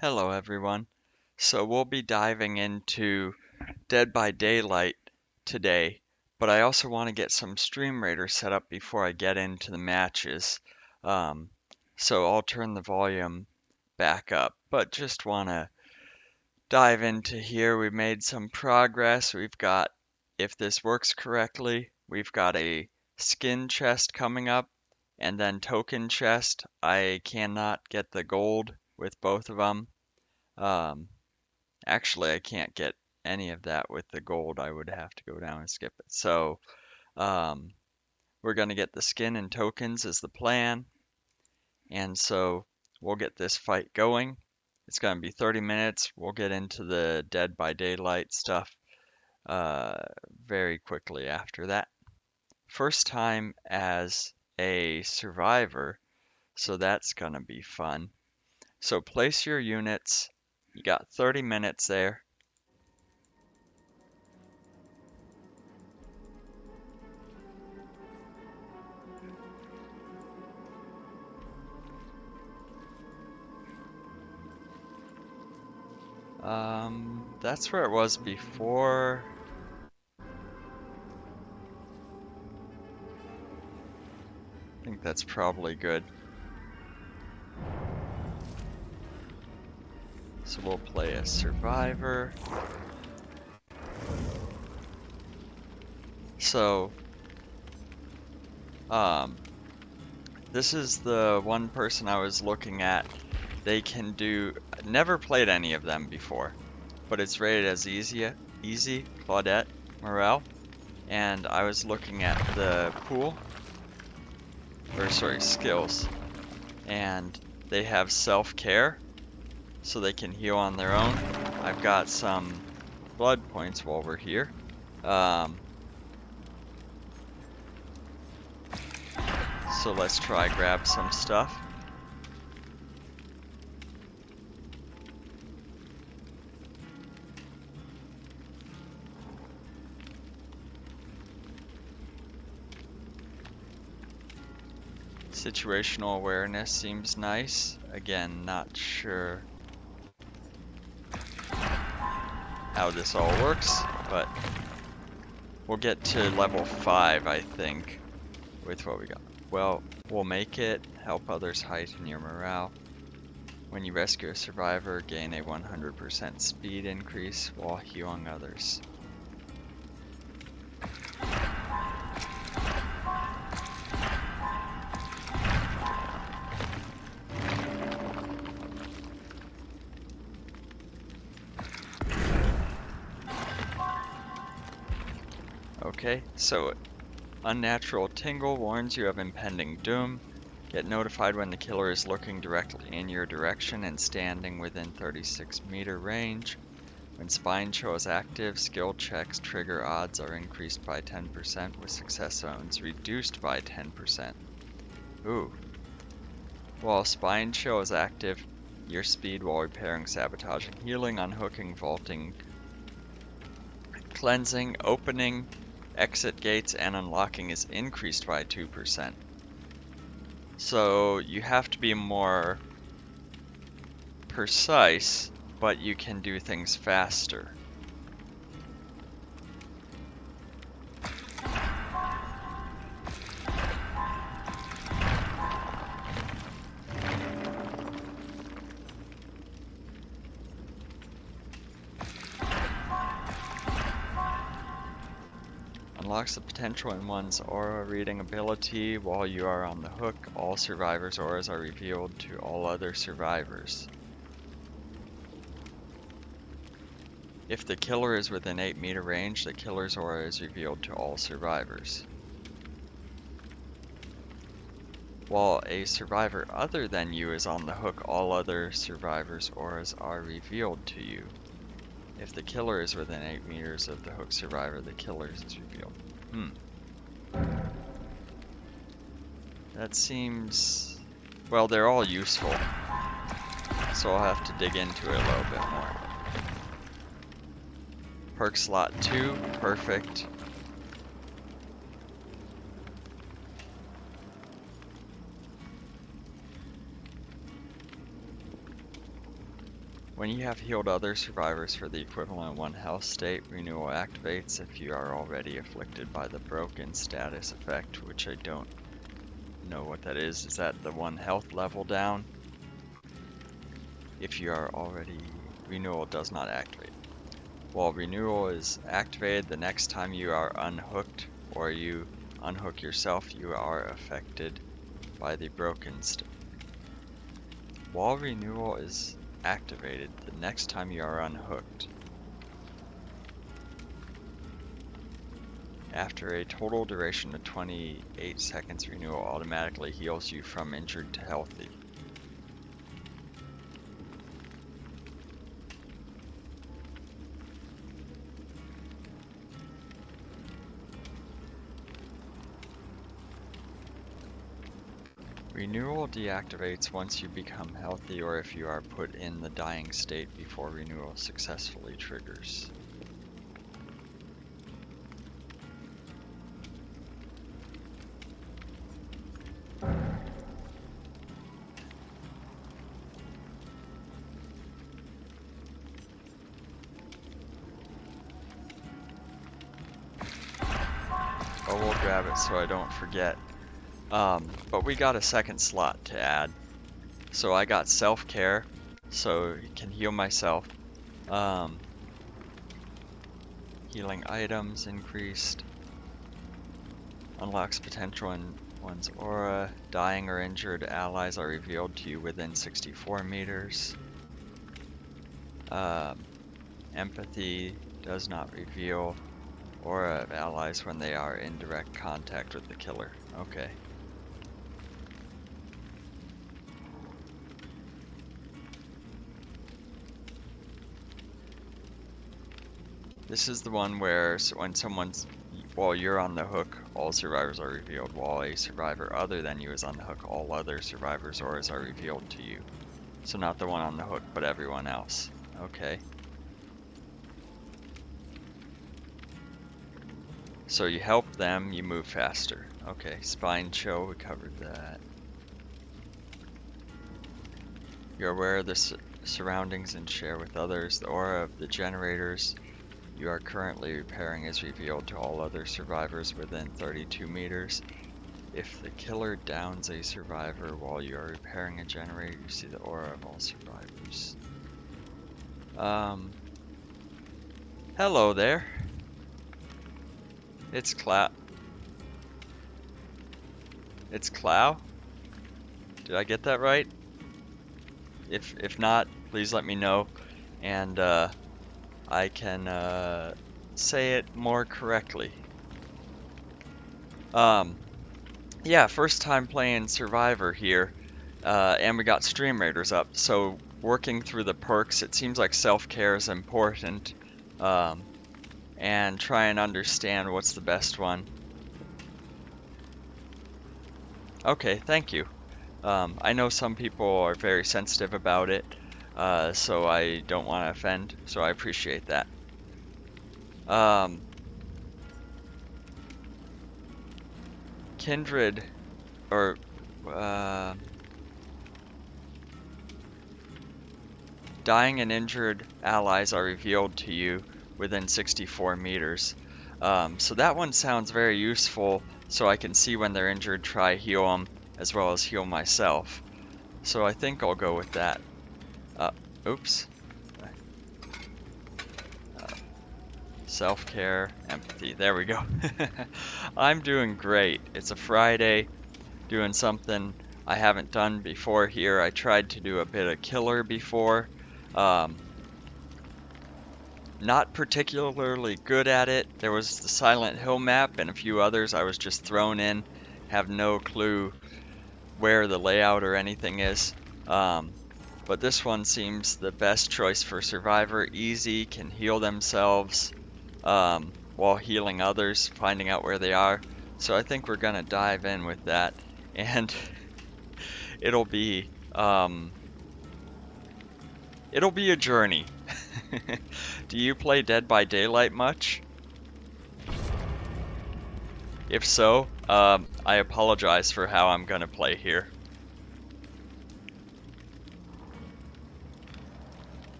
Hello everyone. So we'll be diving into Dead by Daylight today, but I also want to get some Stream Raider set up before I get into the matches. Um, so I'll turn the volume back up, but just want to dive into here. We've made some progress. If this works correctly, we've got a skin chest coming up and then token chest. I cannot get the gold with both of them. Um, Actually, I can't get any of that with the gold. I would have to go down and skip it. So, um, we're going to get the skin and tokens is the plan. And so we'll get this fight going. It's going to be 30 minutes. We'll get into the Dead by Daylight stuff uh, very quickly after that. First time as a survivor, so that's going to be fun. So place your units. You got 30 minutes there. That's where it was before. I think that's probably good. So we'll play a survivor. So, this is the one person I was looking at. They can do, never played any of them before, but it's rated as easy, Claudette, Morel. And I was looking at the pool, or sorry, skills, and they have self-care, so they can heal on their own. I've got some blood points while we're here. So let's try grab some stuff. Situational awareness seems nice. Again, not sure how this all works, but we'll get to level 5, I think, with what we got. Well, we'll make it. Help others heighten your morale. When you rescue a survivor, gain a 100% speed increase while healing others. Okay, so unnatural tingle warns you of impending doom. Get notified when the killer is looking directly in your direction and standing within 36-meter range. When spine show is active, skill checks trigger odds are increased by 10% with success zones reduced by 10%. Ooh. While spine show is active, your speed while repairing, sabotaging, healing, unhooking, vaulting, cleansing, opening, exit gates, and unlocking is increased by 2%. So you have to be more precise, but you can do things faster. Unlocks the potential in one's aura reading ability. While you are on the hook, all survivors' auras are revealed to all other survivors. If the killer is within 8-meter range, the killer's aura is revealed to all survivors. While a survivor other than you is on the hook, all other survivors' auras are revealed to you. If the killer is within 8 meters of the hook survivor, the killer is revealed. That seems... well, they're all useful. So I'll have to dig into it a little bit more. Perk slot 2, perfect. When you have healed other survivors for the equivalent of 1 health state, renewal activates if you are already afflicted by the broken status effect, which I don't know what that is. Is that the 1 health level down? If you are already... renewal does not activate. While renewal is activated, the next time you are unhooked or you unhook yourself, you are affected by the broken state. While renewal is activated, the next time you are unhooked. After a total duration of 28 seconds, renewal automatically heals you from injured to healthy. Renewal deactivates once you become healthy or if you are put in the dying state before renewal successfully triggers. Oh, we'll grab it so I don't forget. But we got a second slot to add. So I got self-care, so I can heal myself. Healing items increased. Unlocks potential in one's aura. Dying or injured allies are revealed to you within 64 meters. Empathy does not reveal aura of allies when they are in direct contact with the killer. Okay. This is the one where when while you're on the hook, all survivors are revealed. While a survivor other than you is on the hook, all other survivors' auras are revealed to you. So not the one on the hook, but everyone else. Okay. So you help them, you move faster. Okay, spine chill, we covered that. You're aware of the surroundings and share with others. The aura of the generators you are currently repairing is revealed to all other survivors within 32 meters. If the killer downs a survivor while you are repairing a generator, you see the aura of all survivors. Hello there. It's Clow. It's Clow? Did I get that right? If not, please let me know, and I can say it more correctly. Yeah, first time playing Survivor here, and we got Stream Raiders up, so working through the perks, it seems like self-care is important, and try and understand what's the best one. Okay, thank you. I know some people are very sensitive about it, so I don't want to offend, so I appreciate that. Kindred, or dying and injured allies are revealed to you within 64 meters. So that one sounds very useful, so I can see when they're injured, try heal them, as well as heal myself. So I think I'll go with that. Oops. Self-care, empathy, there we go. I'm doing great. It's a Friday, doing something I haven't done before here. I tried to do a bit of killer before. Not particularly good at it. There was the Silent Hill map and a few others I was just thrown in. Have no clue where the layout or anything is. But this one seems the best choice for Survivor. Easy, can heal themselves while healing others, finding out where they are. So I think we're gonna dive in with that, and it'll be a journey. Do you play Dead by Daylight much? If so, I apologize for how I'm gonna play here.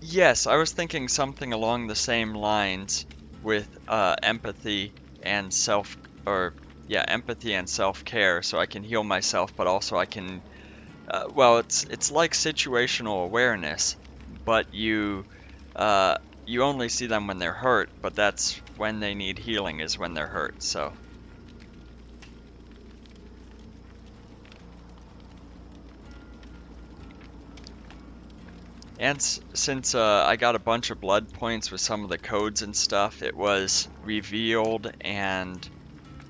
Yes, I was thinking something along the same lines with empathy and self, or yeah, empathy and self-care, so I can heal myself, but also I can, well, it's like situational awareness, but uh, you only see them when they're hurt, but that's when they need healing is when they're hurt. So, and since I got a bunch of blood points with some of the codes and stuff, it was revealed and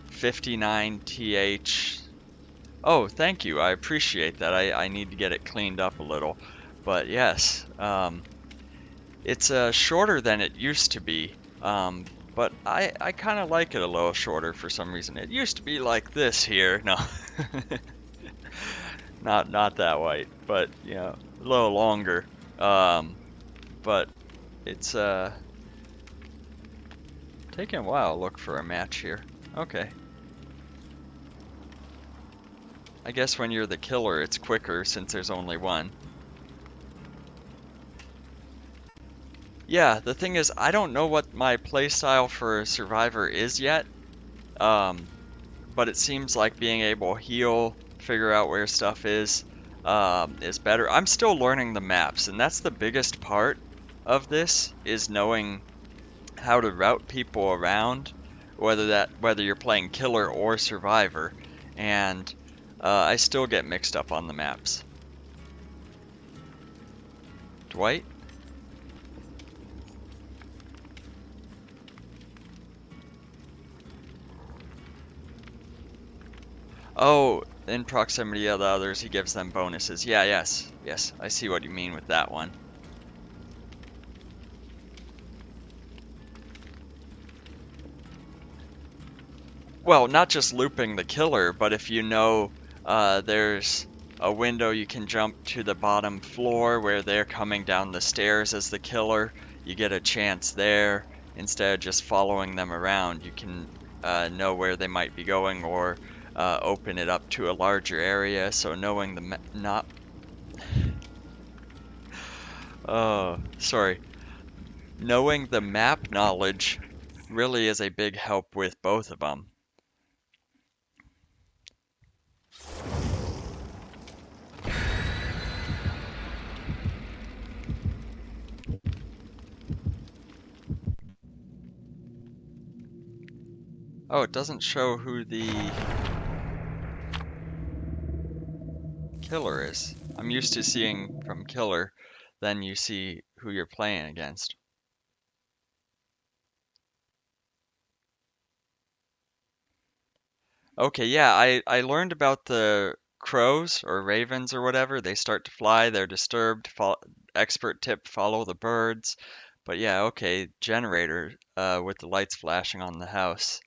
59th. Oh, thank you. I appreciate that. I need to get it cleaned up a little. But yes, it's shorter than it used to be. But I kind of like it a little shorter for some reason. It used to be like this here. No, not that white, but you know, a little longer. Um, but it's taking a while to look for a match here. Okay. I guess when you're the killer, it's quicker since there's only one. Yeah, the thing is, I don't know what my playstyle for Survivor is yet, um, but it seems like being able to heal, figure out where stuff is better. I'm still learning the maps, and that's the biggest part of this, is knowing how to route people around, whether you're playing killer or Survivor, and I still get mixed up on the maps. Dwight? Oh, in proximity of the others, he gives them bonuses. Yeah, yes, I see what you mean with that one. Well, not just looping the killer, but if you know there's a window you can jump to the bottom floor where they're coming down the stairs as the killer, you get a chance there. Instead of just following them around, you can know where they might be going or open it up to a larger area. So knowing the not, oh, sorry. Knowing the map knowledge really is a big help with both of them. Oh, it doesn't show who the killer is. I'm used to seeing from killer, then you see who you're playing against. Okay, yeah, I learned about the crows or ravens or whatever. They start to fly, they're disturbed. Expert tip, follow the birds. But yeah, okay, generator with the lights flashing on the house.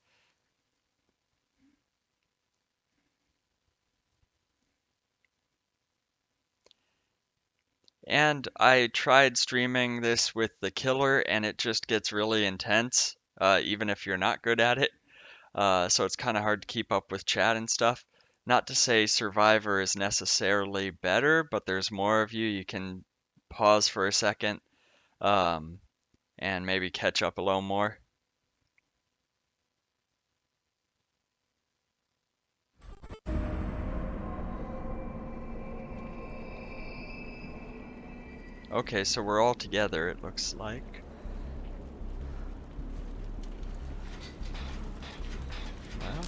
And I tried streaming this with the killer, and it just gets really intense, even if you're not good at it. So it's kind of hard to keep up with chat and stuff. Not to say Survivor is necessarily better, but there's more of you. You can pause for a second, um, and maybe catch up a little more. Okay, so we're all together, it looks like. Well,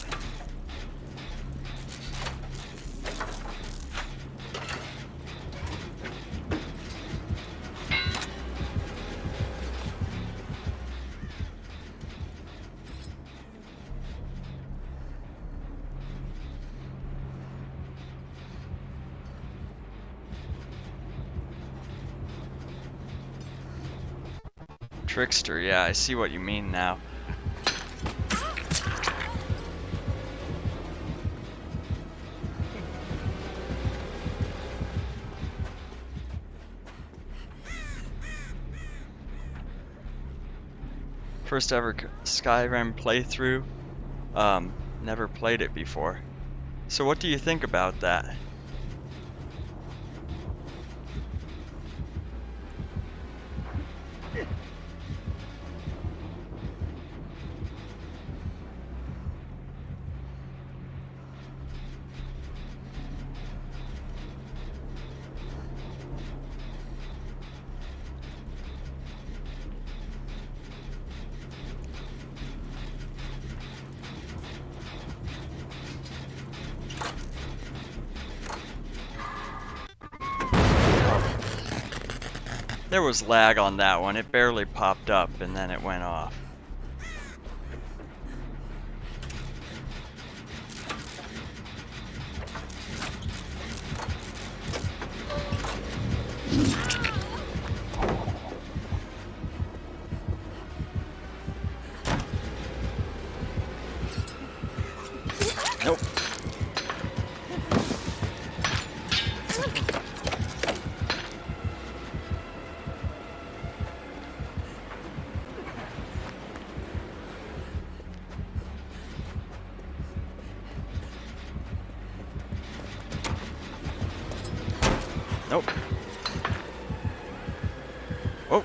Trickster, yeah, I see what you mean now. First ever Skyrim playthrough. Never played it before. So what do you think about that? There was lag on that one. It barely popped up and then it went off. Nope. Nope. Oh.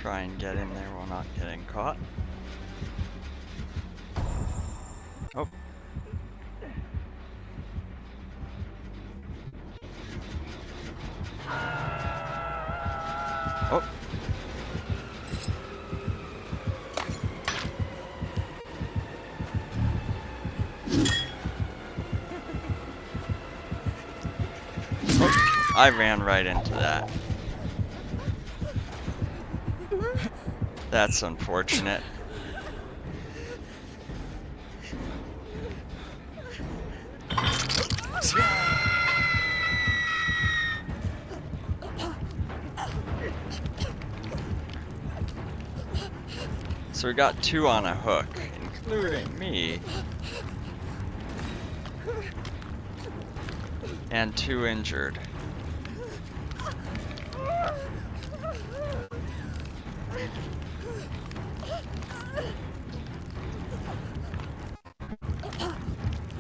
Try and get in there while not getting caught. Oh. Oh. Oh. I ran right into that. That's unfortunate. So we got 2 on a hook, including me. And 2 injured.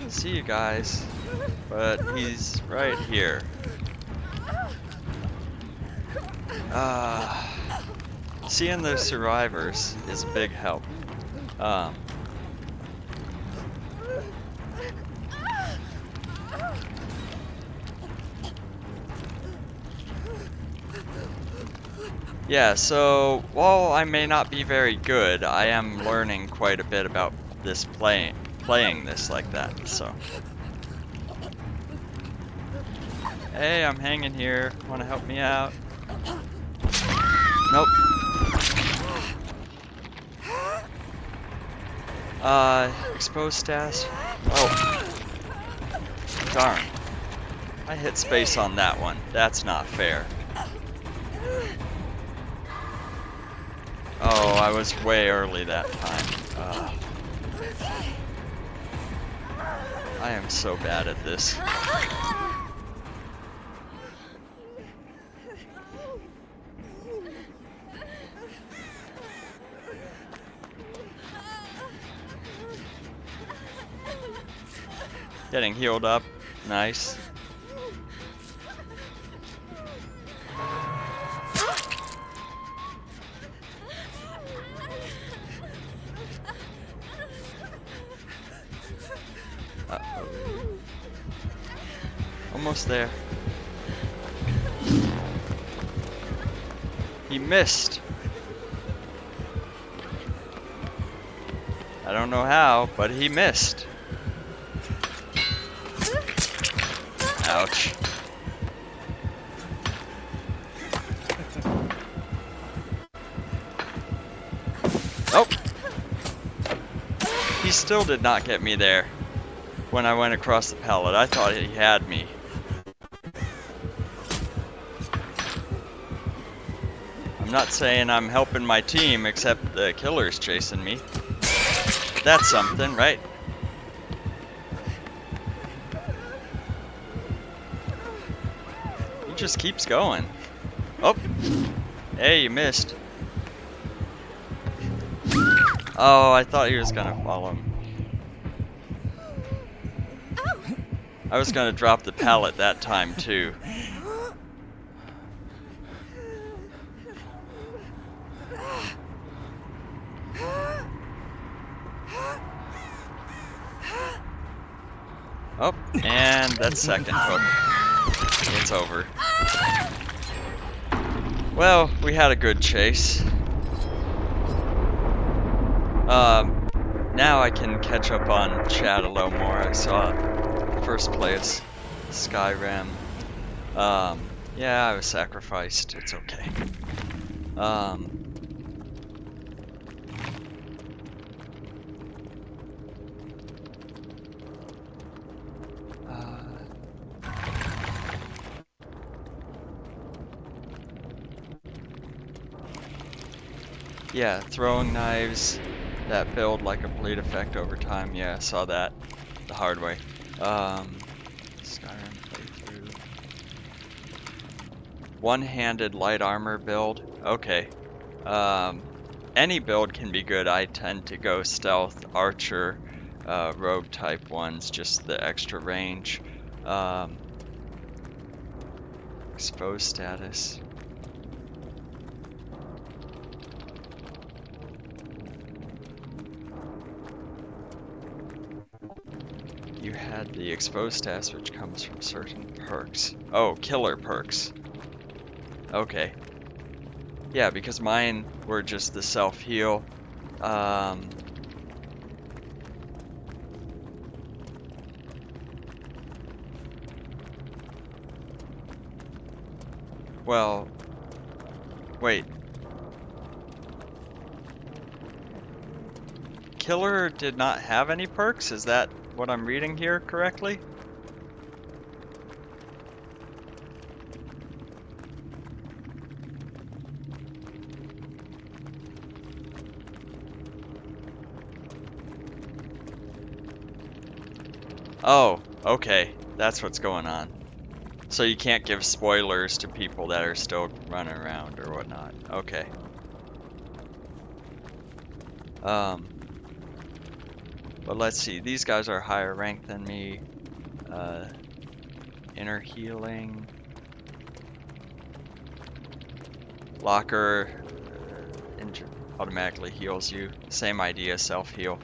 See you guys, but he's right here. Seeing the survivors is a big help. Yeah, so while I may not be very good, I am learning quite a bit about this playing this like that, so. Hey, I'm hanging here. Wanna help me out? Nope. Exposed stash? Oh. Darn. I hit space on that one. That's not fair. Oh, I was way early that time. I am so bad at this. Getting healed up. Nice. Uh-oh. Almost there. He missed. I don't know how, but he missed. Ouch. Oh! He still did not get me there when I went across the pallet. I thought he had me. I'm not saying I'm helping my team, except the killer's chasing me. That's something, right? He just keeps going. Oh! Hey, you missed. Oh, I thought he was gonna follow him. I was gonna drop the pallet that time too. Oh, and that second hook. It's over. Well, we had a good chase. Now I can catch up on chat a little more. I saw first place Skyrim. Yeah, I was sacrificed. It's okay. Yeah, throwing knives that build like a bleed effect over time. Yeah, I saw that the hard way. Skyrim playthrough. One-handed light armor build. Okay. Any build can be good. I tend to go stealth, archer, rogue type ones, just the extra range. Exposed status. You had the exposed status, which comes from certain perks. Oh, killer perks. Okay. Yeah, because mine were just the self-heal. Well, wait. Killer did not have any perks? Is that what I'm reading here correctly? Oh, okay. That's what's going on. So you can't give spoilers to people that are still running around or whatnot. Okay. But let's see. These guys are higher ranked than me. Inner healing. Locker automatically heals you. Same idea, self-heal.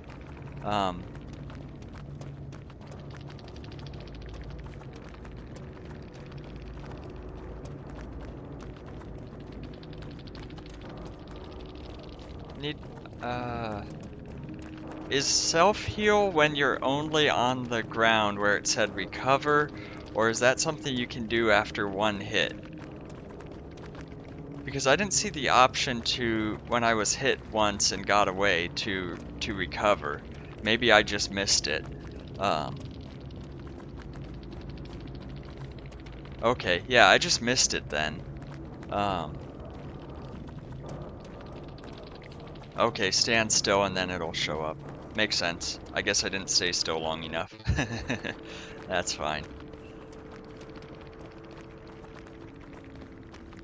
Is self-heal when you're only on the ground where it said recover, or is that something you can do after one hit? Because I didn't see the option to, when I was hit once and got away, to recover. Maybe I just missed it. Okay, yeah, I just missed it then. Okay, stand still and then it'll show up. Makes sense. I guess I didn't stay still long enough. That's fine.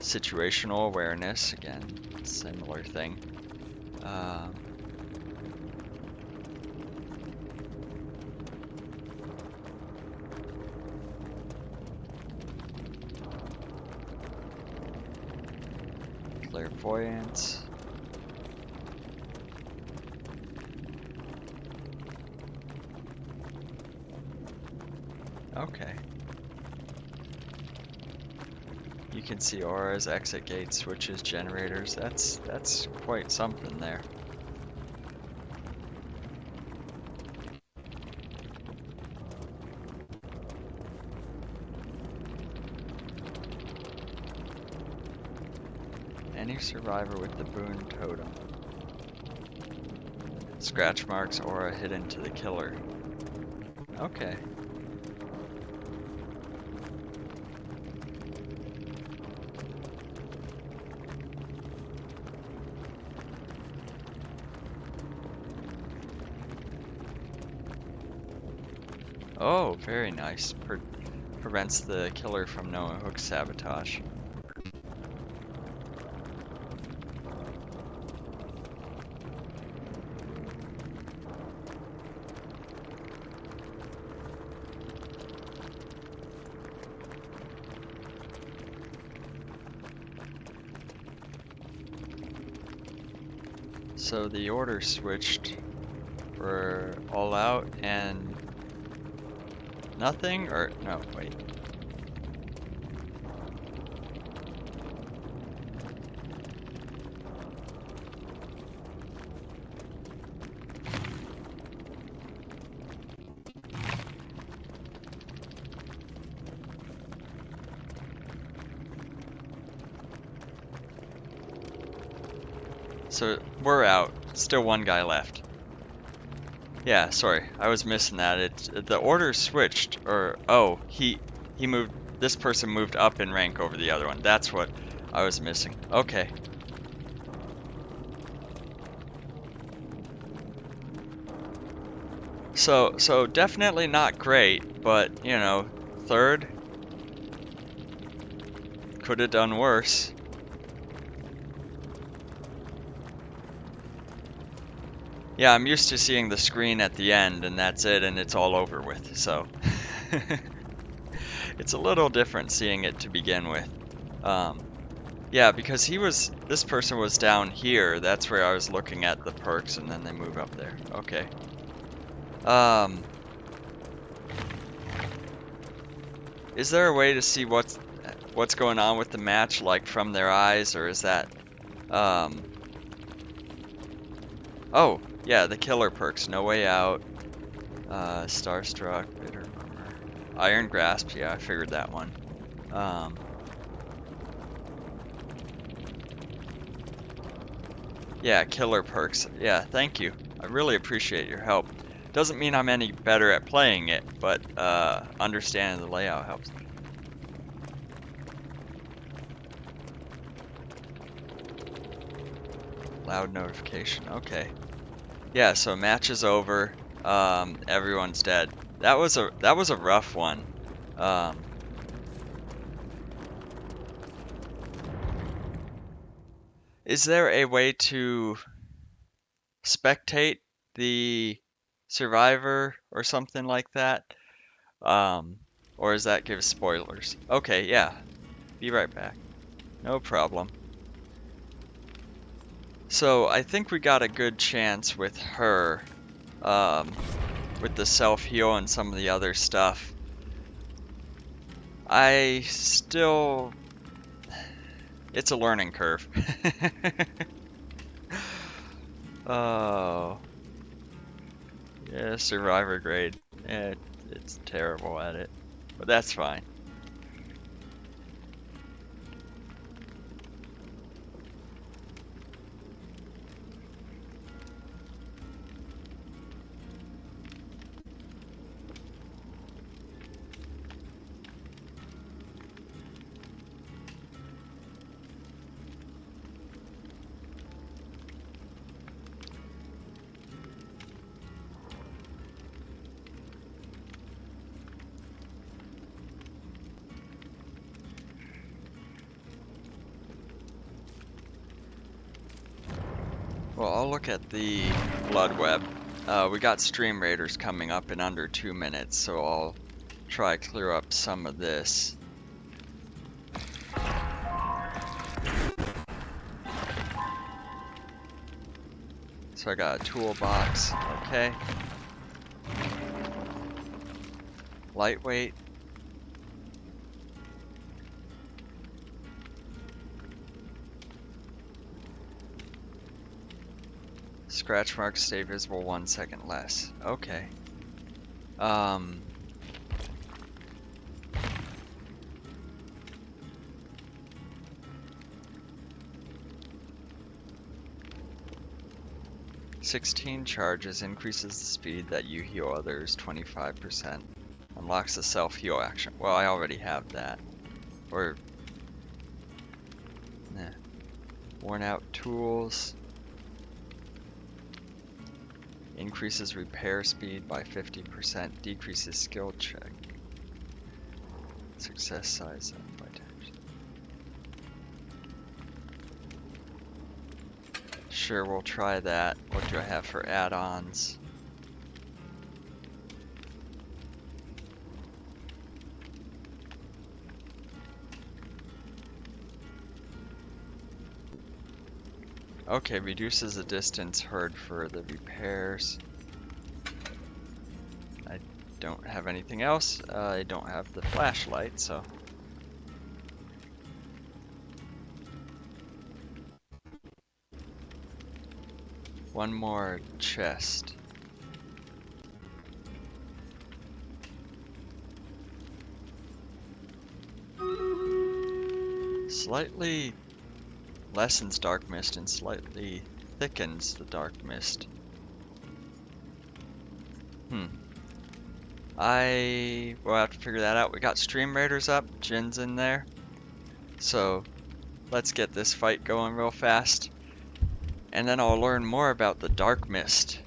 Situational awareness, again, similar thing. Clairvoyance. Okay. You can see auras, exit gates, switches, generators. That's quite something there. Any survivor with the boon totem. Scratch marks, aura hidden to the killer. Okay. Oh, very nice. Prevents the killer from knowing hook sabotage. So the order switched for all out and nothing, or no, wait. So we're out. Still one guy left. Yeah, sorry, I was missing that. The order switched, or oh, he moved. This person moved up in rank over the other one. That's what I was missing. Okay. So definitely not great, but you know, third could have done worse. Yeah, I'm used to seeing the screen at the end and that's it and it's all over with. So it's a little different seeing it to begin with. Yeah, because this person was down here. That's where I was looking at the perks and then they move up there. Okay. Is there a way to see what's going on with the match, like from their eyes, or is that, oh, yeah, the killer perks, No Way Out, Starstruck, Bitter Murmur, Iron Grasp, yeah, I figured that one. Yeah, killer perks, yeah, thank you. I really appreciate your help. Doesn't mean I'm any better at playing it, but understanding the layout helps. Loud notification, okay. Yeah, so match is over. Everyone's dead. That was a rough one. Is there a way to spectate the survivor or something like that? Or does that give spoilers? Okay, yeah. Be right back. No problem. So I think we got a good chance with her, with the self-heal and some of the other stuff. It's a learning curve. Oh, yeah, survivor grade. It's terrible at it, but that's fine. Well, I'll look at the blood web. We got stream raiders coming up in under 2 minutes, so I'll try to clear up some of this. So I got a toolbox, okay. Lightweight. Scratch marks stay visible 1 second less. Okay. 16 charges increases the speed that you heal others 25%. Unlocks the self-heal action. Well, I already have that. Or, nah. Worn out tools. Increases repair speed by 50%. Decreases skill check. Success size up by 10%. Sure, we'll try that. What do I have for add-ons? Okay, reduces the distance heard for the repairs. I don't have anything else. I don't have the flashlight, so. One more chest. Slightly lessens dark mist and slightly thickens the dark mist. I will have to figure that out. We got Stream Raiders up, Jin's in there. So let's get this fight going real fast. And then I'll learn more about the dark mist.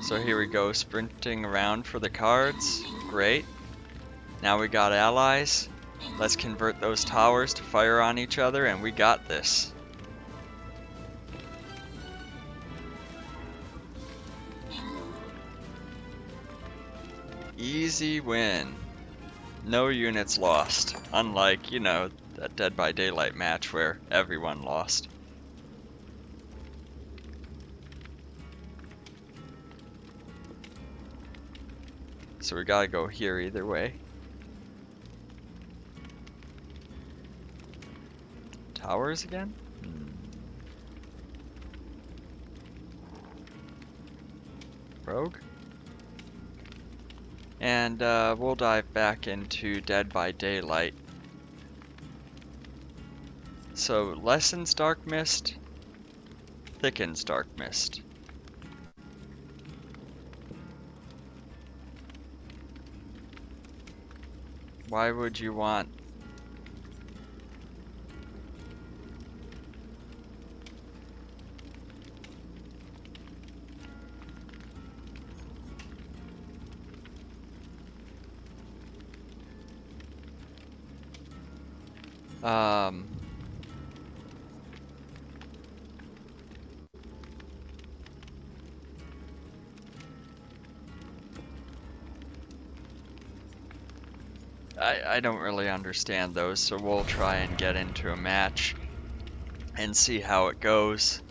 So here we go, sprinting around for the cards. Great. Now we got allies. Let's convert those towers to fire on each other, and we got this. Easy win. No units lost. Unlike, you know, that Dead by Daylight match where everyone lost. So we gotta go here either way. Towers again? Rogue? And we'll dive back into Dead by Daylight. So lessens dark mist, thickens dark mist. Why would you want I don't really understand those, so we'll try and get into a match and see how it goes.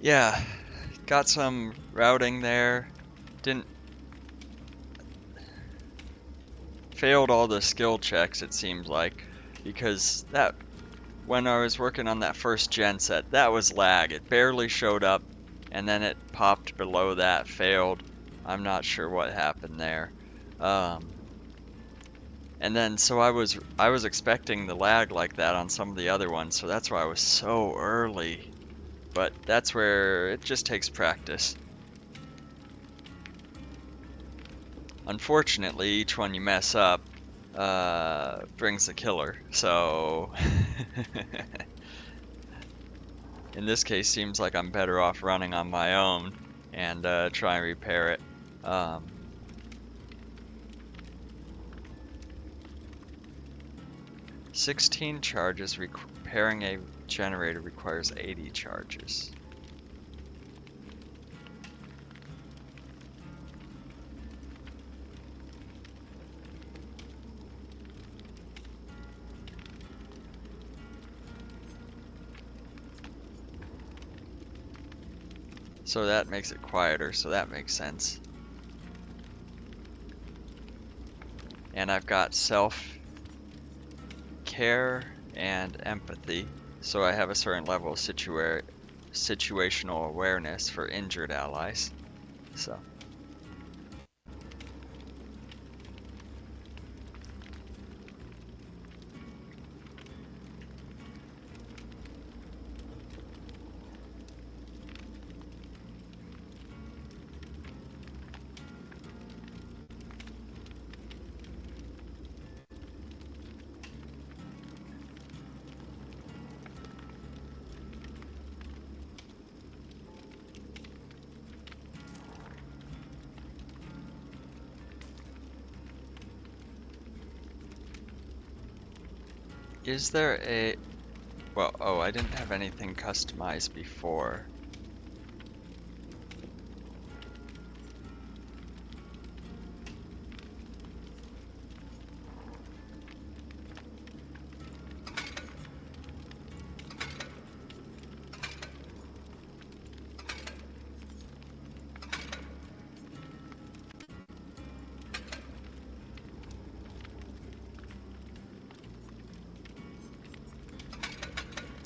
Yeah, got some routing there. Failed all the skill checks, it seems like, because that when I was working on that first gen set, that was lag. It barely showed up, and then it popped below that, failed. I'm not sure what happened there. And then so I was expecting the lag like that on some of the other ones, so that's why I was so early. But that's where it just takes practice. Unfortunately, each one you mess up brings a killer, so in this case seems like I'm better off running on my own and try and repair it. 16 charges. Repairing a generator requires 80 charges. So that makes it quieter, so that makes sense. And I've got self-care and empathy, so I have a certain level of situational awareness for injured allies. So. Is there a... Well, oh, I didn't have anything customized before.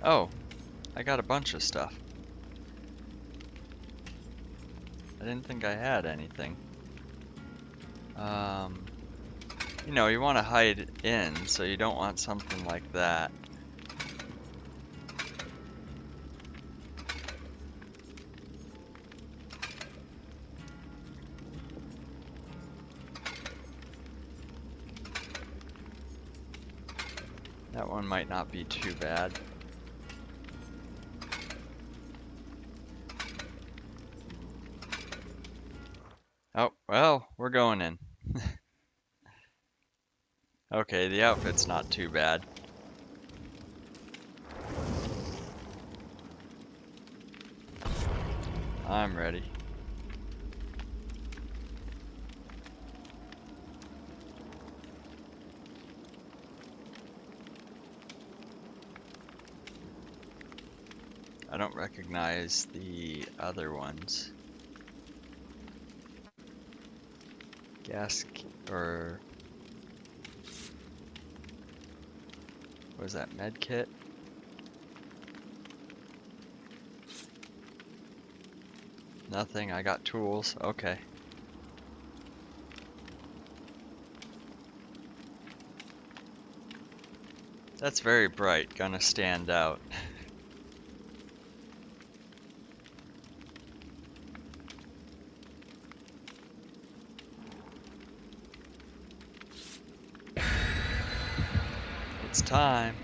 Oh, I got a bunch of stuff. I didn't think I had anything. You know, you want to hide in, so you don't want something like that. That one might not be too bad. Oh, well, we're going in. Okay, the outfit's not too bad. I'm ready. I don't recognize the other ones. Or was that med kit? Nothing, I got tools, okay. That's very bright, gonna stand out. It's time.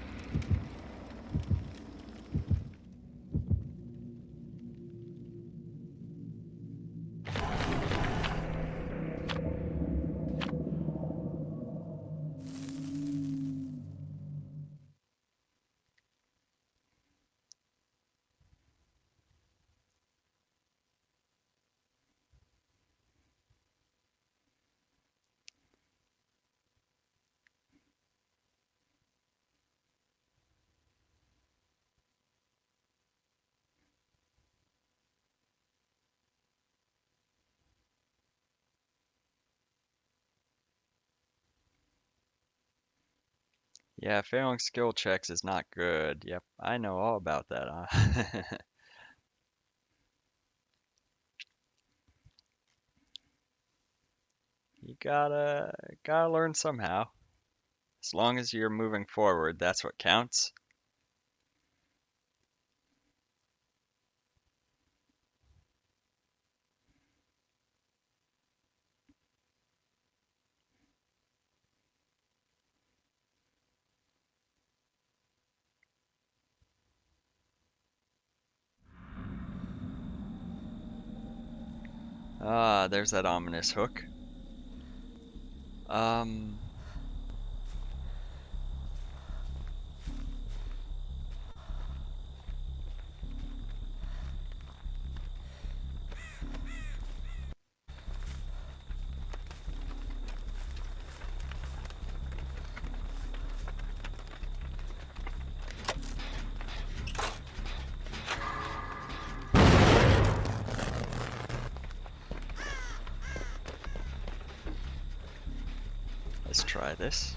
Yeah, failing skill checks is not good. Yep, I know all about that, huh? You gotta learn somehow. As long as you're moving forward, that's what counts. Ah, there's that ominous hook. Um, let's try this.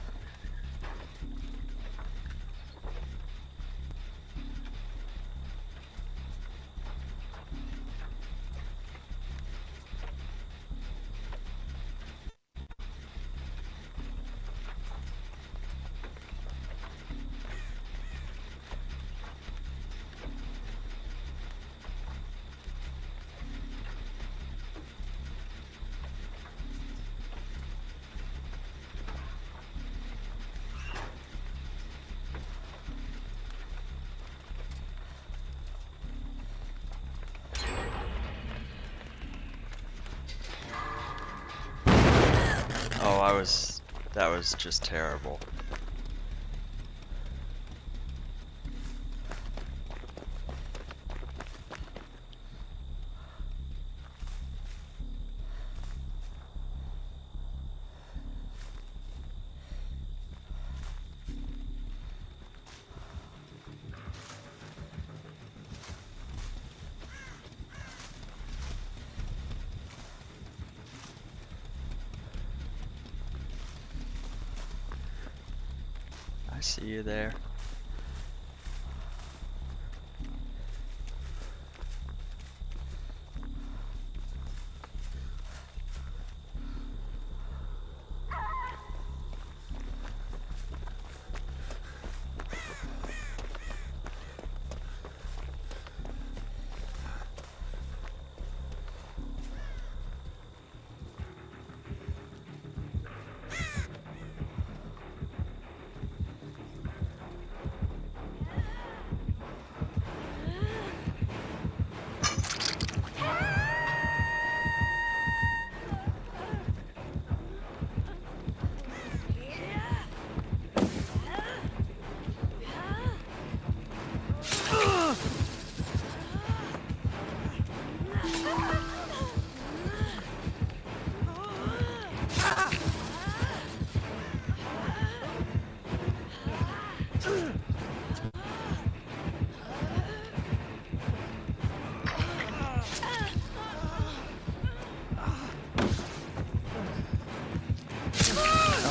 Oh, that was just terrible. I see you there.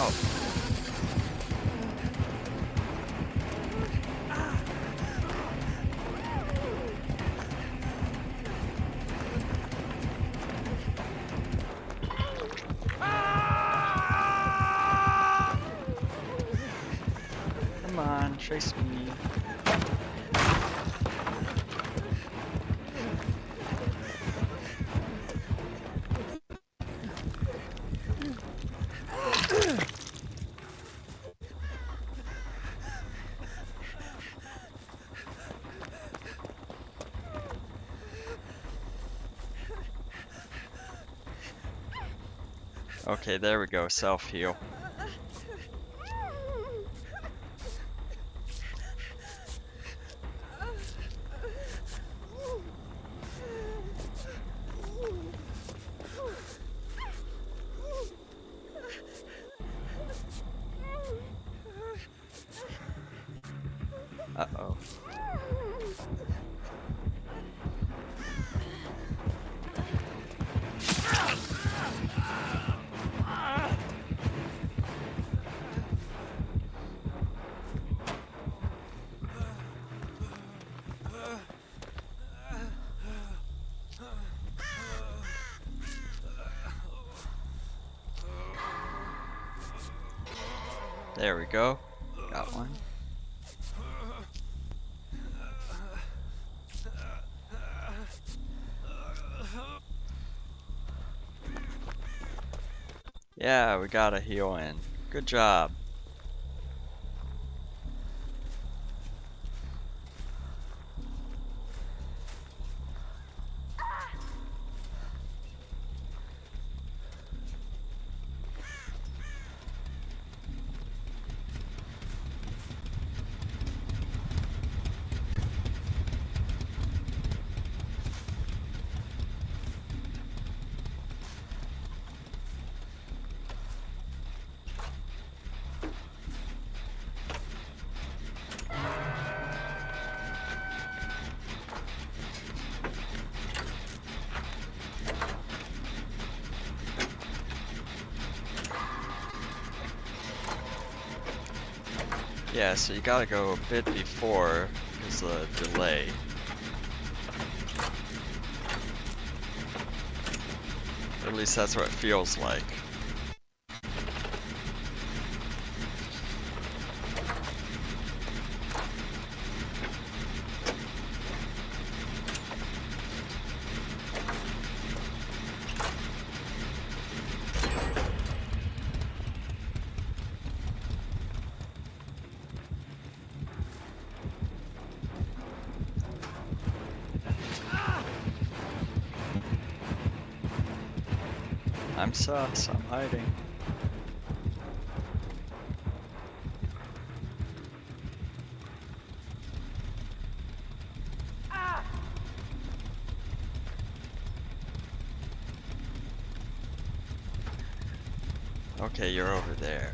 Oh. Come on, chase me. Okay, there we go, self-heal. Uh-oh. There we go. Got one. Yeah, we got a heal in. Good job. Yeah, so you gotta go a bit before because of the delay. Or at least that's what it feels like. I'm sus, I'm hiding. Okay, you're over there.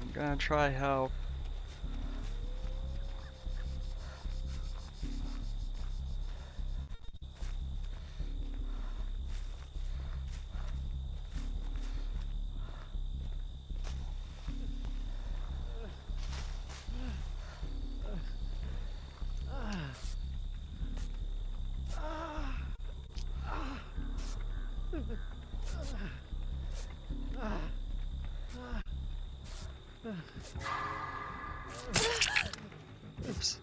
I'm gonna try help. Oops.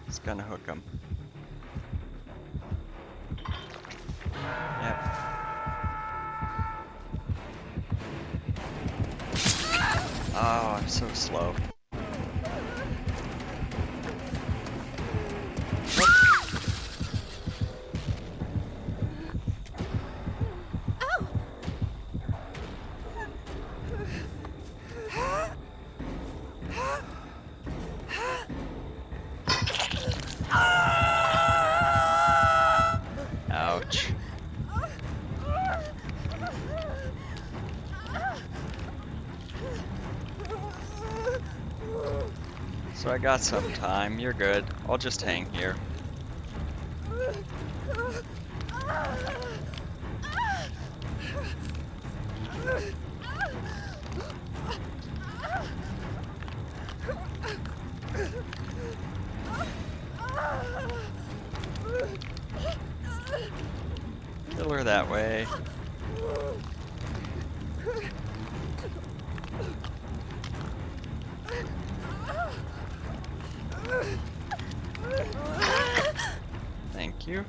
It's gonna hook him. Yep. Oh, I'm so slow. So I got some time. You're good. I'll just hang here. Kill her that way. Thank you.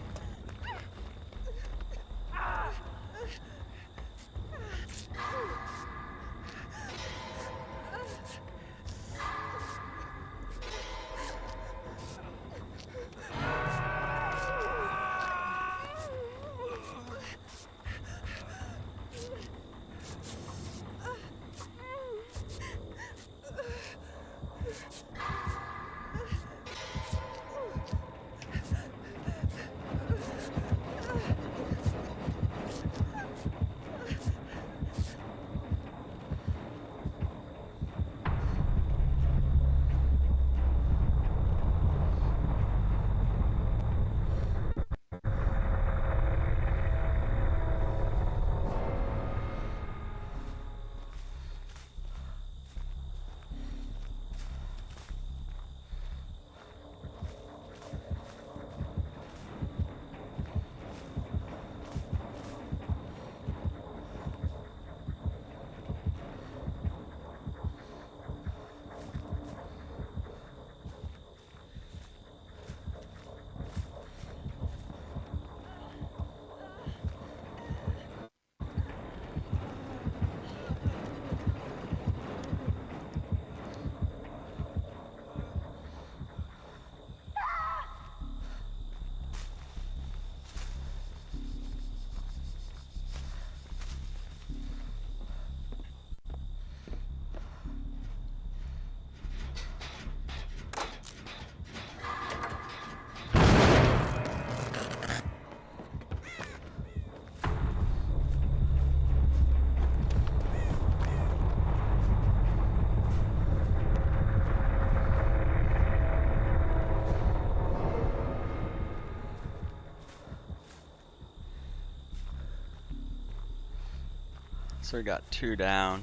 So we got 2 down.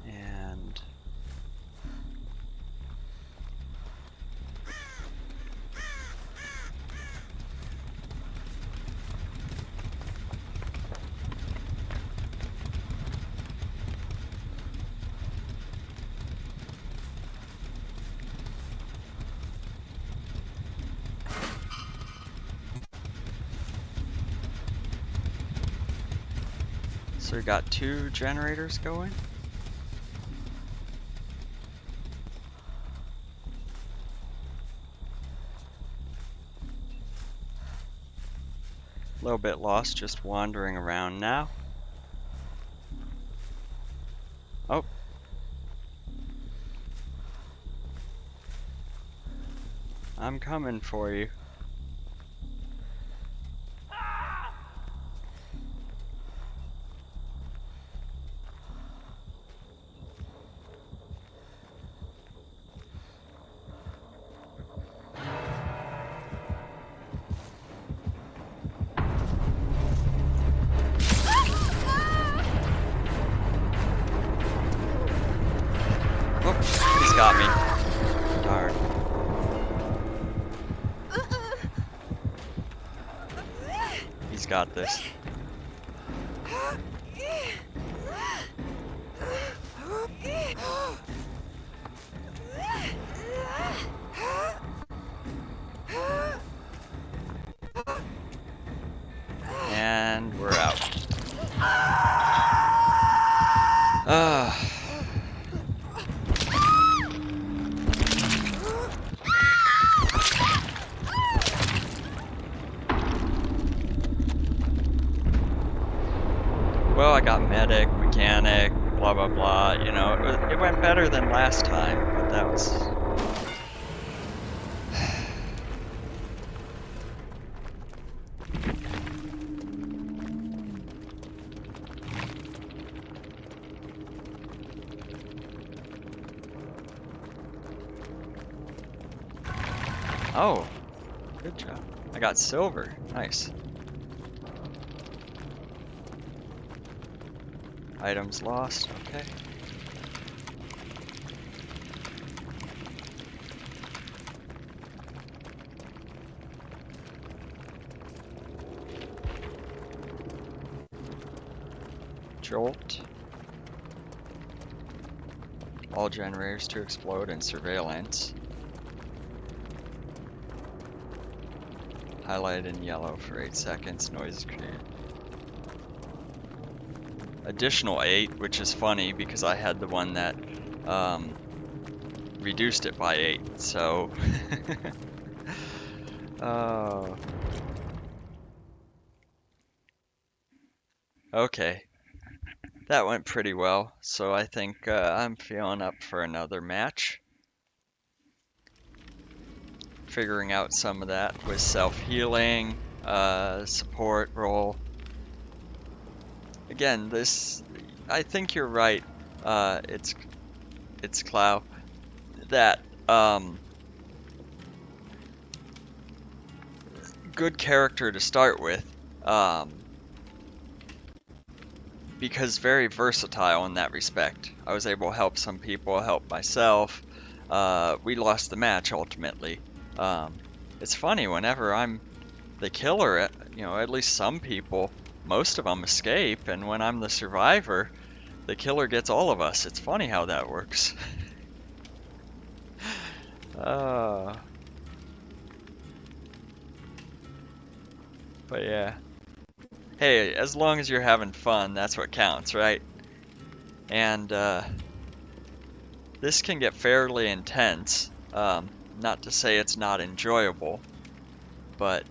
And so we got 2 generators going. A little bit lost, just wandering around now. Oh. I'm coming for you. Oh, he's got me. Darn. He's got this. And we're out. Well, I got medic, mechanic, blah blah blah. You know, it went better than last time, but that was. Oh, good job. I got silver. Nice. Items lost. Okay. Jolt. All generators to explode and surveillance. Highlighted in yellow for 8 seconds. Noise is created. Additional 8, which is funny because I had the one that reduced it by 8. So. Oh. Okay. That went pretty well. So I think I'm feeling up for another match. Figuring out some of that with self-healing, support role. Again, I think you're right. It's Clow that good character to start with, because very versatile in that respect. I was able to help some people, help myself. We lost the match ultimately. It's funny whenever I'm the killer, at least some people, most of them escape, and when I'm the survivor, the killer gets all of us. It's funny how that works. But yeah. Hey, as long as you're having fun, that's what counts, right? And this can get fairly intense. Not to say it's not enjoyable, but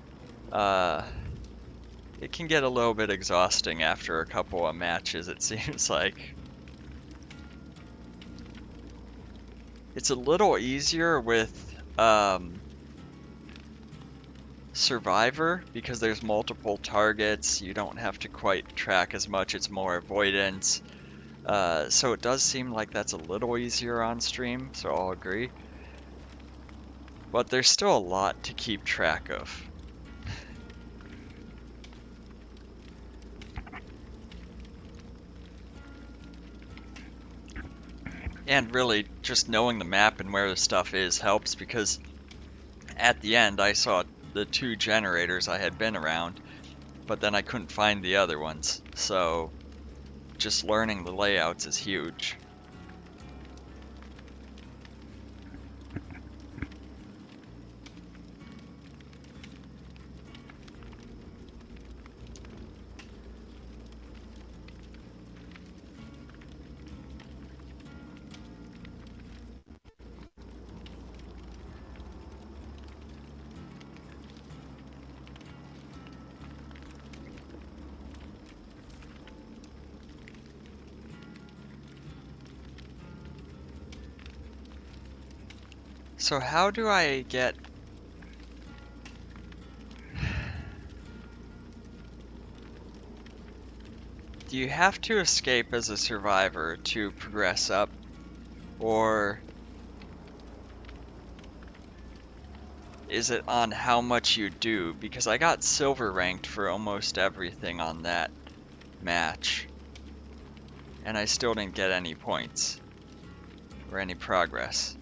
it can get a little bit exhausting after a couple of matches, it seems like. It's a little easier with Survivor because there's multiple targets. You don't have to quite track as much. It's more avoidance. So it does seem like that's a little easier on stream, so I'll agree. But there's still a lot to keep track of. And really, just knowing the map and where the stuff is helps because at the end I saw the 2 generators I had been around, but then I couldn't find the other ones. So just learning the layouts is huge. So how do I get... Do you have to escape as a survivor to progress up? Or is it on how much you do? Because I got silver ranked for almost everything on that match. And I still didn't get any points. Or any progress.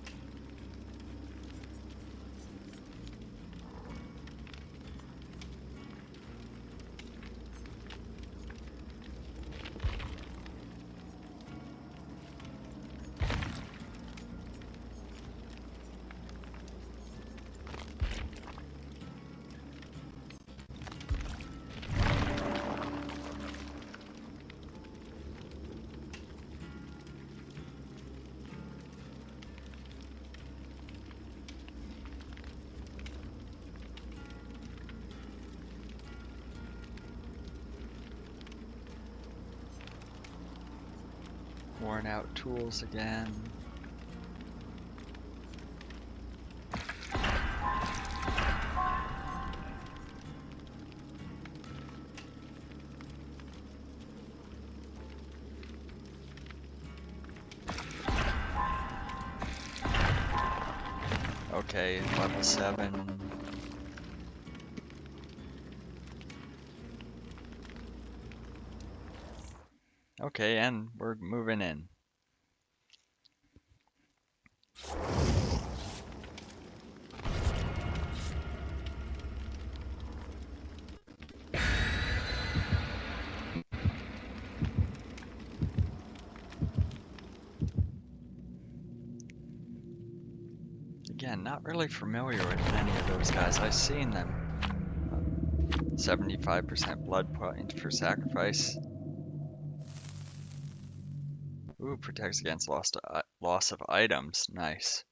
Worn out tools again. Okay, level 7. Okay, and we're moving in. Again, not really familiar with any of those guys. I've seen them. 75% blood point for sacrifice. Ooh, protects against loss of items. Nice.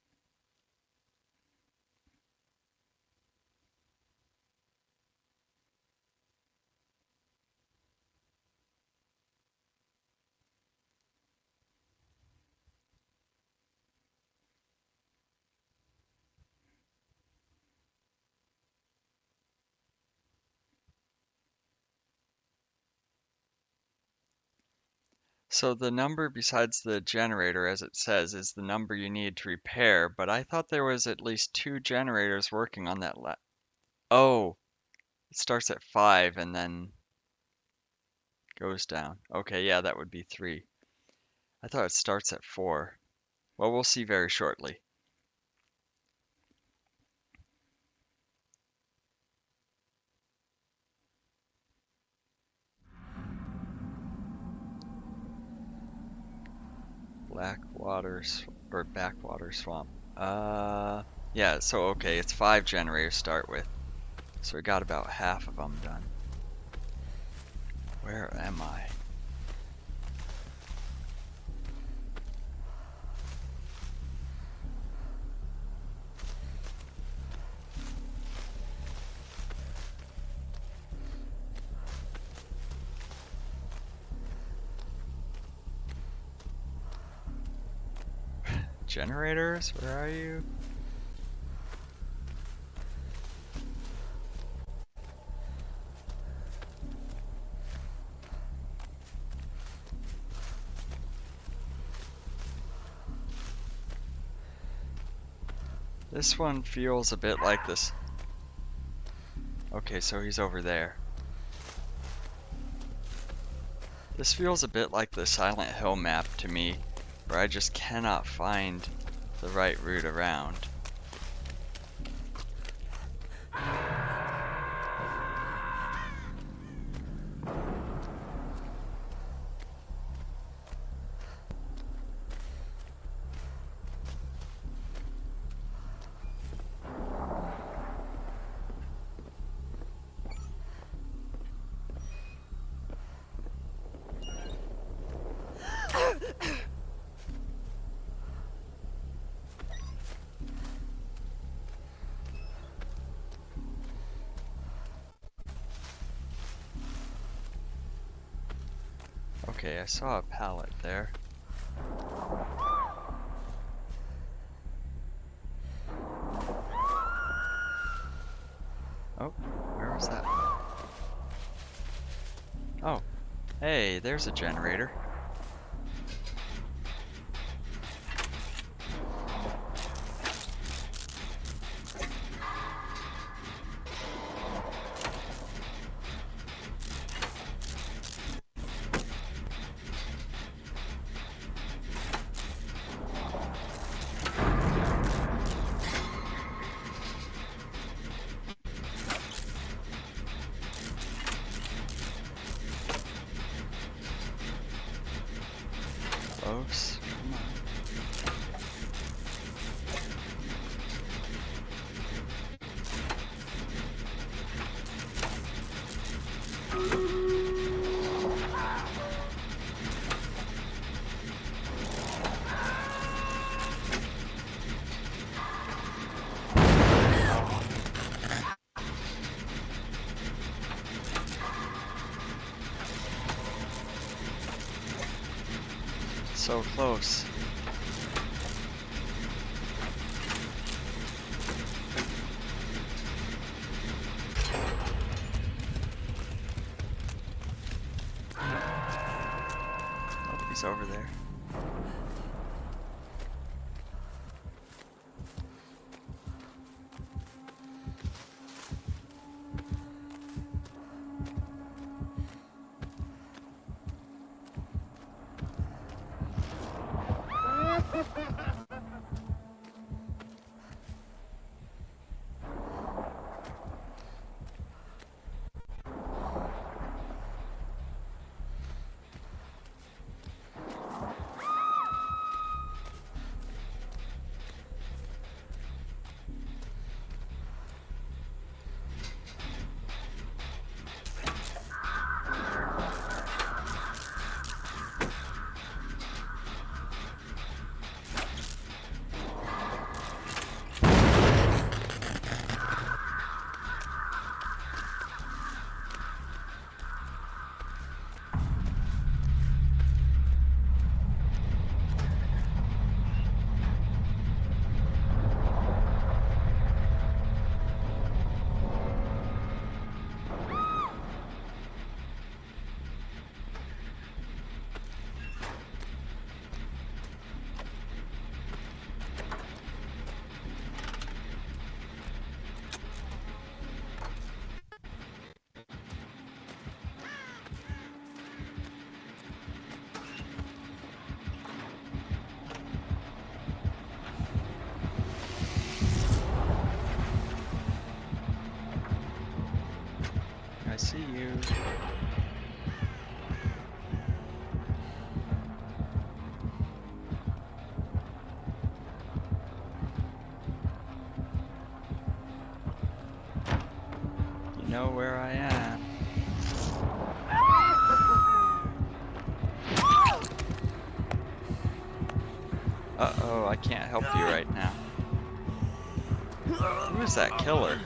So the number besides the generator, as it says, is the number you need to repair, but I thought there was at least 2 generators working on that Oh, it starts at 5 and then goes down. Okay, yeah, that would be 3. I thought it starts at 4. Well, we'll see very shortly. Backwater swamp. Yeah, so okay, it's 5 generators to start with. So we got about half of them done. Where am I? Generators, where are you? This one feels a bit like this. Okay, so he's over there. This feels a bit like the Silent Hill map to me, where I just cannot find the right route around. Okay, I saw a pallet there. Oh, where was that? Oh, hey, there's a generator. Close. Come on. So close. Oh, he's over there. I see you. You know where I am. Uh-oh, I can't help you right now. Who is that killer?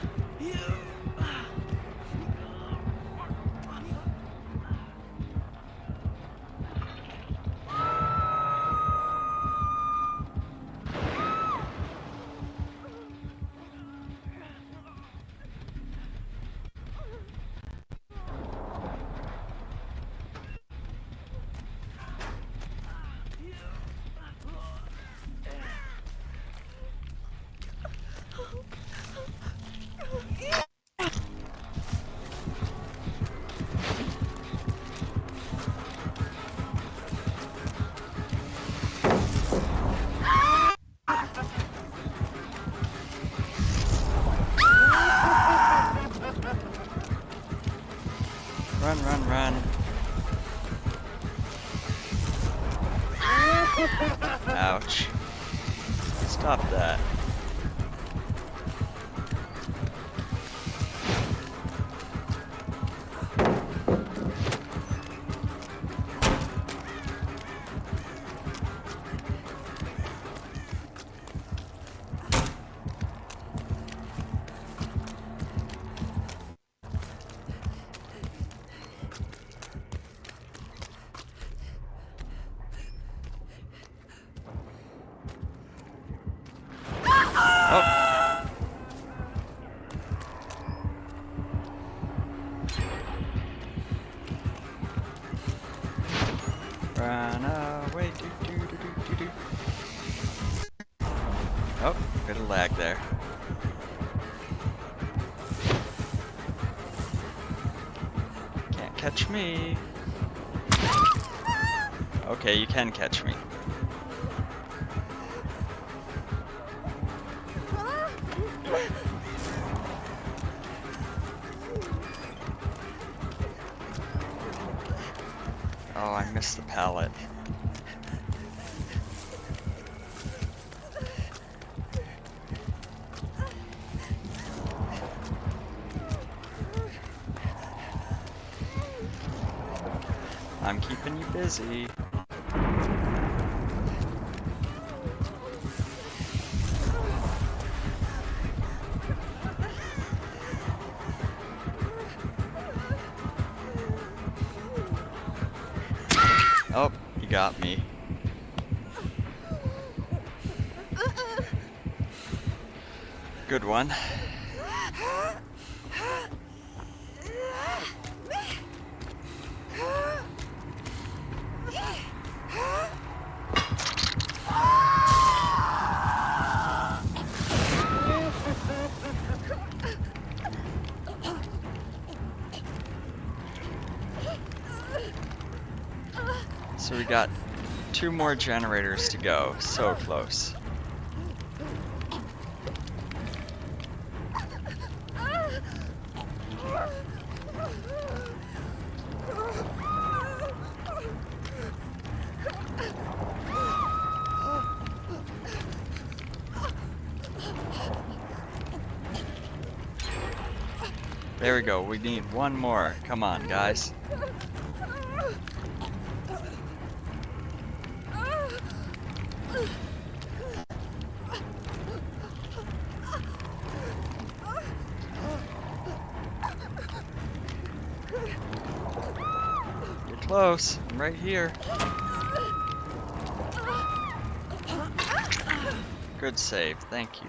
Run, run, run. Ouch. Stop that. Oh. Run away, do do do do do do. Oh, bit of lag there. Can't catch me. Okay, you can catch me. Oh, I missed the pallet. I'm keeping you busy. Oh, you got me. Good one. So we got 2 more generators to go. So close. There we go. We need 1 more. Come on, guys. You're close. I'm right here. Good save. Thank you.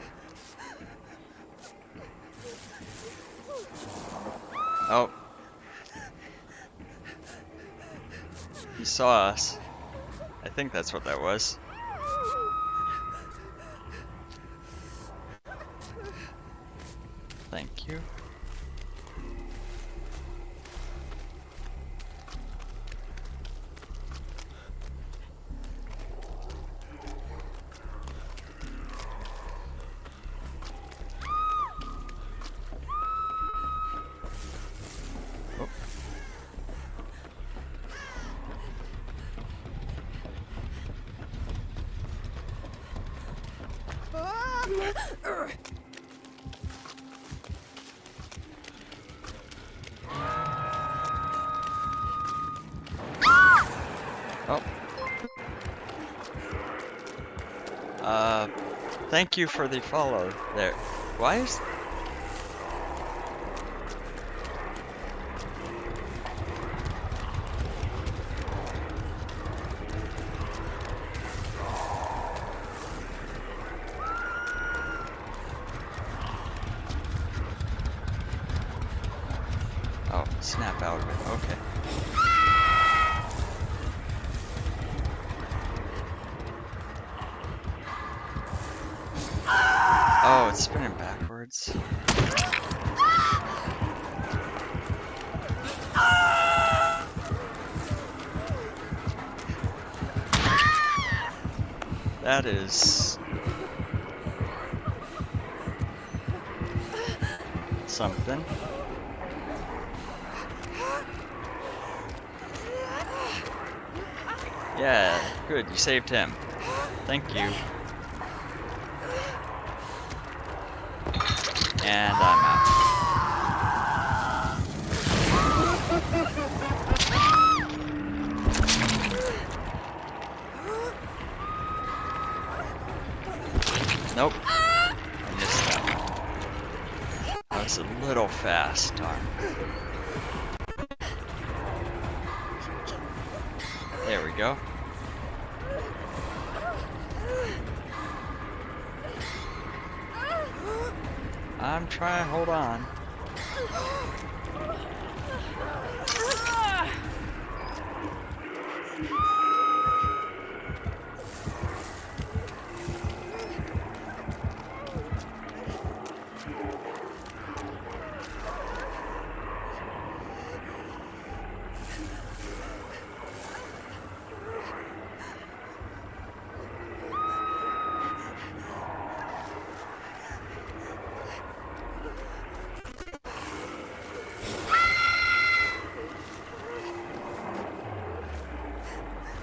Oh. He saw us. I think that's what that was. Thank you. Oh. Thank you for the follow there. Why is... Oh, snap out of it. Okay. Oh, it's spinning backwards. That is... something. Yeah, good, you saved him. Thank you. And I'm out. Nope. I missed that one. I was a little fast, darn. There we go. I'm trying to hold on.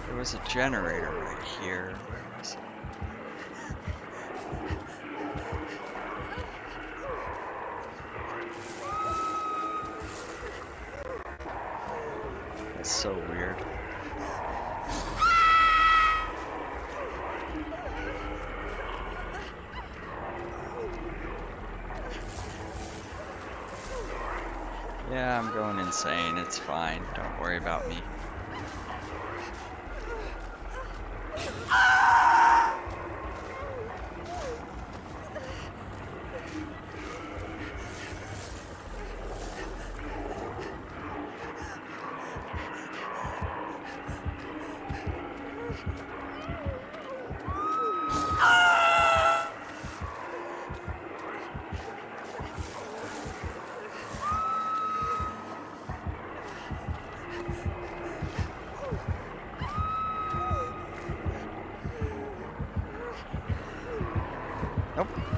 There was a generator right here. Where was it? That's so weird. Yeah, I'm going insane. It's fine. Don't worry about me.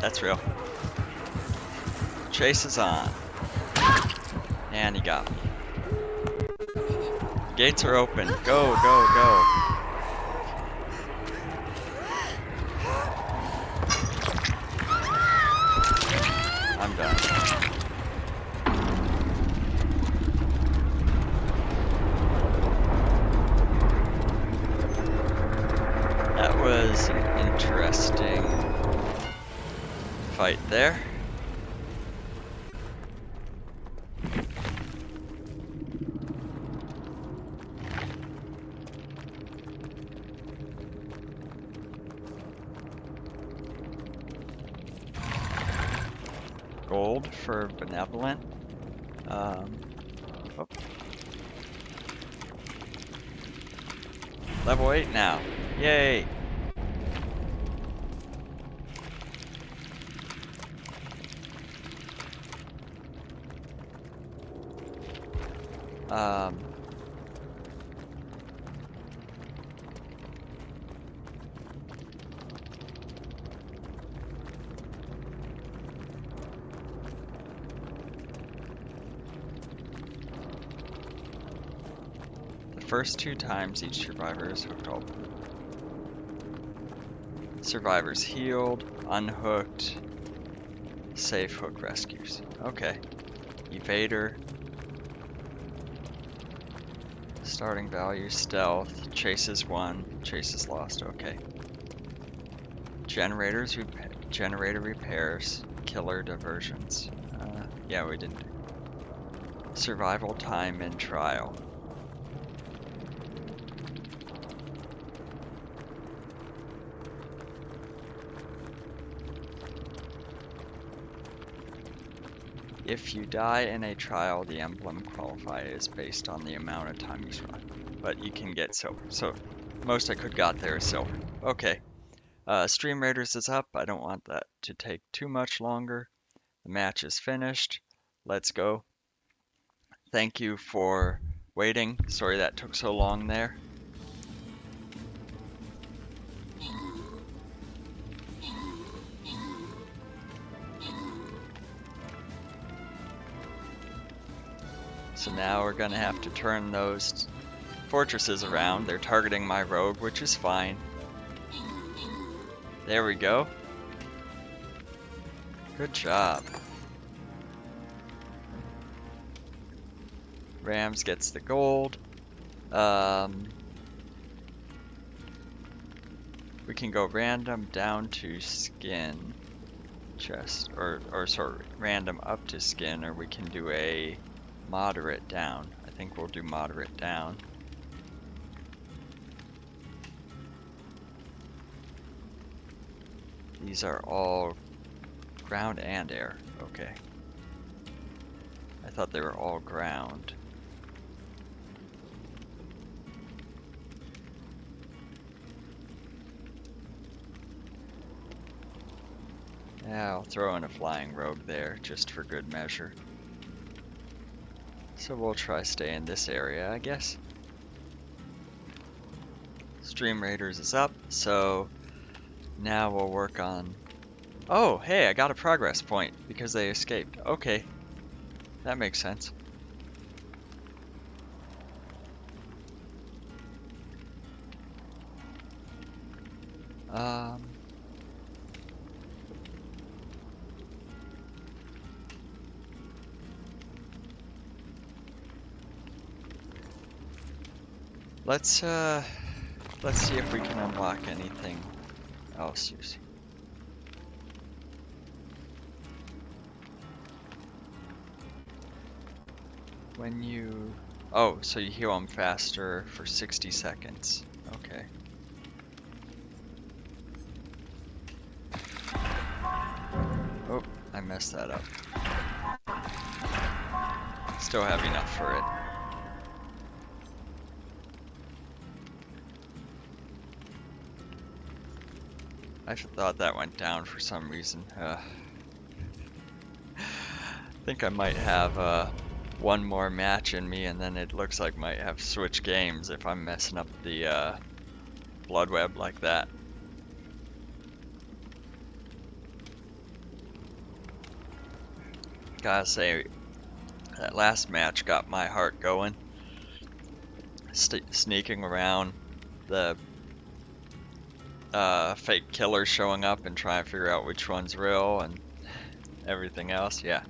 That's real. Chase is on. And he got me. Gates are open. Go, go, go. I'm done. That was an interesting fight there. Gold for benevolent. Oh. Level 8 now. Yay! The first 2 times each survivor is hooked up. Survivors healed, unhooked, safe hook rescues. Okay. Evader. Starting value, stealth, chases 1, chases lost, okay. Generator repairs, killer diversions. Yeah, we didn't do. Survival time in trial. If you die in a trial, the emblem qualifier is based on the amount of time you survive. But you can get silver. So most I could got there is silver. Okay. Stream Raiders is up. I don't want that to take too much longer. The match is finished. Let's go. Thank you for waiting. Sorry that took so long there. So now we're gonna have to turn those fortresses around. They're targeting my rogue, which is fine. There we go. Good job. Rams gets the gold. We can go random down to skin chest, or sorry, random up to skin, or we can do a moderate down. I think we'll do moderate down. These are all ground and air. Okay. I thought they were all ground. Yeah, I'll throw in a flying rogue there just for good measure. So we'll try stay in this area, I guess. Stream Raiders is up, so now we'll work on... Oh, hey, I got a progress point because they escaped. Okay, that makes sense. Let's see if we can unlock anything else using. When you... Oh, so you heal them faster for 60 seconds. Okay. Oh, I messed that up. Still have enough for it. I thought that went down for some reason. I think I might have one more match in me, and then it looks like might have switched games if I'm messing up the blood web like that. Gotta say, that last match got my heart going. Sneaking around, the fake killers showing up and trying to figure out which one's real and everything else, yeah.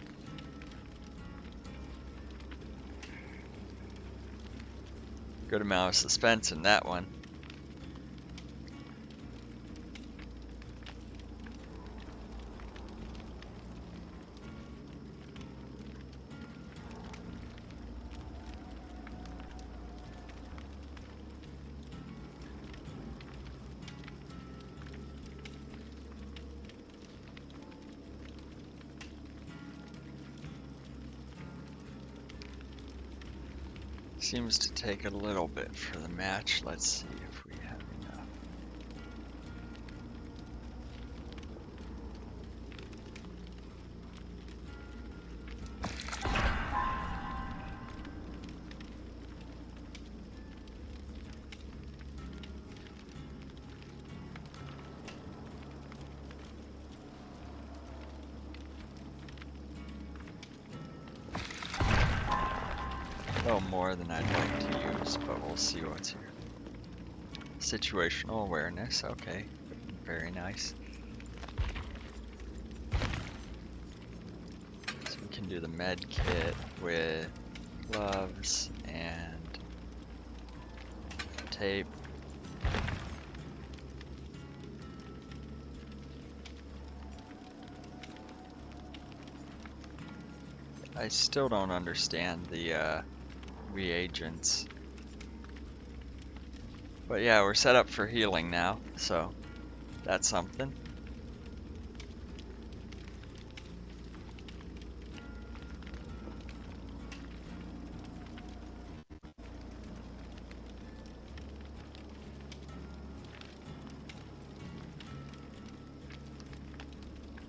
Good amount of suspense in that one. Seems to take a little bit for the match. Let's see if we have enough. A little more than I'd like to use, but we'll see what's here. Situational awareness, okay, very nice. So we can do the med kit with gloves and tape. I still don't understand the reagents. But yeah, we're set up for healing now, so that's something.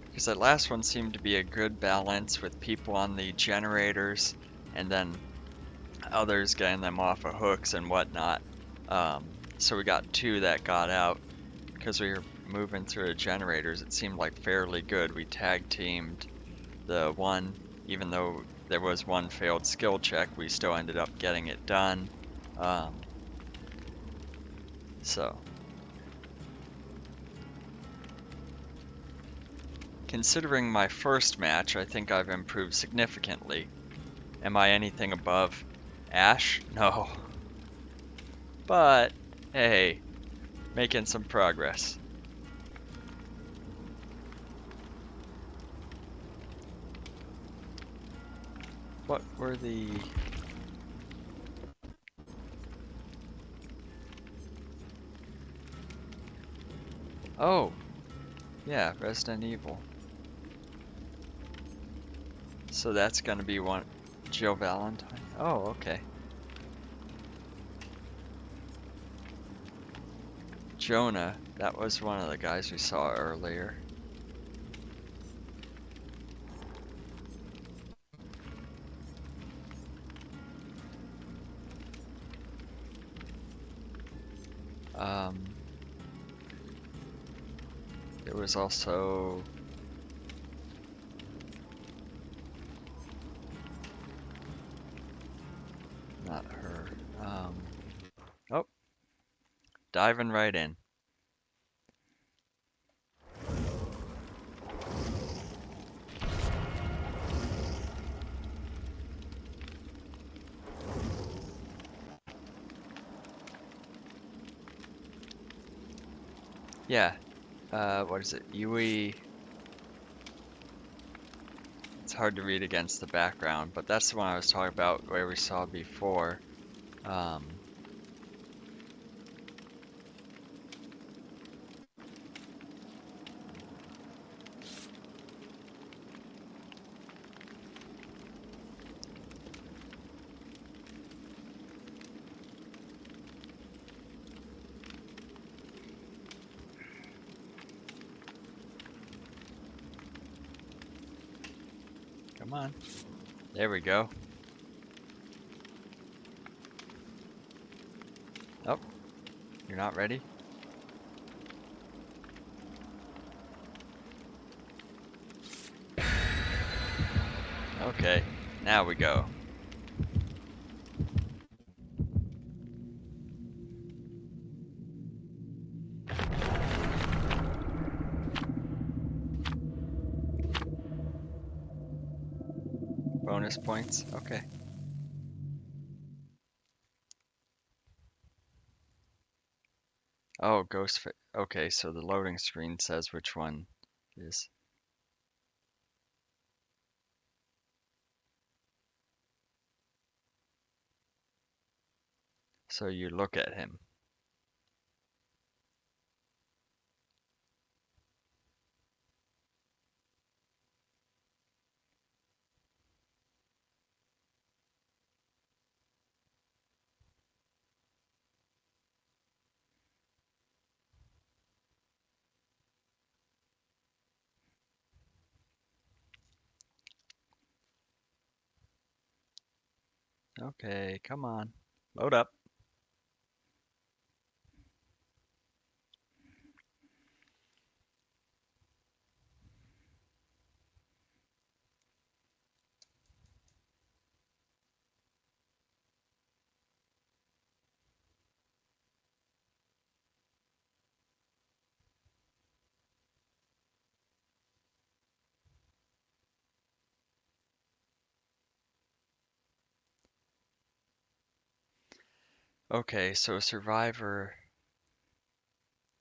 Because that last one seemed to be a good balance with people on the generators and then others getting them off of hooks and whatnot. So we got 2 that got out because we were moving through the generators. It seemed like fairly good. We tag teamed the one, even though there was one failed skill check, we still ended up getting it done. So considering my first match, I think I've improved significantly. Am I anything above Ash? No. But, hey, making some progress. What were the... Oh, yeah, Resident Evil. So that's gonna be one... Jill Valentine? Oh, okay. Jonah, that was one of the guys we saw earlier. There was also... Not her. Oh, diving right in. Yeah, what is it? Yui. It's hard to read against the background, but that's the one I was talking about where we saw before. Come on. There we go. Oh, you're not ready? Okay, now we go. Bonus points? Okay. Oh, okay, so the loading screen says which one is. So you look at him. Okay, come on. Load up. Okay, so survivor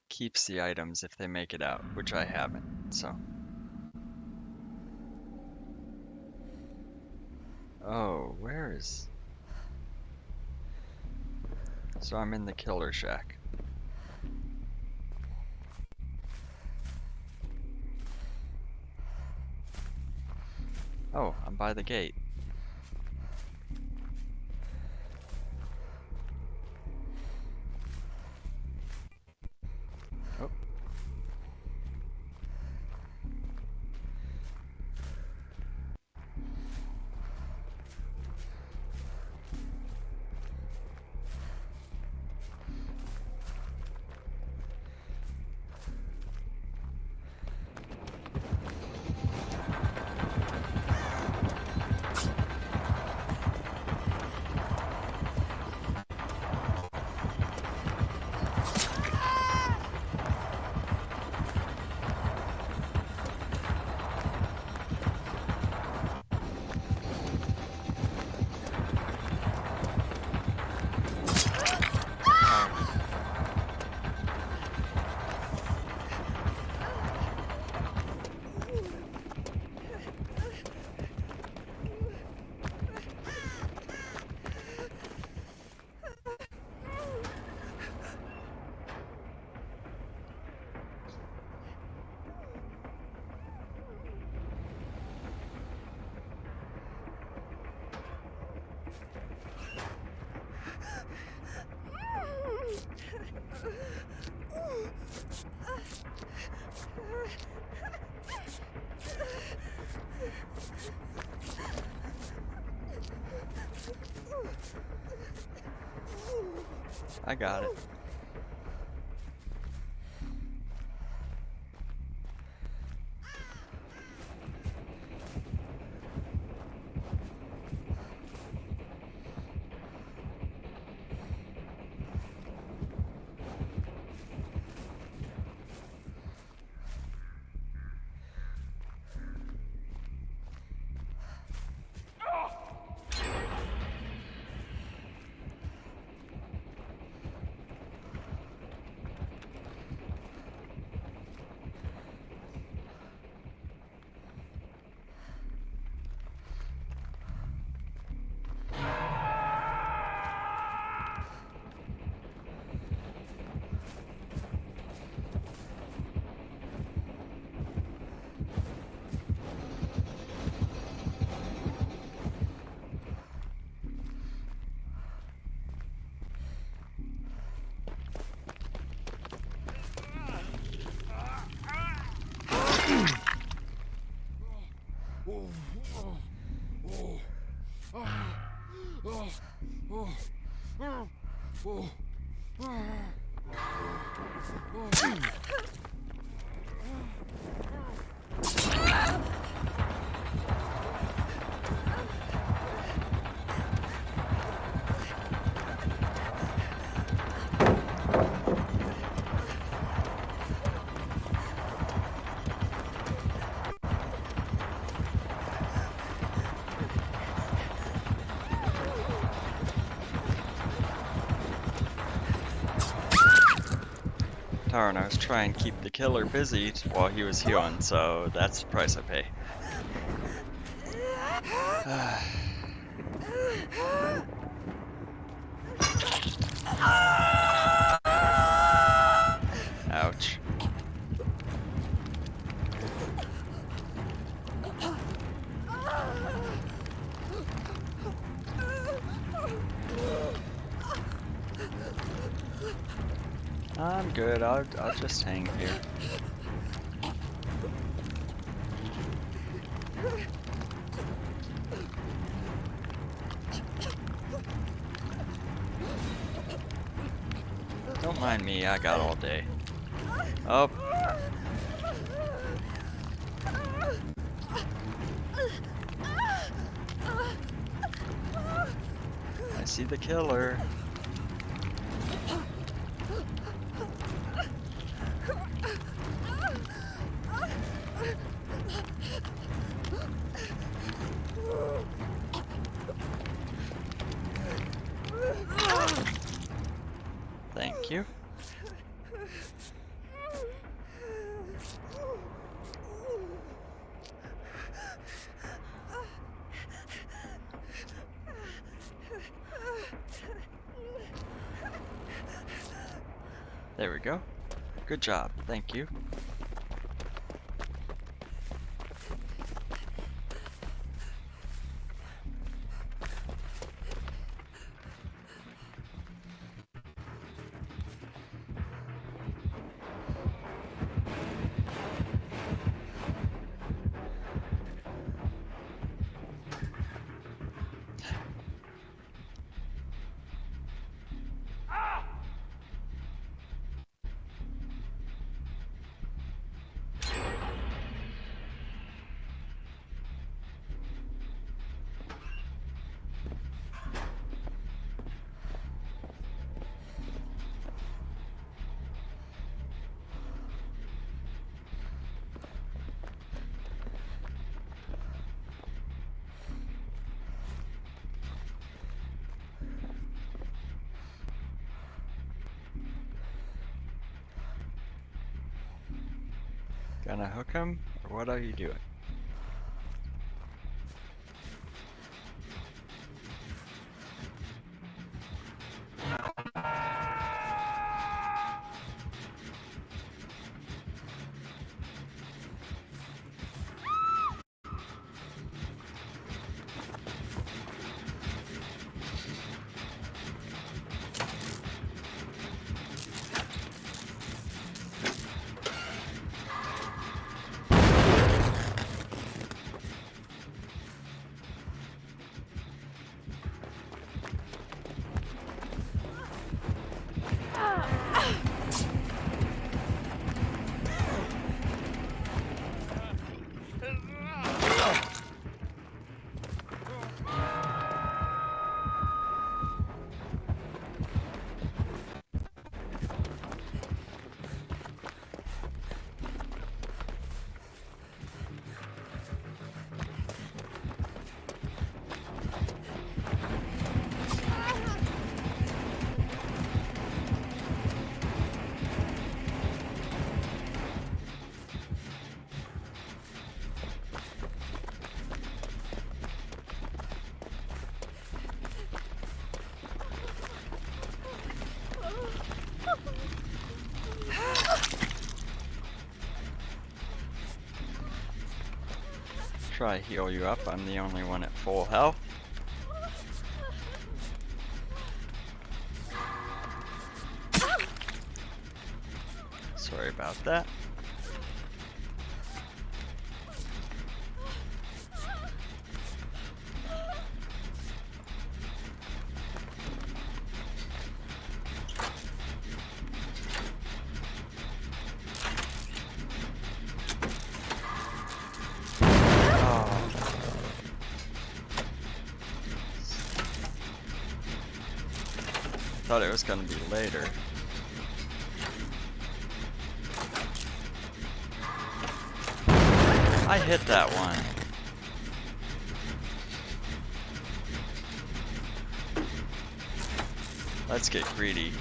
keeps the items if they make it out, which I haven't, so. Oh, where is... So I'm in the killer shack. Oh, I'm by the gate. Oh, oh, I got it. Darn, I was trying to keep the killer busy while he was healing, so that's the price I pay. Ouch. I'm good, I'll just hang here. Don't mind me, I got all day. Oh. I see the killer. Thank you. There we go. Good job. Thank you. Gonna hook him, or what are you doing? Try to heal you up, I'm the only one at full health. Sorry about that. Thought it was gonna be later. I hit that one. Let's get greedy.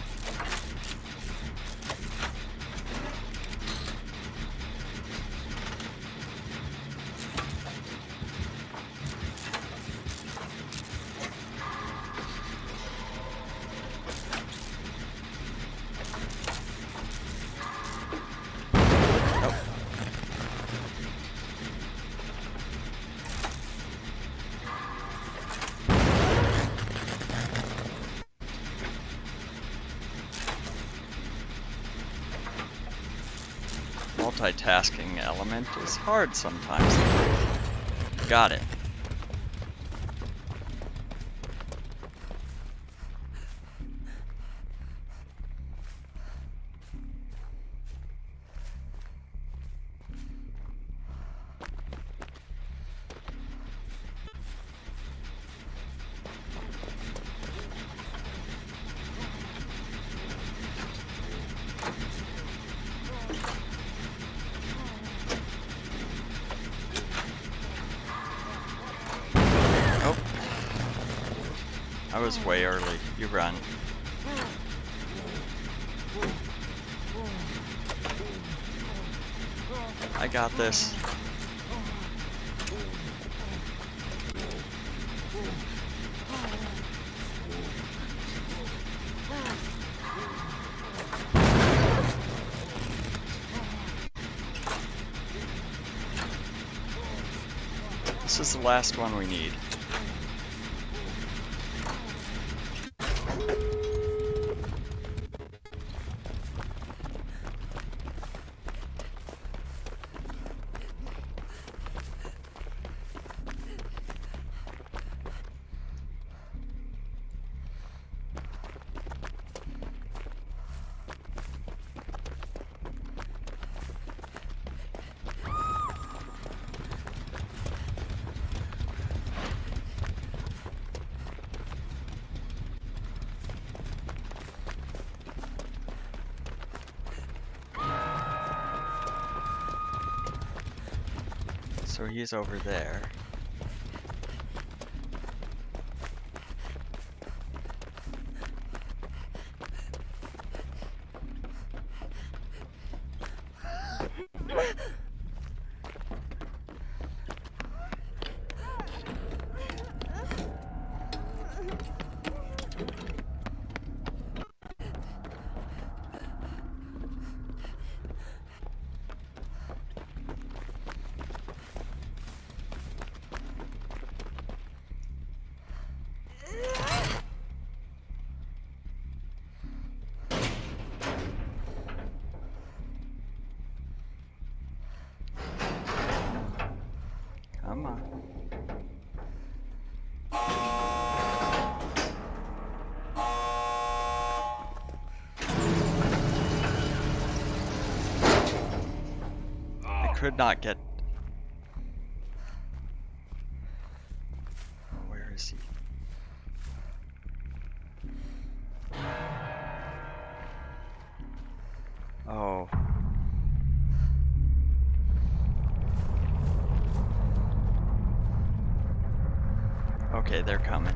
multitasking element is hard sometimes. Got it. I was way early. You run. I got this. This is the last one we need. So he's over there. Come on. I could not get... Where is he? Oh. Okay, they're coming.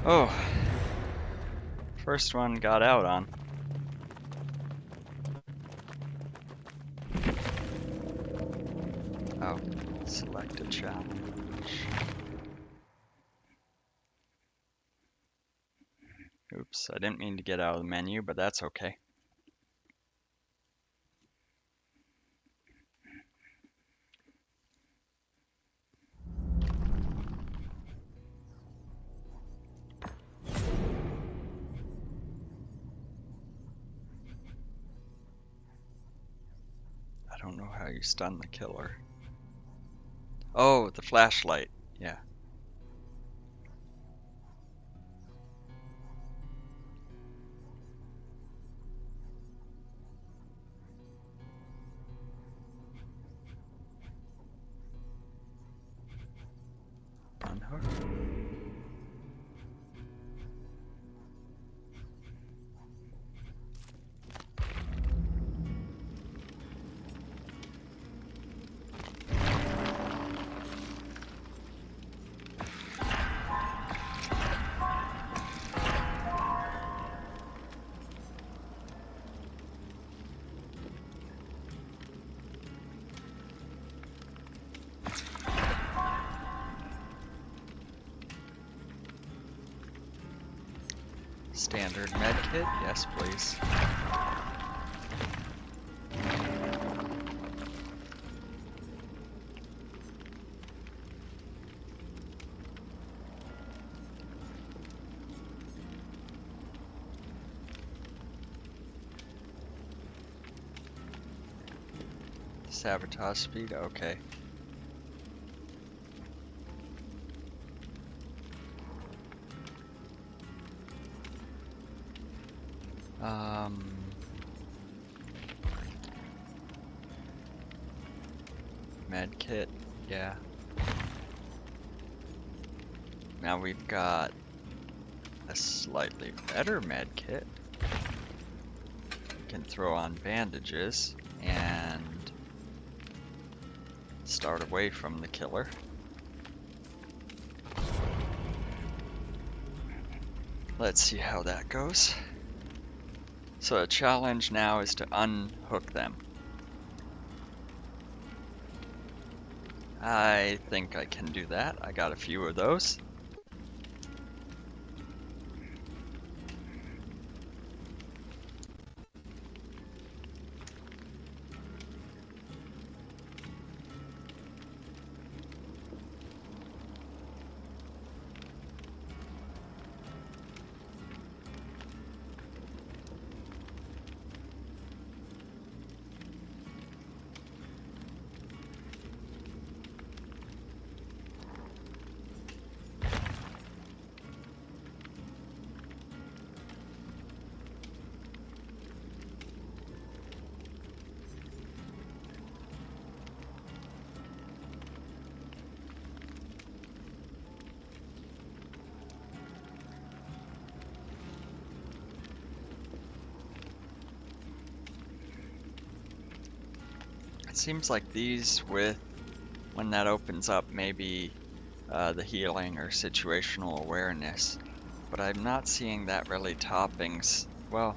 Oh. First one got out on. Oh, select a challenge. Oops, I didn't mean to get out of the menu, but that's okay. I don't know how you stun the killer. Oh, the flashlight. Yeah. Unhook. Standard medkit, yes please. Sabotage speed, okay. Med kit, yeah. Now we've got a slightly better med kit. We can throw on bandages and start away from the killer. Let's see how that goes. So the challenge now is to unhook them. I think I can do that. I got a few of those. It seems like these when that opens up, maybe the healing or situational awareness, but I'm not seeing that really toppings. Well,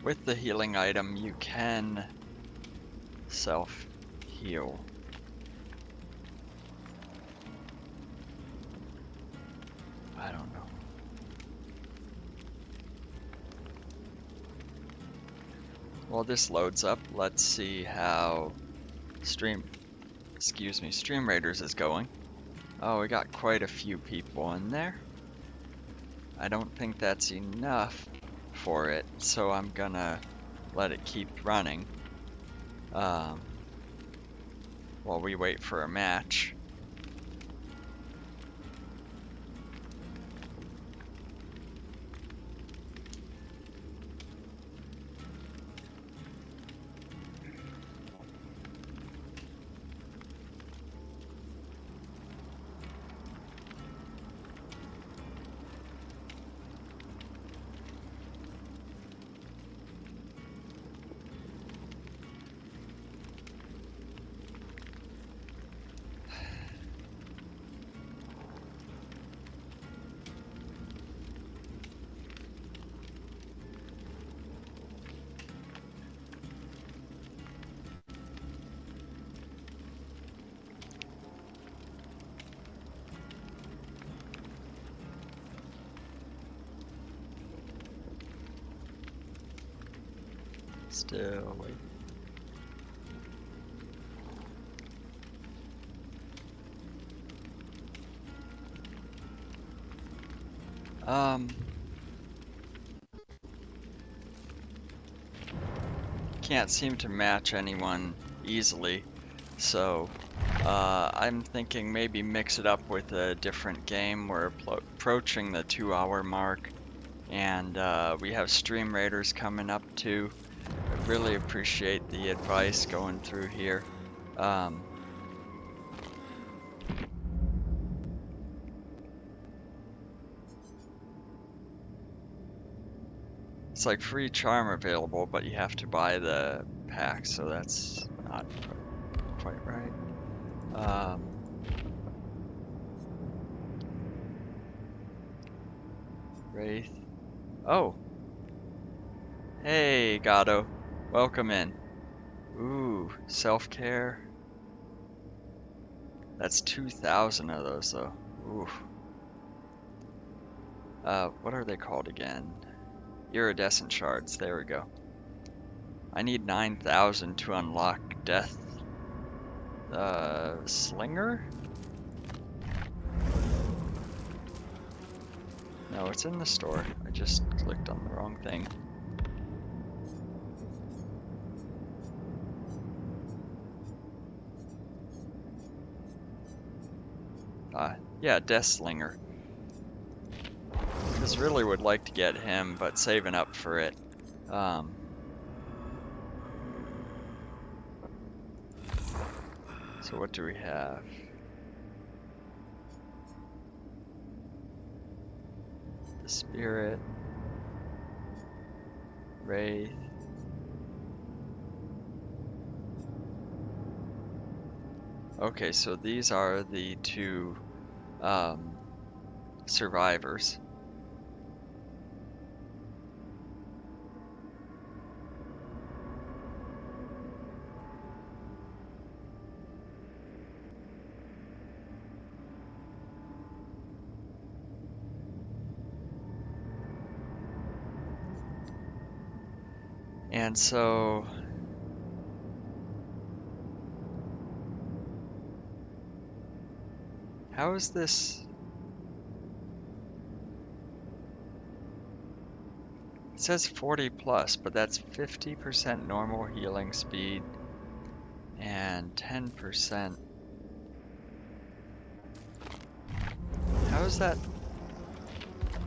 with the healing item, you can self-heal. I don't know. Well, this loads up. Let's see how Stream Raiders is going. Oh, we got quite a few people in there. I don't think that's enough for it, so I'm gonna let it keep running while we wait for a match. Still wait. Can't seem to match anyone easily, so I'm thinking maybe mix it up with a different game. We're approaching the 2-hour mark, and we have Stream Raiders coming up too. I really appreciate the advice going through here. It's like free charm available, but you have to buy the pack, so that's not quite right. Wraith. Oh! Hey, Gato. Welcome in. Ooh, self-care. That's 2,000 of those, though. Ooh. What are they called again? Iridescent shards. There we go. I need 9,000 to unlock Death Slinger? No, it's in the store. I just clicked on the wrong thing. Yeah, Death Slinger. Because really would like to get him, but saving up for it. So what do we have? The Spirit. Wraith. Okay, so these are the two survivors. And so how is this? It says 40 plus, but that's 50% normal healing speed and 10%. How is that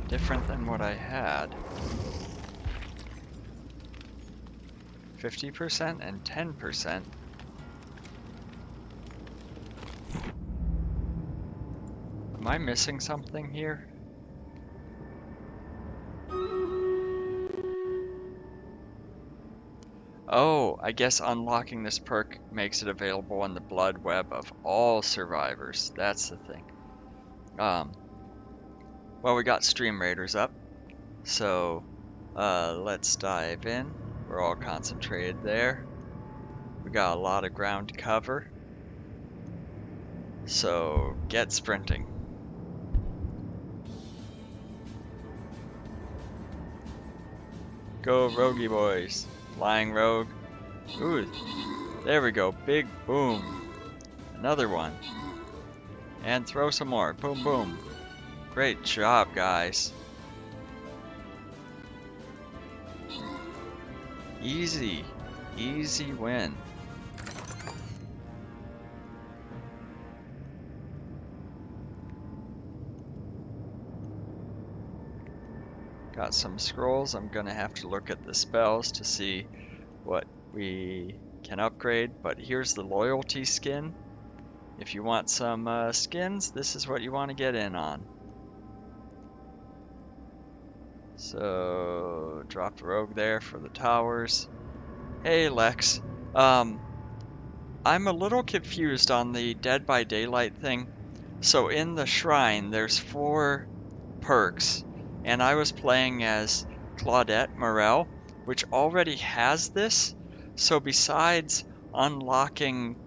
different than what I had? 50% and 10%. Am I missing something here? Oh, I guess unlocking this perk makes it available in the blood web of all survivors. That's the thing. Well, we got Stream Raiders up, so let's dive in. We're all concentrated there. We got a lot of ground to cover, so get sprinting. Go roguey boys. Flying rogue. Ooh, there we go. Big boom. Another one. And throw some more. Boom, boom. Great job, guys. Easy. Easy win. Got some scrolls. I'm gonna have to look at the spells to see what we can upgrade, but here's the loyalty skin. If you want some skins, this is what you want to get in on. So drop the rogue there for the towers. Hey Lex, I'm a little confused on the Dead by Daylight thing. So in the shrine there's 4 perks, and I was playing as Claudette Morel, which already has this. So besides unlocking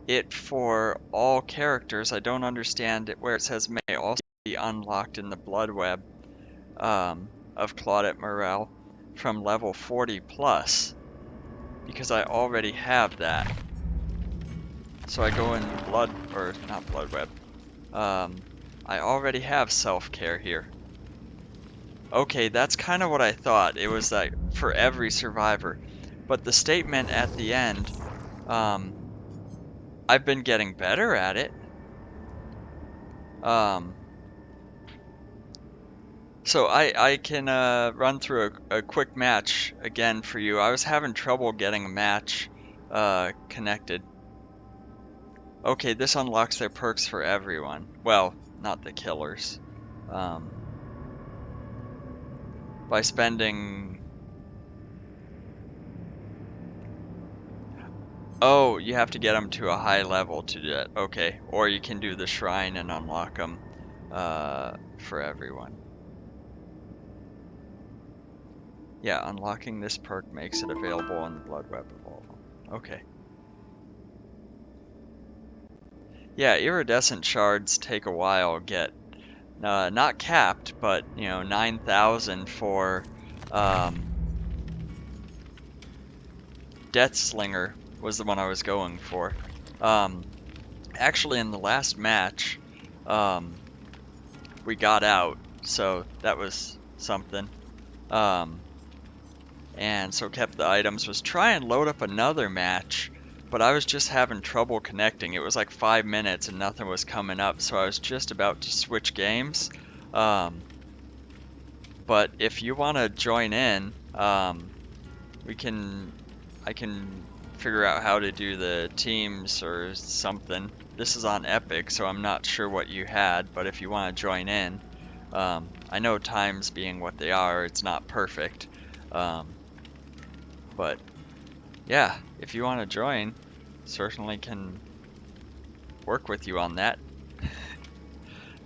it for all characters, I don't understand it where it says may also be unlocked in the blood web of Claudette Morel from level 40 plus, because I already have that. So I go in blood, or not blood web. I already have self-care here. Okay, that's kind of what I thought. It was like for every survivor. But the statement at the end, I've been getting better at it. So I can run through a quick match again for you. I was having trouble getting a match connected. Okay, this unlocks their perks for everyone. Well, not the killers. By spending... Oh, you have to get them to a high level to do that. Okay, or you can do the shrine and unlock them for everyone. Yeah, unlocking this perk makes it available in the blood web of all of them. Okay. Yeah, iridescent shards take a while to get, not capped, but, you know, 9,000 for, Death Slinger was the one I was going for. Actually, in the last match, we got out, so that was something. And so kept the items. Was trying to load up another match, but I was just having trouble connecting. It was like 5 minutes and nothing was coming up, so I was just about to switch games. But if you want to join in, we can, I can figure out how to do the teams or something. This is on Epic, so I'm not sure what you had, but if you want to join in, I know times being what they are, it's not perfect. But yeah, if you want to join, certainly can work with you on that.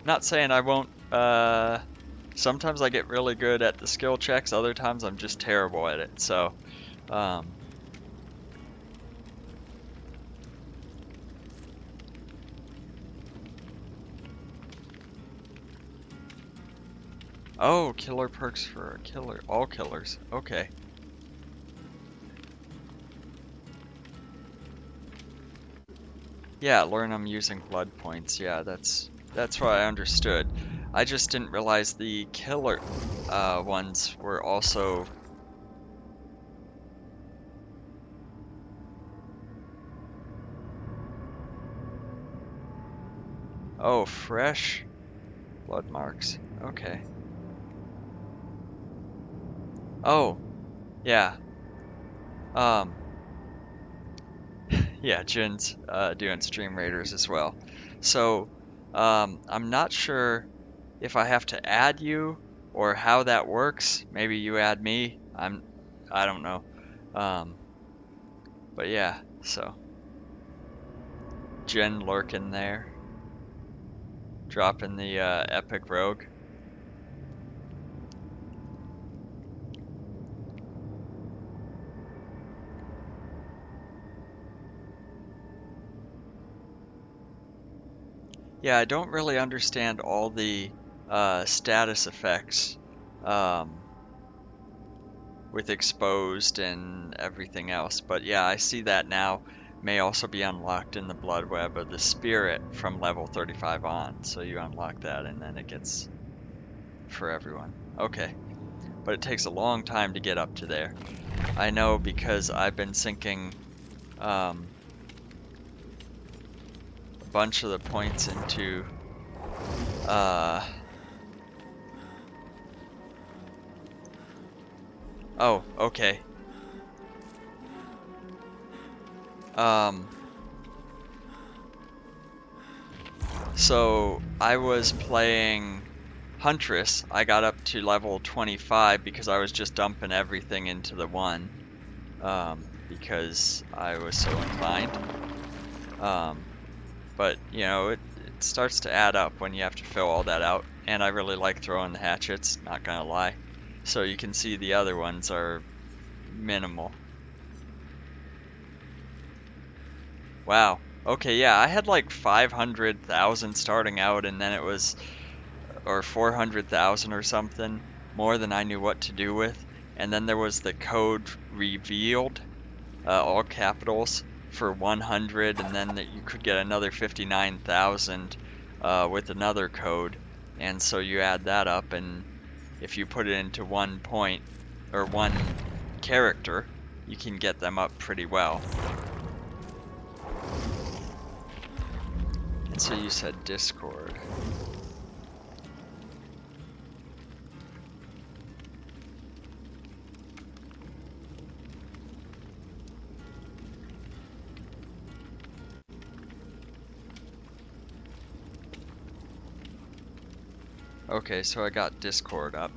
Not saying I won't. Sometimes I get really good at the skill checks, other times I'm just terrible at it. So, oh, killer perks for all killers. Okay. Yeah, learn them using blood points. Yeah, that's what I understood. I just didn't realize the killer ones were also. Oh, fresh blood marks. Okay. Oh, yeah. Um, yeah, Jin's doing Stream Raiders as well. So, I'm not sure if I have to add you or how that works. Maybe you add me. I don't know. Um, but yeah, so Jin lurking there, dropping the epic rogue. Yeah, I don't really understand all the status effects with exposed and everything else, but yeah, I see that now. May also be unlocked in the blood web of the spirit from level 35 on, so you unlock that and then it gets for everyone. Okay, but it takes a long time to get up to there. I know because I've been sinking a bunch of the points into oh, okay. So I was playing Huntress. I got up to level 25 because I was just dumping everything into the one, because I was so inclined. But you know, it starts to add up when you have to fill all that out. And I really like throwing the hatchets, not gonna lie. So you can see the other ones are minimal. Wow. Okay, yeah, I had like 500,000 starting out, and then it was, or 400,000 or something, more than I knew what to do with. And then there was the code revealed, all capitals, for 100, and then that you could get another 59,000 with another code. And so you add that up, and if you put it into one point, or one character, you can get them up pretty well. And so you said Discord. Okay, so I got Discord up.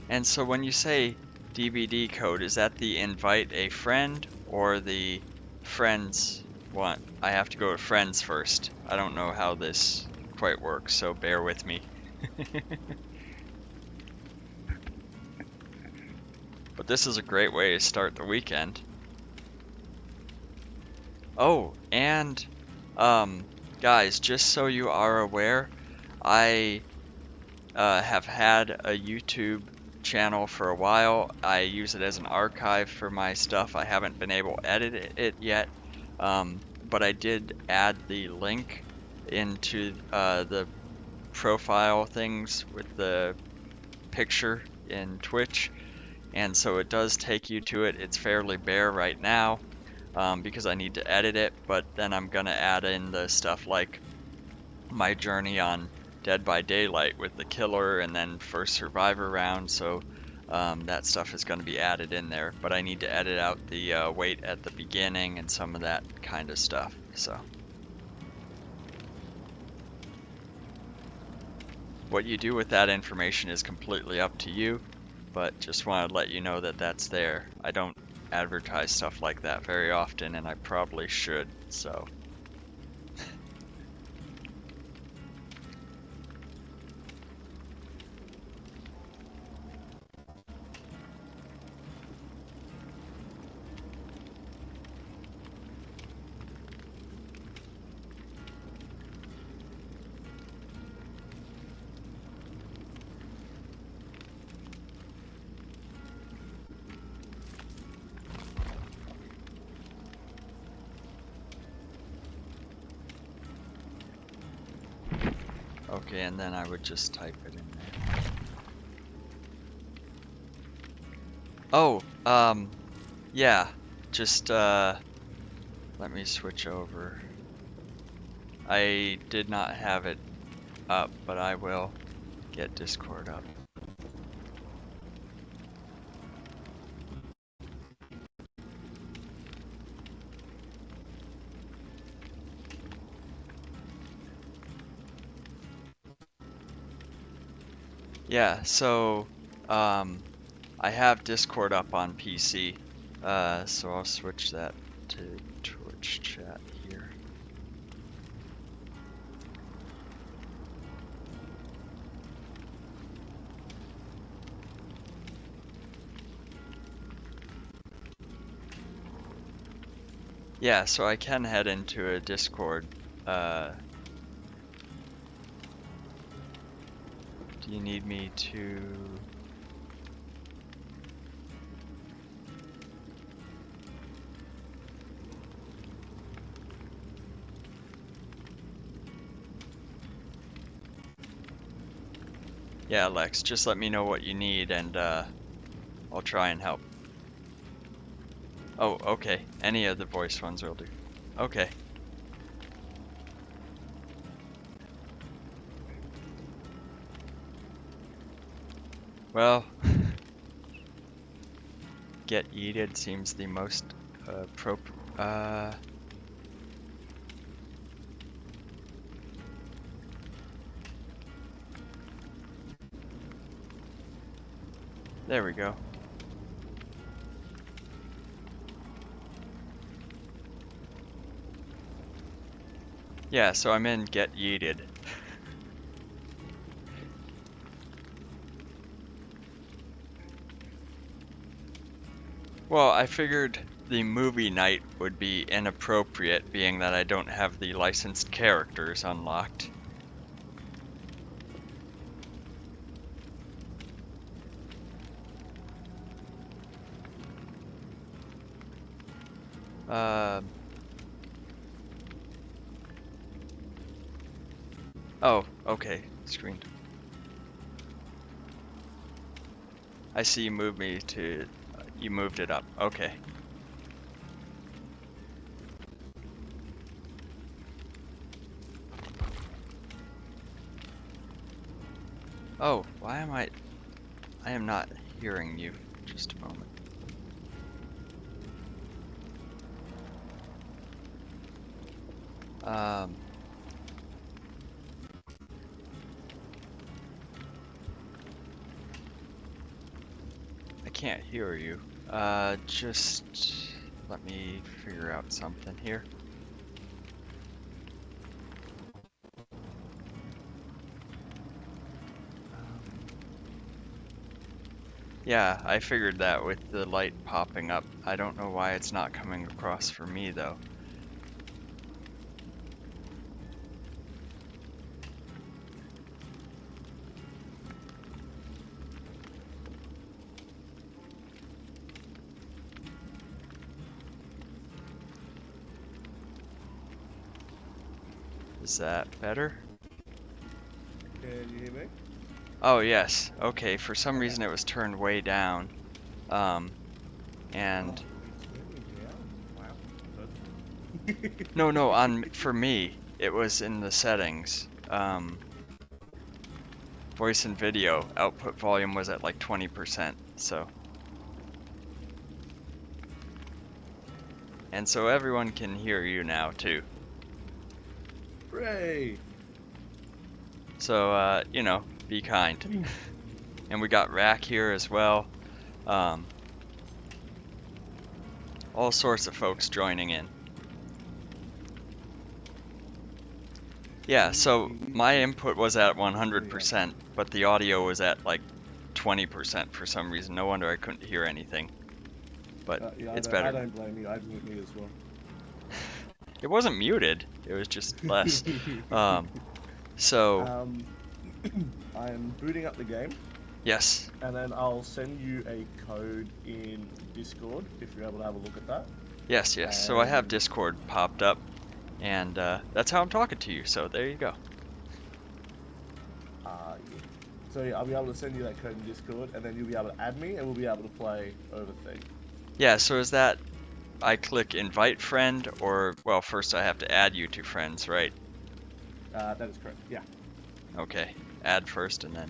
And so when you say DbD code, is that the invite a friend or the friends one? I have to go to friends first. I don't know how this quite works, so bear with me. But this is a great way to start the weekend. Oh, and guys, just so you are aware, I have had a YouTube channel for a while. I use it as an archive for my stuff. I haven't been able to edit it yet, but I did add the link into the profile things with the picture in Twitch, and so it does take you to it. It's fairly bare right now because I need to edit it, but then I'm gonna add in the stuff like my journey on Dead by Daylight with the killer and then first survivor round, so that stuff is going to be added in there, but I need to edit out the wait at the beginning and some of that kind of stuff. So what you do with that information is completely up to you, but just wanted to let you know that that's there. I don't advertise stuff like that very often, and I probably should, so. Okay, and then I would just type it in there. Oh, yeah, just, let me switch over. I did not have it up, but I will get Discord up. Yeah, so, I have Discord up on PC, so I'll switch that to Twitch chat here. Yeah, so I can head into a Discord. Do you need me to... Yeah, Lex, just let me know what you need and I'll try and help. Oh, okay. Any of the voice ones will do. Okay. Well, get yeeted seems the most there we go. Yeah, so I'm in get yeeted. Well, I figured the movie night would be inappropriate, being that I don't have the licensed characters unlocked. Oh, okay, screen. I see you moved me to, you moved it up, okay. Oh, why am I am not hearing you. Just a moment. I can't hear you. Just let me figure out something here. Yeah, I figured that with the light popping up. I don't know why it's not coming across for me though. Is that better? Can you hear me? Oh, yes. Okay, for some Okay. reason it was turned way down. And It's really down. Wow. no, for me, it was in the settings. Voice and video output volume was at like 20%, so. And so everyone can hear you now too. Hooray! So, you know, be kind. And we got Rack here as well. All sorts of folks joining in. Yeah, so my input was at 100%, but the audio was at like 20% for some reason. No wonder I couldn't hear anything. But Yeah, it's I better. don't blame you. I'd mute me as well. It wasn't muted. It was just less. So I am booting up the game, yes, and then I'll send you a code in Discord if you're able to have a look at that. yes. So I have And Discord popped up, and that's how I'm talking to you. So there you go. yeah. So yeah, I'll be able to send you that code in Discord, and then you'll be able to add me, and we'll be able to play over thing. Yeah. So is that I click invite friend, or well, first I have to add you to friends, right? That is correct. Yeah. Okay. Add first, and then.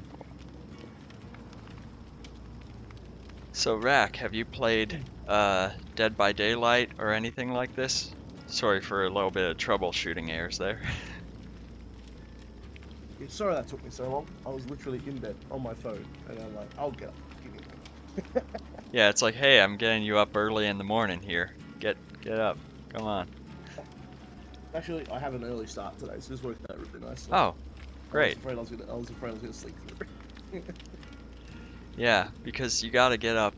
So Rack, have you played Dead by Daylight or anything like this? Sorry for a little bit of troubleshooting errors there. Yeah, sorry that took me so long. I was literally in bed on my phone, and I'm like, I'll get up. Give me a minute. Yeah, it's like, hey, I'm getting you up early in the morning here. Get up. Come on. Actually, I have an early start today, so this worked out really nicely. Oh, great. I was afraid I was gonna sleep through. Yeah, because you gotta get up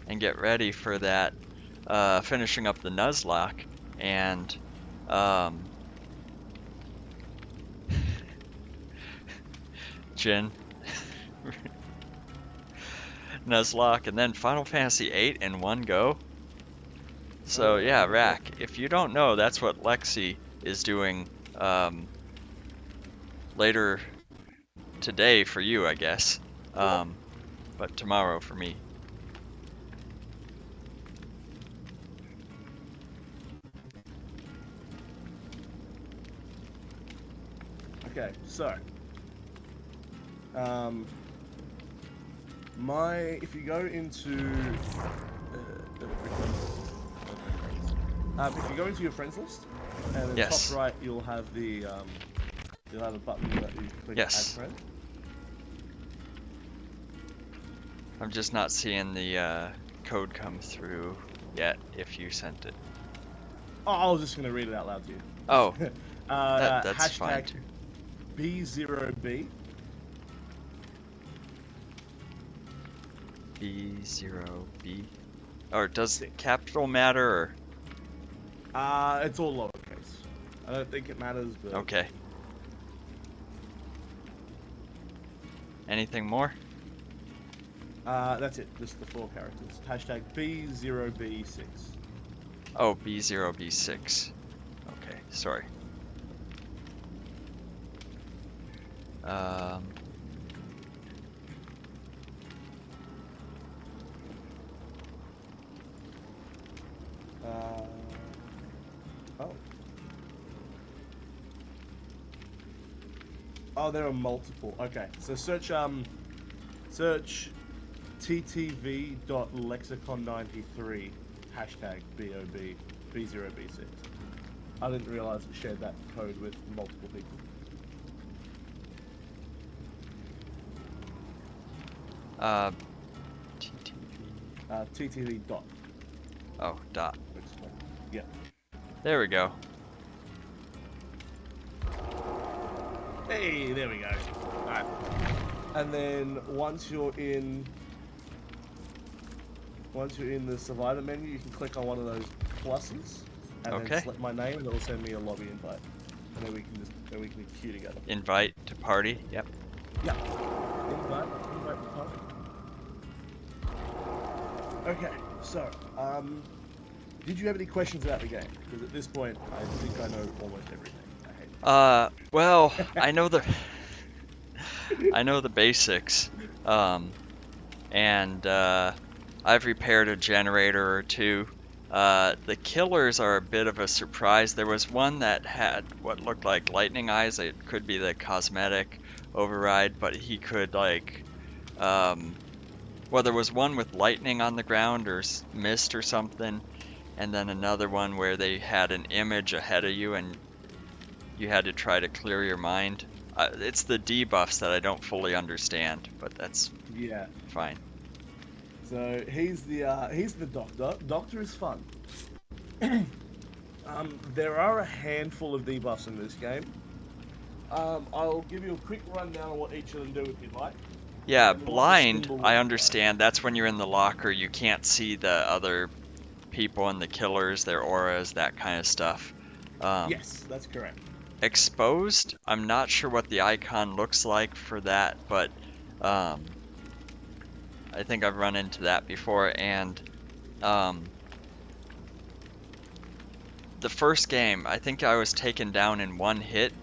and get ready for that finishing up the Nuzlocke and Jin Nuzlocke and then Final Fantasy VIII in one go. So yeah, Rack, if you don't know, that's what Lexi is doing later today for you, I guess. But tomorrow for me. Okay, so if you go into if you go into your friends list, and in the Yes. top right you'll have the you'll have a button that you click Yes. add friend. I'm just not seeing the code come through yet if you sent it. Oh, I was just gonna read it out loud to you. Oh, that's hashtag fine too. B0B. B0B. Or does capital matter or? It's all lowercase. I don't think it matters, but Okay. Anything more? That's it. Just the 4 characters. Hashtag B0B6. Oh, B0B6. Okay, sorry. Oh. Oh, there are multiple. Okay, so search ttv.lexicon93 hashtag BOB B0B6. I didn't realize it shared that code with multiple people. TTV. TTV dot. Oh, dot. Yeah. There we go. Hey, there we go. Alright. And then once you're in the survivor menu, you can click on one of those pluses and then select my name, and it'll send me a lobby invite. And then we can queue together. Invite to party, yep. Yeah. Invite to party. Okay, so, did you have any questions about the game? Because at this point, I think I know almost everything. I hate Well, I know the basics. Um, and I've repaired a generator or two. The killers are a bit of a surprise. There was one that had what looked like lightning eyes. It could be the cosmetic override, but he could like, um, well, there was one with lightning on the ground or mist or something, and then another one where they had an image ahead of you and you had to try to clear your mind. It's the debuffs that I don't fully understand, but that's Yeah. fine. So he's the doctor. Doctor is fun. There are a handful of debuffs in this game. I'll give you a quick rundown on what each of them do if you'd like. Yeah, The one with blind, symbol I is blind. understand. That's when you're in the locker, you can't see the other people and the killers, their auras, that kind of stuff. Um, Yes, that's correct. exposed, I'm not sure what the icon looks like for that, but um, I think I've run into that before. And um, the first game, I think I was taken down in one hit.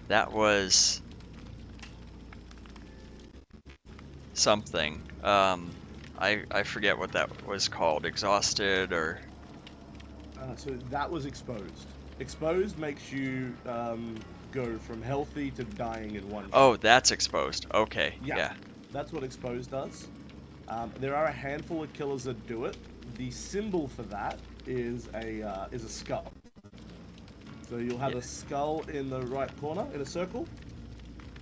That was something. I forget what that was called. Exhausted or So that was exposed. Exposed makes you go from healthy to dying in one oh, shot. that's exposed. Okay, Yeah, yeah. that's what exposed does. There are a handful of killers that do it. The symbol for that is a skull. So you'll have Yeah. a skull in the right corner in a circle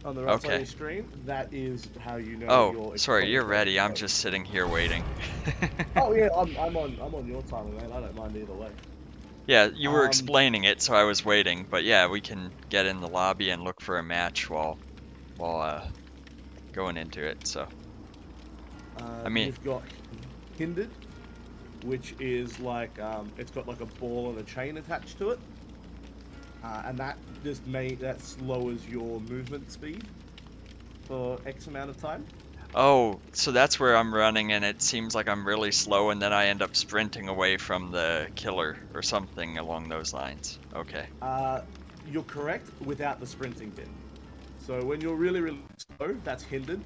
on the right side of Okay. your screen. That is how you know Oh, you're sorry, you're exposed or ready. I'm exposed. just sitting here waiting. Oh yeah, I'm on your timing, man. I don't mind either way. Yeah, you were Um, explaining it, so I was waiting. But yeah, we can get in the lobby and look for a match while going into it. So, I mean, you've got hindered, which is like it's got like a ball and a chain attached to it, and that lowers your movement speed for X amount of time. oh, so that's where I'm running, and it seems like I'm really slow, and then I end up sprinting away from the killer or something along those lines. Okay. Uh, you're correct without the sprinting bit. So when you're really slow, that's hindered.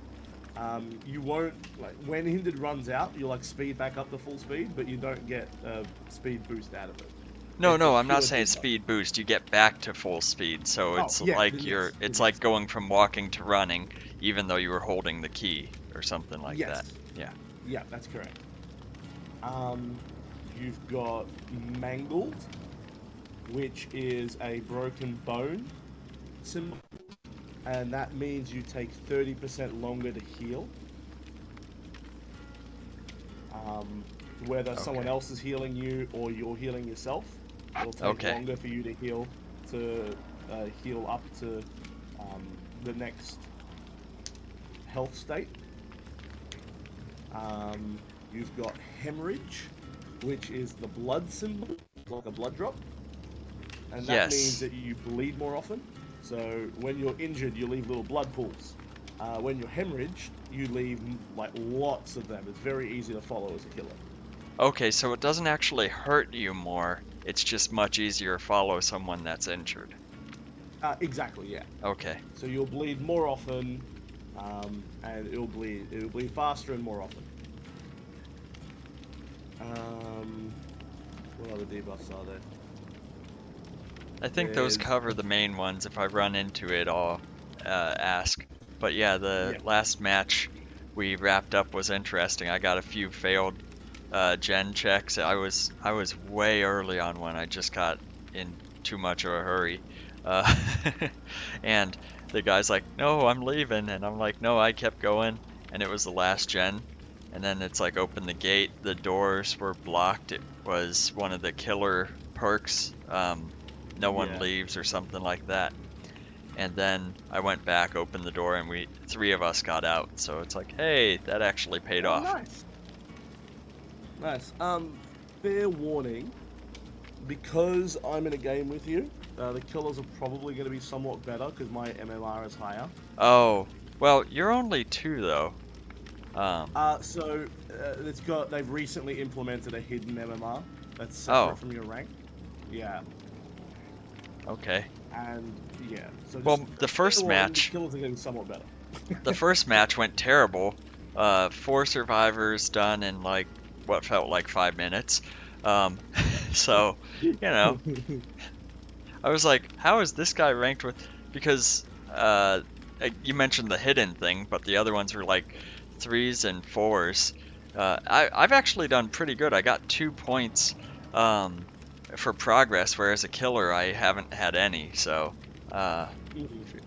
You won't like when hindered runs out, you'll like speed back up to full speed, but you don't get a speed boost out of it. No, It's a no, I'm not pure saying debuff. speed boost. You get back to full speed, so Oh it's yeah, like then yes, then it's like yes, going from walking to running, even though you were holding the key or something like that. yes, Yeah. yeah, that's correct. Um, you've got mangled, which is a broken bone symbol, and that means you take 30% longer to heal. Um, Whether someone Okay. else is healing you or you're healing yourself, it'll take Okay. longer for you to heal up to um, the next health state. Um, you've got hemorrhage, which is the blood symbol, like a blood drop, and that means Yes. that you bleed more often. So when you're injured, you leave little blood pools. When you're hemorrhaged, you leave like lots of them. It's very easy to follow as a killer. Okay, so it doesn't actually hurt you more. It's just much easier to follow someone that's injured. Exactly, yeah. Okay. So you'll bleed more often, and it'll bleed faster and more often. Um, what other debuffs are there? I think those There's cover the main ones. If I run into it, I'll ask. But yeah, the yeah, last match we wrapped up was interesting. I got a few failed gen checks. I was way early on one. I just got in too much of a hurry. Uh, and the guy's like, "No, I'm leaving." And I'm like, "No, I kept going." And it was the last gen. And then it's like open the gate. The doors were blocked. It was one of the killer perks. No one yeah. leaves or something like that. And then I went back, opened the door, and we three of us got out. So it's like, hey, that actually paid Oh, off. nice, nice. Fair warning, because I'm in a game with you, the killers are probably going to be somewhat better because my MMR is higher. Oh, well, you're only two though. They've recently implemented a hidden MMR that's separate Oh, from your rank. Yeah. Okay. And yeah, so just Well, the fair first warning, the match, killers are getting somewhat better. the first match went terrible. 4 survivors done in like what felt like 5 minutes. Um, so, you know, I was like, how is this guy ranked with? Because you mentioned the hidden thing, but the other ones were like threes and fours. I've actually done pretty good. I got 2 points um, for progress, whereas a killer I haven't had any. So uh, f-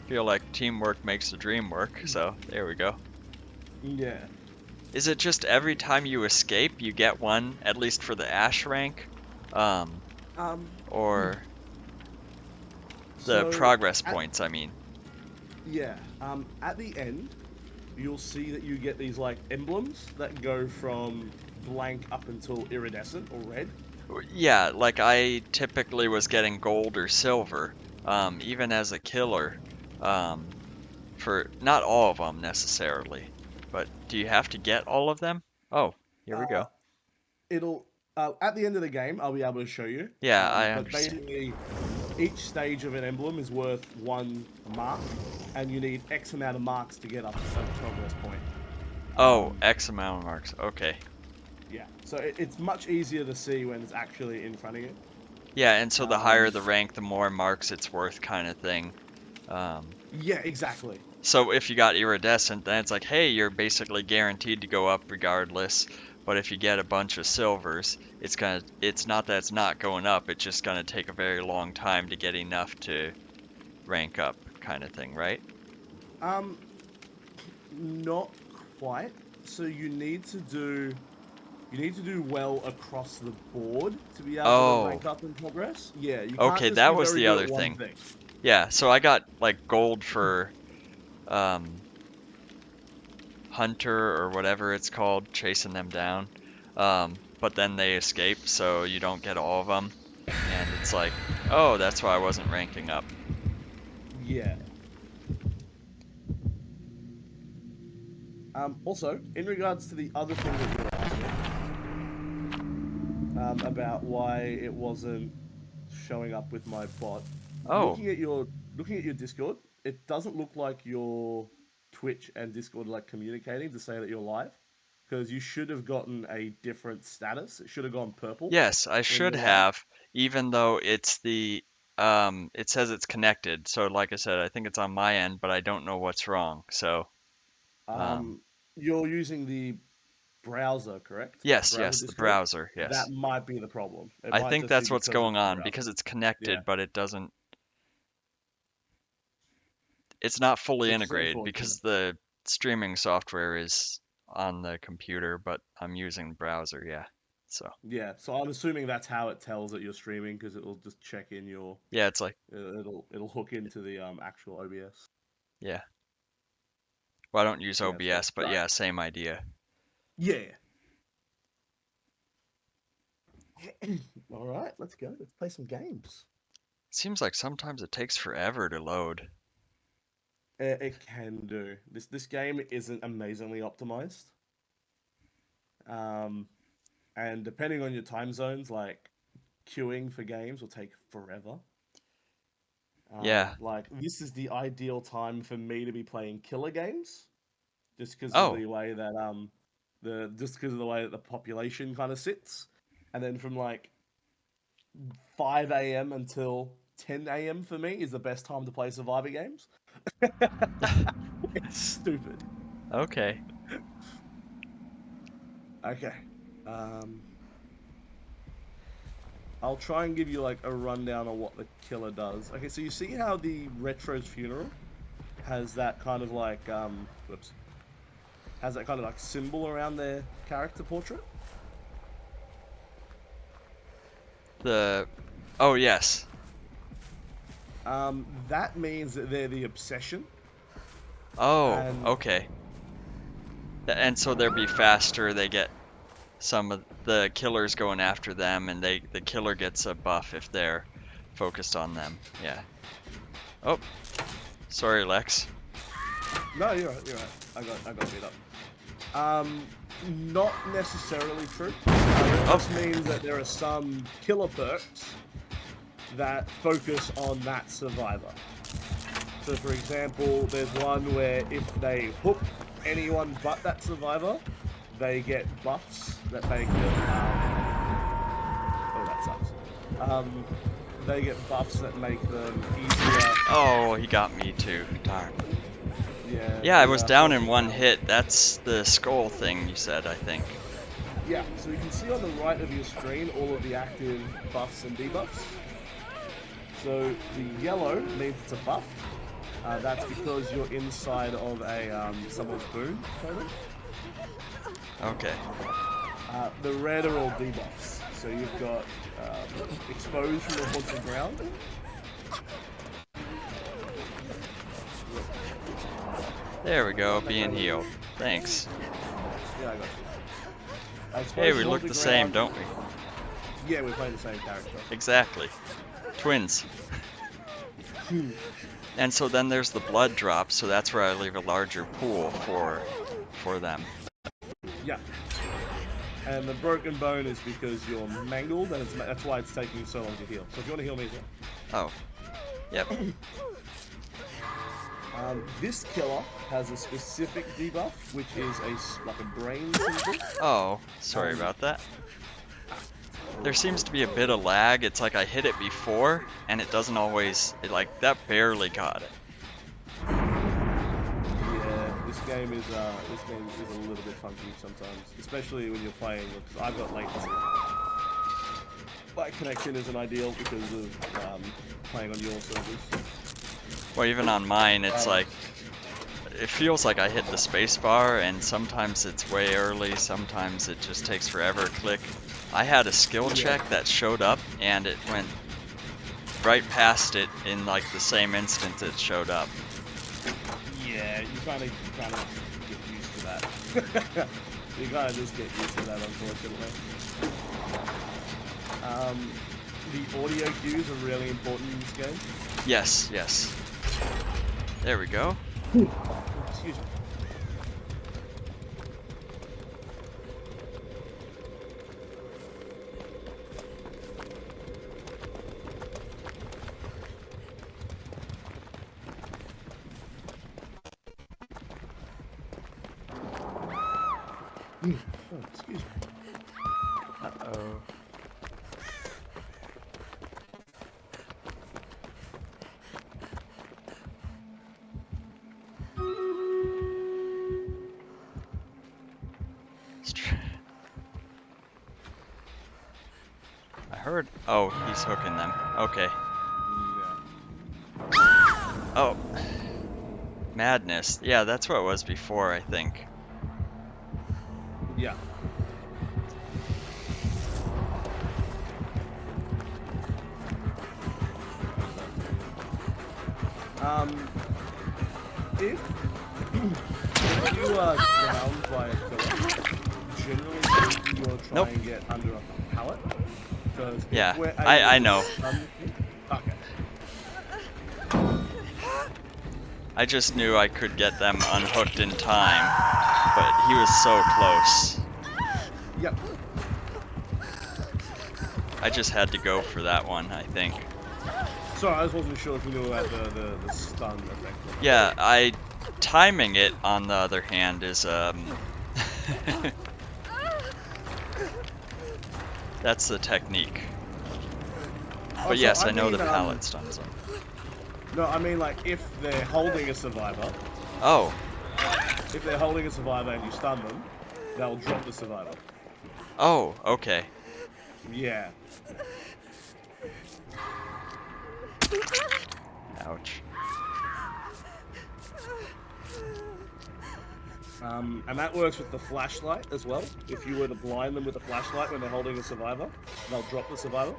feel like teamwork makes the dream work. So there we go. Yeah. Is it just every time you escape you get one, at least for the Ash rank, um, Um. or the So progress at points? I mean. yeah. At the end, you'll see that you get these like emblems that go from blank up until iridescent or red. Yeah, like I typically was getting gold or silver, even as a killer, um, for not all of them necessarily. But do you have to get all of them? Oh, here we Uh, go. it'll at the end of the game, I'll be able to show you. Yeah, I But understand. basically, each stage of an emblem is worth 1 mark, and you need X amount of marks to get up a progress point. Oh, Um, X amount of marks. Okay. yeah, so it's much easier to see when it's actually in front of you. Yeah, and so the higher Um, the rank, the more marks it's worth, kind of thing. Um, yeah, exactly. So if you got iridescent, then it's like, hey, you're basically guaranteed to go up regardless. But if you get a bunch of silvers, it's not that it's not going up, it's just gonna take a very long time to get enough to rank up, kind of thing, right? Um, Not quite. So you need to do well across the board to be able to Oh, rank up in progress. Yeah, you can't okay, just that be was very the good at other one thing. thing. Yeah, so I got like gold for um hunter or whatever it's called, chasing them down. But then they escape, so you don't get all of them. And it's like, oh, that's why I wasn't ranking up. Yeah. Also, in regards to the other thing that you're asking about why it wasn't showing up with my bot, Oh, looking at your Discord, it doesn't look like your Twitch and Discord are like communicating to say that you're live, because you should have gotten a different status. It should have gone purple yes, I when should you're live. have, even though it says it's connected. So like I said, I think it's on my end, but I don't know what's wrong. So, um, Um, you're using the browser, correct? yes, Browser yes, the Discord. browser, That yes. might be the problem. It I might think just be that's what's because going it's the on browser. because it's Yeah, connected, but it's not fully which is integrated unfortunate. because the streaming software is on the computer, but I'm using the browser, yeah. So, Yeah, so I'm assuming that's how it tells that you're streaming because it'll just check in your yeah, it's like, it'll hook into the actual OBS. yeah. Well, I don't use Yeah, so OBS, but right. yeah, same idea. Yeah. All right, let's go. Let's play some games. Seems like sometimes it takes forever to load. It can do. This game isn't amazingly optimized. Um, and depending on your time zones, like queuing for games will take forever. Yeah. Like this is the ideal time for me to be playing killer games, just because of Oh, the way that the population kind of sits, and then from like 5 a.m. until 10 a.m. for me is the best time to play Survivor games. It's stupid. okay. Okay. Um, I'll try and give you like a rundown on what the killer does. Okay, so you see how the Retro's funeral has that kind of like whoops, has that kind of like symbol around their character portrait? The Oh, yes. That means that they're the obsession, Oh, and okay. And so they'll be faster. They get some of the killers going after them, and the killer gets a buff if they're focused on them. Yeah. Oh, sorry, Lex. no, you're right, you're right. I got beat up. Um, Not necessarily true. It Oh, just means that there are some killer perks that focus on that survivor. So, for example, there's one where if they hook anyone but that survivor, they get buffs that make them. Oh, that sucks. They get buffs that make them easier. Oh, he got me too. Darn. Yeah. Yeah, I was down in haunted one ground. hit. That's the skull thing you said, I think. Yeah. So you can see on the right of your screen all of the active buffs and debuffs. So the yellow means it's a buff. That's because you're inside of a someone's boon totem. Okay. The red are all debuffs. So you've got exposed from the haunted ground. There we go, being healed. Thanks. Yeah, I got you. Hey, Exposed we from look haunted the same, ground. don't we? Yeah, we're playing the same character. Exactly. Twins. And so then there's the blood drop, so that's where I leave a larger pool for them. Yeah. And the broken bone is because you're mangled, and that's why it's taking you so long to heal. So if you want to heal me as well. Oh. Yep. This killer has a specific debuff, which is like a brain symbol. Oh, sorry about that. There seems to be a bit of lag. It's like I hit it before, and it doesn't always, that barely got it. Yeah, this game is a little bit funky sometimes, especially when you're playing. Because I've got latency. My connection isn't ideal because of playing on your servers. Well, even on mine, it's like, it feels like I hit the space bar, and sometimes it's way early, sometimes it just takes forever to click. I had a skill check that showed up, and it went right past it in like the same instant it showed up. Yeah, you kind of get used to that. You kind of just get used to that, unfortunately. The audio cues are really important in this game. Yes, yes. There we go. Excuse me. Oh, excuse me. Uh-oh. I heard. Oh, he's hooking them. Okay. Yeah. Oh. Madness. Yeah, that's what it was before, I think. Yeah. If you are drowned by a killer, generally speaking, you'll try Nope. and get under a pallet. Because Yeah, if we're able I to know. stun you- okay. I just knew I could get them unhooked in time, but he was so close. Yep. I just had to go for that one, I think. Sorry, I just wasn't sure if you knew about the stun effect. Yeah, timing it, on the other hand, is, that's the technique. But Also, yes, I know mean, the pallet stuns them. No, I mean, like, if they're holding a survivor, Oh, if they're holding a survivor and you stun them, they'll drop the survivor. oh, okay. Yeah. Ouch. And that works with the flashlight as well. If you were to blind them with a flashlight when they're holding a survivor, they'll drop the survivor.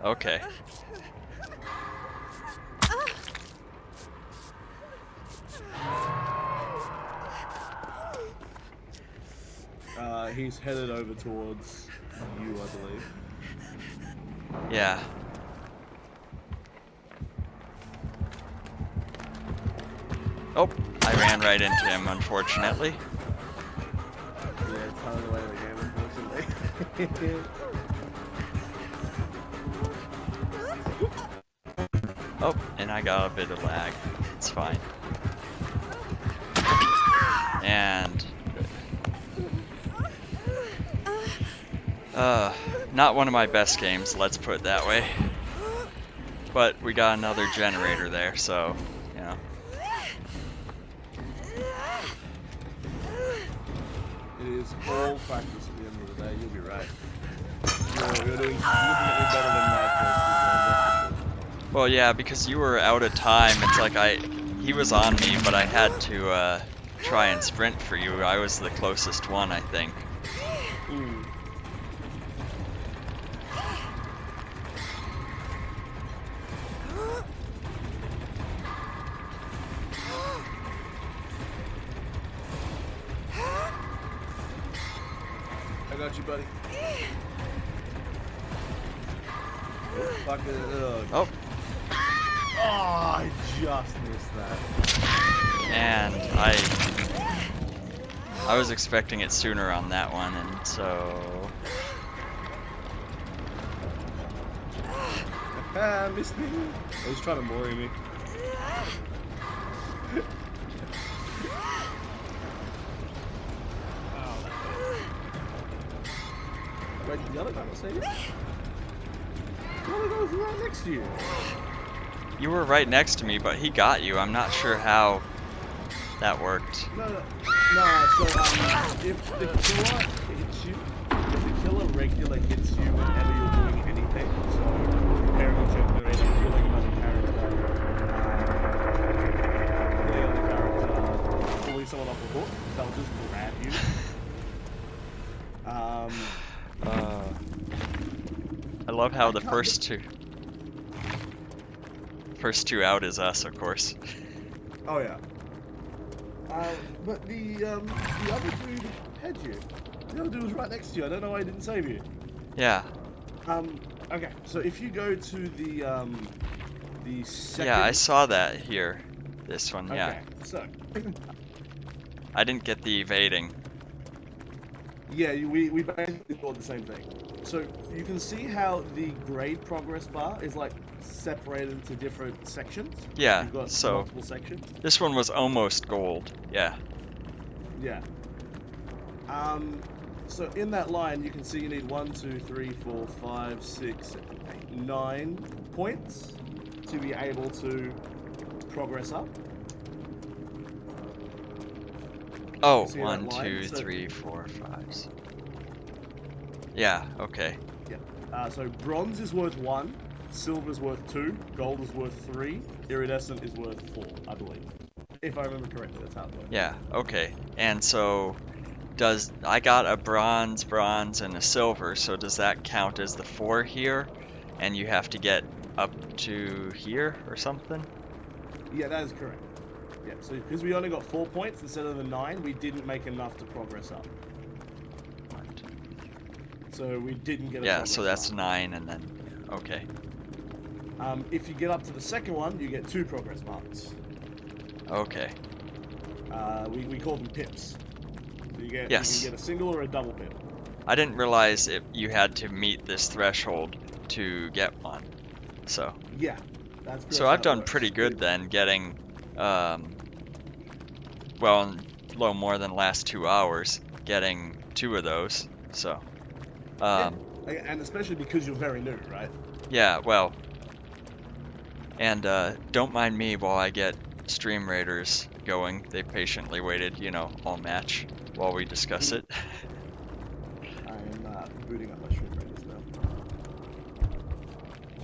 Okay. He's headed over towards you, I believe. Yeah. Oh, I ran right into him, unfortunately. Yeah, it's kind of the way of the game, unfortunately. Oh, and I got a bit of lag. It's fine. And not one of my best games, let's put it that way. But we got another generator there, so, you know. It is all practice at the end of the day. You'll be right. You're doing significantly better than my first exam, Well, yeah, because you were out of time. It's like he was on me, but I had to try and sprint for you. I was the closest one, I think. Mm. I got you, buddy. Oh, fuck it. Oh, Oh, I just missed that. and I was expecting it sooner on that one, and so Ah, missed me. I was trying to mori me. Wait, did the other guy not say it? The other guy was right next to you. you were right next to me, but he got you. I'm not sure how that worked. No, so if the killer hits you, if the killer regular hits you whenever you're doing anything, so repairing a generator, healing another character, hitting another character, pulling someone off a hook, they'll just grab you. I love how the first two out is us, of course. Oh yeah. But the other dude had you. The other dude was right next to you. I don't know why he didn't save you. Yeah. Okay. So if you go to the second. Yeah, I saw that here. This one, Okay. yeah. So. I didn't get the evading. Yeah, we basically thought the same thing. So you can see how the grade progress bar is like separated into different sections. Yeah, You've got so multiple sections. this one was almost gold. Yeah. Yeah. So in that line, you can see you need 1, 2, 3, 4, 5, 6, 7, 8, 9 points to be able to progress up. Oh, See that 1, line? 2, So- 3, 4, 5. Yeah, okay. Yeah. So bronze is worth 1, silver is worth 2, gold is worth 3, iridescent is worth 4, I believe. If I remember correctly, that's how it works. Yeah, okay. And so I got a bronze, and a silver, so does that count as the 4 here? And you have to get up to here or something? Yeah, that is correct. Yeah, so because we only got 4 points instead of the 9, we didn't make enough to progress up. What? So we didn't get a Yeah, progress so that's up. 9 and then, okay. If you get up to the second one, you get 2 progress marks. Okay. We call them pips. So you can Yes. get a single or a double pip. I didn't realize you had to meet this threshold to get one. So Yeah, that's so I've done pretty good then, getting well, a little more than the last 2 hours, getting 2 of those. So and especially because you're very new, right? yeah, well, and don't mind me while I get Stream Raiders going. They patiently waited, all match while we discuss it. I am booting up my stream raiders now.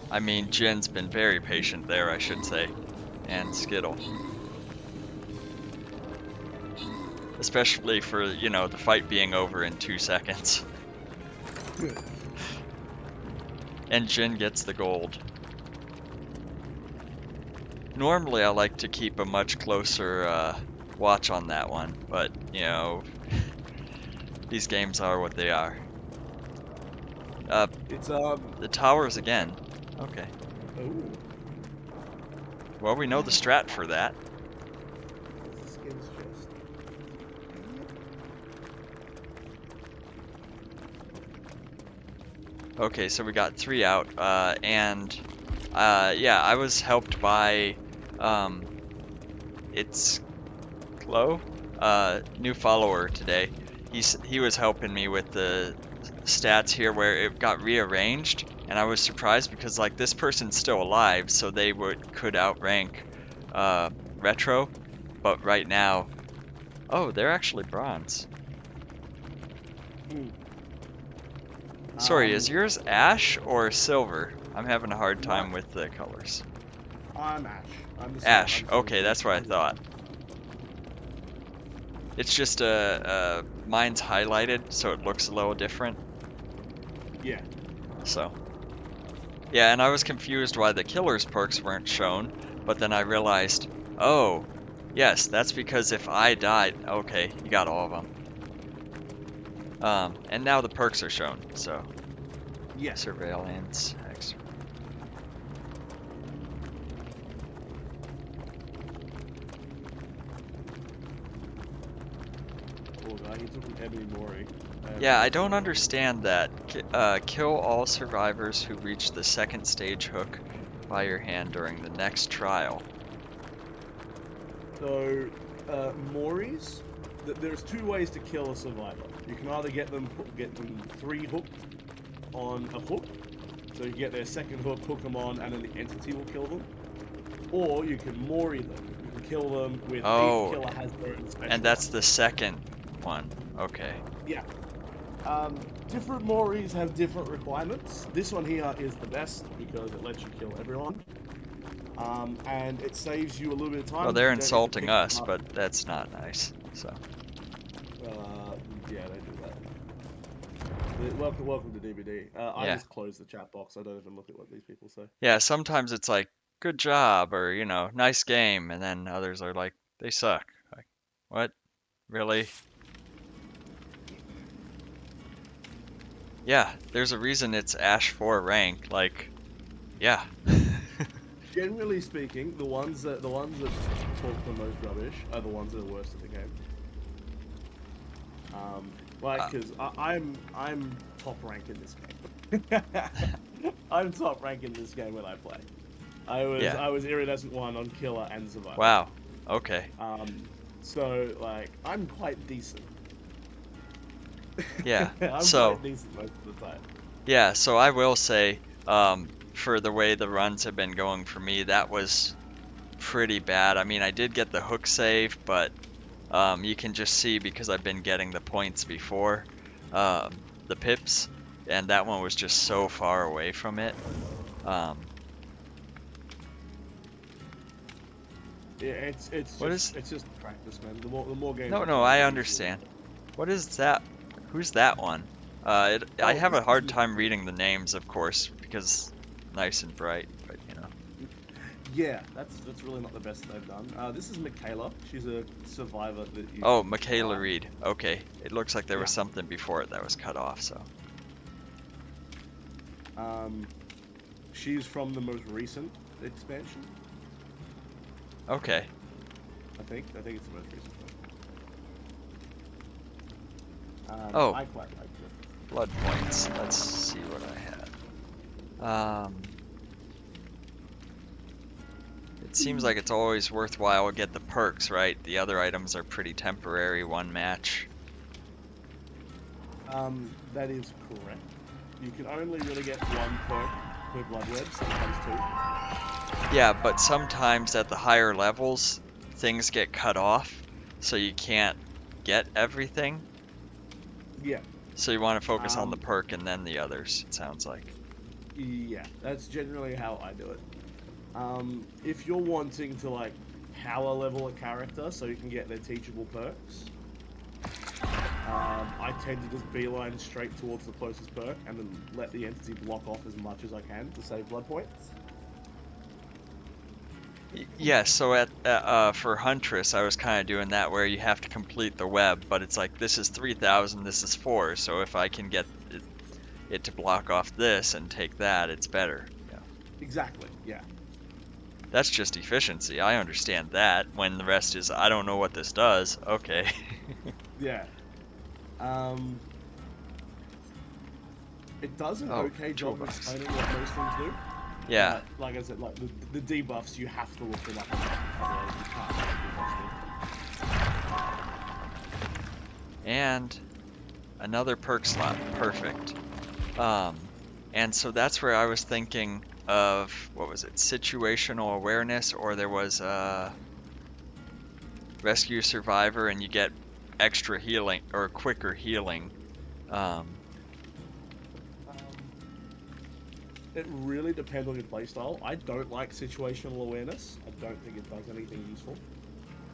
I mean, Jin's been very patient there, I should say, and Skittle. Especially for, the fight being over in 2 seconds. And Jin gets the gold. Normally I like to keep a much closer watch on that one, but, these games are what they are. It's The towers again. Okay. Ooh. Well, we know the strat for that. Skins chest. Okay, so we got 3 out, and Yeah, I was helped by, um, it's Chloe, new follower today. He was helping me with the stats here where it got rearranged, and I was surprised because like this person's still alive, so they could outrank Retro, but right now, oh, they're actually bronze. Hmm. Sorry, is Um, yours ash or silver? I'm having a hard my, time with the colors. I'm Ash. I'm the silver. Ash. I'm Okay, silver. that's what I I'm the thought. It's just mine's highlighted, so it looks a little different. yeah. So, yeah, and I was confused why the killer's perks weren't shown, but then I realized, oh, yes, that's because if I died, okay, you got all of them. And now the perks are shown, so Yeah. surveillance, Poor guy. He took an Ebony Mori. yeah, I That's don't annoying. understand that. Kill all survivors who reach the second stage hook by your hand during the next trial. So, Moris, there's two ways to kill a survivor. You can either get them three hooked on a hook, so you get their second hook, hook them on, and then the entity will kill them. Or you can Mori them. You can kill them with each Oh, killer has their own and special one. that's the second one. Okay. Yeah. Um, Different Moris have different requirements. This one here is the best because it lets you kill everyone. And it saves you a little bit of Well, time because they're you don't need to insulting pick them us, up. but that's not nice. So, Yeah, they do that. Welcome to DbD. I yeah. just close the chat box. I don't even look at what these people say. Yeah, sometimes it's like, good job, or, nice game, and then others are like, they suck. Like, what? Really? Yeah, there's a reason it's Ash 4 rank. Like, yeah. Generally speaking, the ones that talk the most rubbish are the ones that are worst at the game. Uh, Because I'm top rank in this game. I'm top rank in this game when I play. I was yeah. I was iridescent one on killer and survivor. Wow. Okay. So like I'm quite decent. Yeah. I'm So, quite decent most of the time. yeah, so I will say, for the way the runs have been going for me, that was pretty bad. I mean, I did get the hook save, but you can just see because I've been getting the points before, the pips, and that one was just so far away from it. Um, Yeah, it's what just is? it's just practice, man. The more games No, you no, play, I the easier it understand. gets. What is that? Who's that one? I Oh, have this a is hard time reading the names, of course, because nice and bright, but yeah. That's really not the best they've done. This is Michaela. She's a survivor that you Oh, can Michaela try. Reed. Okay, it looks like there was Yeah. something before it that was cut off, so. Um, she's from the most recent expansion. Okay. I think it's the most recent one. Oh, I quite like it. blood points. Let's see what I had. It seems like it's always worthwhile to get the perks, right? The other items are pretty temporary, one match. That is correct. You can only really get one perk per blood web, sometimes two. Yeah, but sometimes at the higher levels, things get cut off, so you can't get everything. Yeah. So you want to focus on the Um, perk and then the others, it sounds like. yeah. That's generally how I do it. If you're wanting to like power level a character so you can get their teachable perks, I tend to just beeline straight towards the closest perk and then let the entity block off as much as I can to save blood points. Yeah, so for Huntress, I was kind of doing that where you have to complete the web, but it's like this is 3,000, this is 4, so if I can get it to block off this and take that, it's better. Yeah. Exactly. Yeah. That's just efficiency. I understand that. When the rest is, I don't know what this does. Okay. Yeah. Um, it does an Oh, okay job of toolbox. explaining what most things do. Yeah, But like I said, like the debuffs, you have to look them up. Otherwise, you can't get debuffs. and another perk slot. Perfect. Um, and so that's where I was thinking of, what was it, situational awareness, or there was rescue survivor, and you get extra healing or quicker healing. Um, It really depends on your playstyle. I don't like situational awareness. I don't think it does anything useful.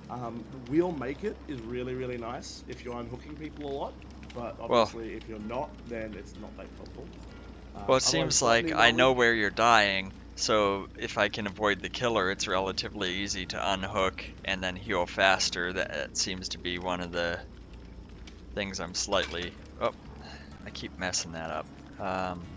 The wheel make it is really, really nice if you're unhooking people a lot, but well, obviously if you're not, then it's not that helpful. well, it Otherwise, seems like gluttony I know knowledge. where you're dying, so if I can avoid the killer, it's relatively easy to unhook and then heal faster. That seems to be one of the things I'm slightly. Oh, I keep messing that up. Um,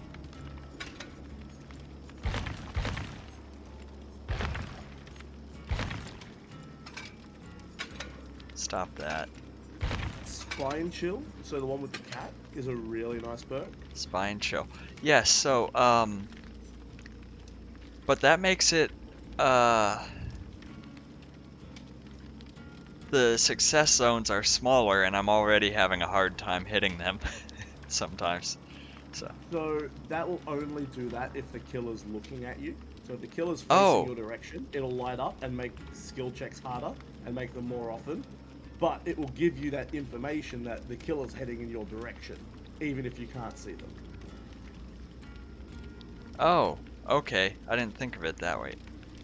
Stop that. Spine chill, so the one with the cat, is a really nice perk. Spine chill. Yes, so, but that makes it, uh, the success zones are smaller and I'm already having a hard time hitting them sometimes. So, So that will only do that if the killer's looking at you. So if the killer's facing oh, your direction, it'll light up and make skill checks harder and make them more often. But it will give you that information that the killer's heading in your direction, even if you can't see them. oh, okay. I didn't think of it that way.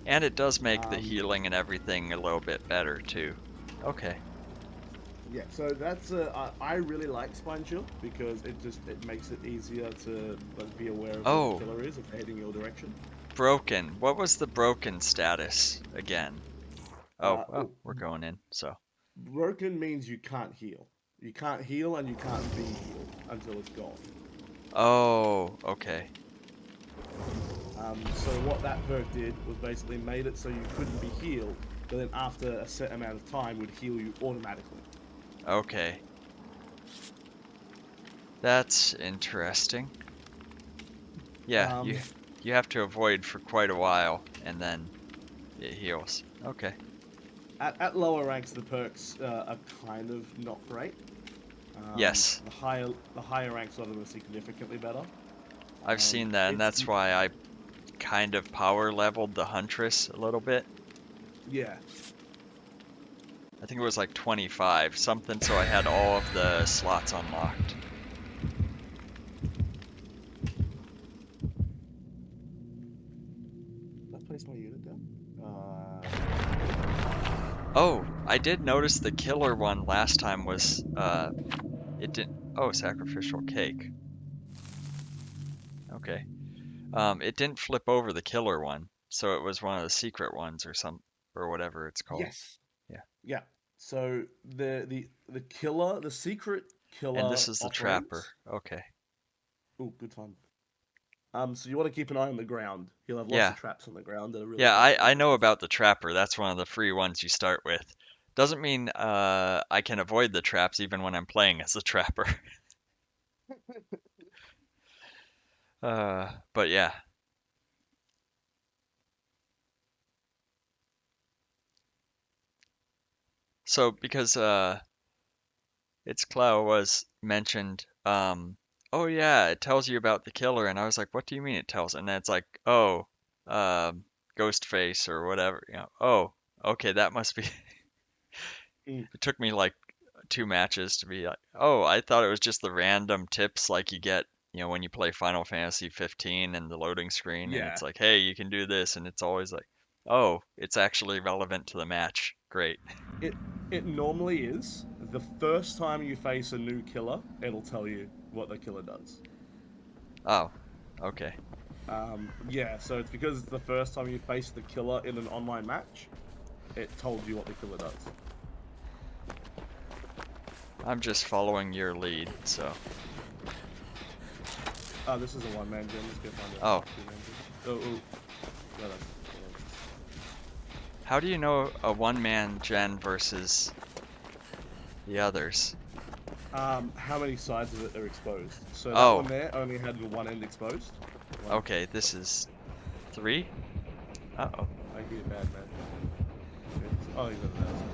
And it does make the Um, healing and everything a little bit better too. Okay. yeah, so that's I really like Spine Chill because it makes it easier to like, be aware of where the Oh, killer is if they're heading your direction. broken. What was the broken status again? Oh, well, Oh, we're going in, so. broken means you can't heal. You can't heal and you can't be healed until it's gone. Oh, okay. So what that perk did was basically made it so you couldn't be healed, but then after a set amount of time would heal you automatically. Okay. That's interesting. Yeah, Um, you have to avoid for quite a while and then it heals. Okay. at lower ranks, the perks are kind of not great. Yes, The higher ranks of them are significantly better. I've seen that and It's that's why I kind of power leveled the Huntress a little bit. yeah. I think it was like 25, something, so I had all of the slots unlocked. Did I place my unit down? Oh, I did notice the killer one last time was, it didn't, oh, sacrificial cake. Okay. It didn't flip over the killer one, so it was one of the secret ones or whatever it's called. Yes. Yeah. Yeah. So the killer, the secret And killer this is the trapper. offerings. Okay. Oh, good fun. So you want to keep an eye on the ground. He'll have lots Yeah. of traps on the ground that are really Yeah, frustrating I to know deal with. about the trapper. That's one of the free ones you start with. Doesn't mean I can avoid the traps even when I'm playing as a trapper. But yeah. So because its Clow was mentioned, oh yeah, it tells you about the killer, and I was like, what do you mean it tells? And then it's like, oh, um, Ghostface or whatever, Oh, okay, that must be. Mm, It took me like 2 matches to be like, oh, I thought it was just the random tips like you get, when you play Final Fantasy 15 and the loading screen, and yeah. it's like, hey, you can do this, and it's always like, oh, it's actually relevant to the match. Great. It it normally is. The first time you face a new killer, it'll tell you what the killer does. Oh, okay. Yeah, so it's because it's the first time you face the killer in an online match, it told you what the killer does. I'm just following your lead, so. This is a one-man gen. Let's go find a Oh, two-man gen. Oh. No, that's, how do you know a one-man gen versus the others? how many sides of it are exposed? So that one Oh, there only had the one end exposed. One, okay, this is 3? Uh-oh. I hear bad man. Oh, he's on the other side.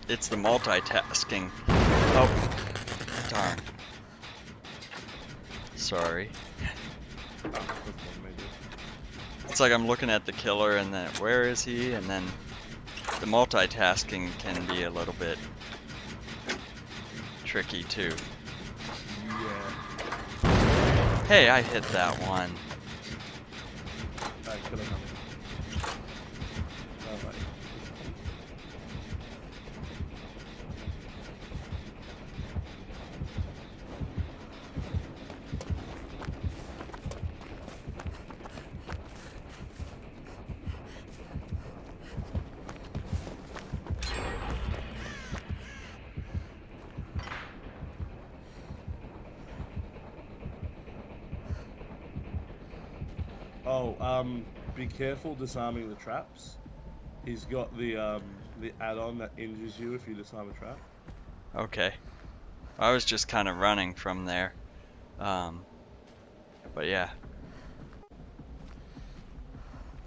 It's the multitasking. Oh, darn. Sorry. Oh, that's one maybe. It's like I'm looking at the killer and then where is he? And then the multitasking can be a little bit tricky too. Yeah. Hey, I hit that one. Alright, killer coming. Alright. Oh, be careful disarming the traps. He's got the add-on that injures you if you disarm a trap. Okay. I was just kind of running from there. But yeah.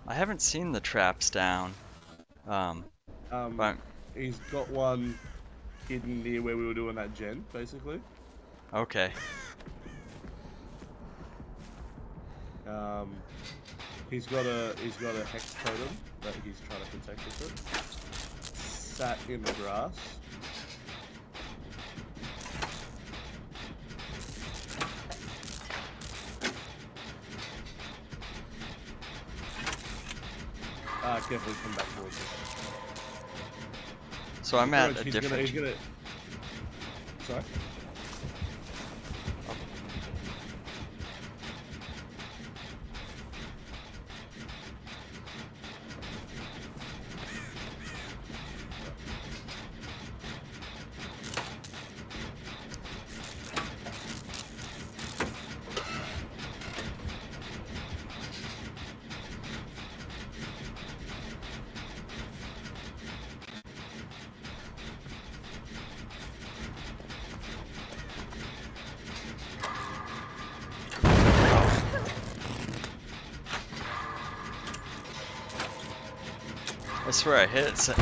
I haven't seen the traps down. But He's got one hidden near where we were doing that gen, basically. okay. He's got a hex totem that he's trying to protect with it. Sat in the grass. Careful, come back towards you. So I'm at a He's different. gonna. Sorry. I swear I hit it at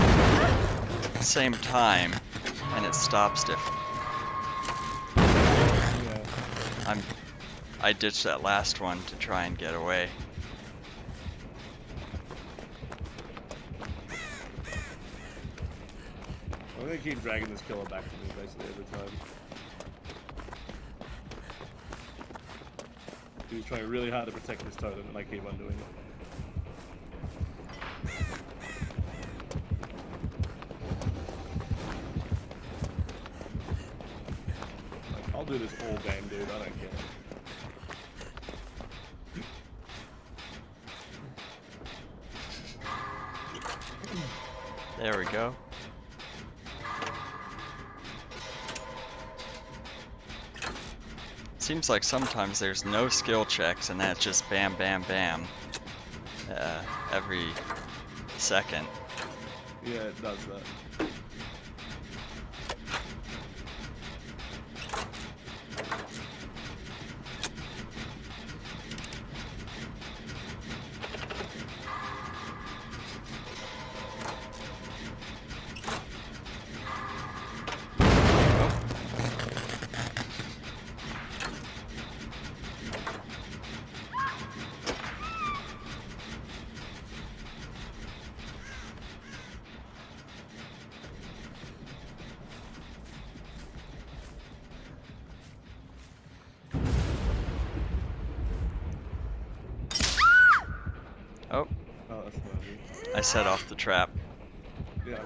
the same time, and it stops different. Yeah. I ditched that last one to try and get away. I'm gonna keep dragging this killer back to me basically every time. He's trying really hard to protect this totem, and I keep on doing it. Like, I'll do this all game, dude. I don't care. There we go. Seems like sometimes there's no skill checks and that's just bam, bam, bam every second. Yeah, it does that. Oh, Oh, that's lovely. I set off the trap. Yeah,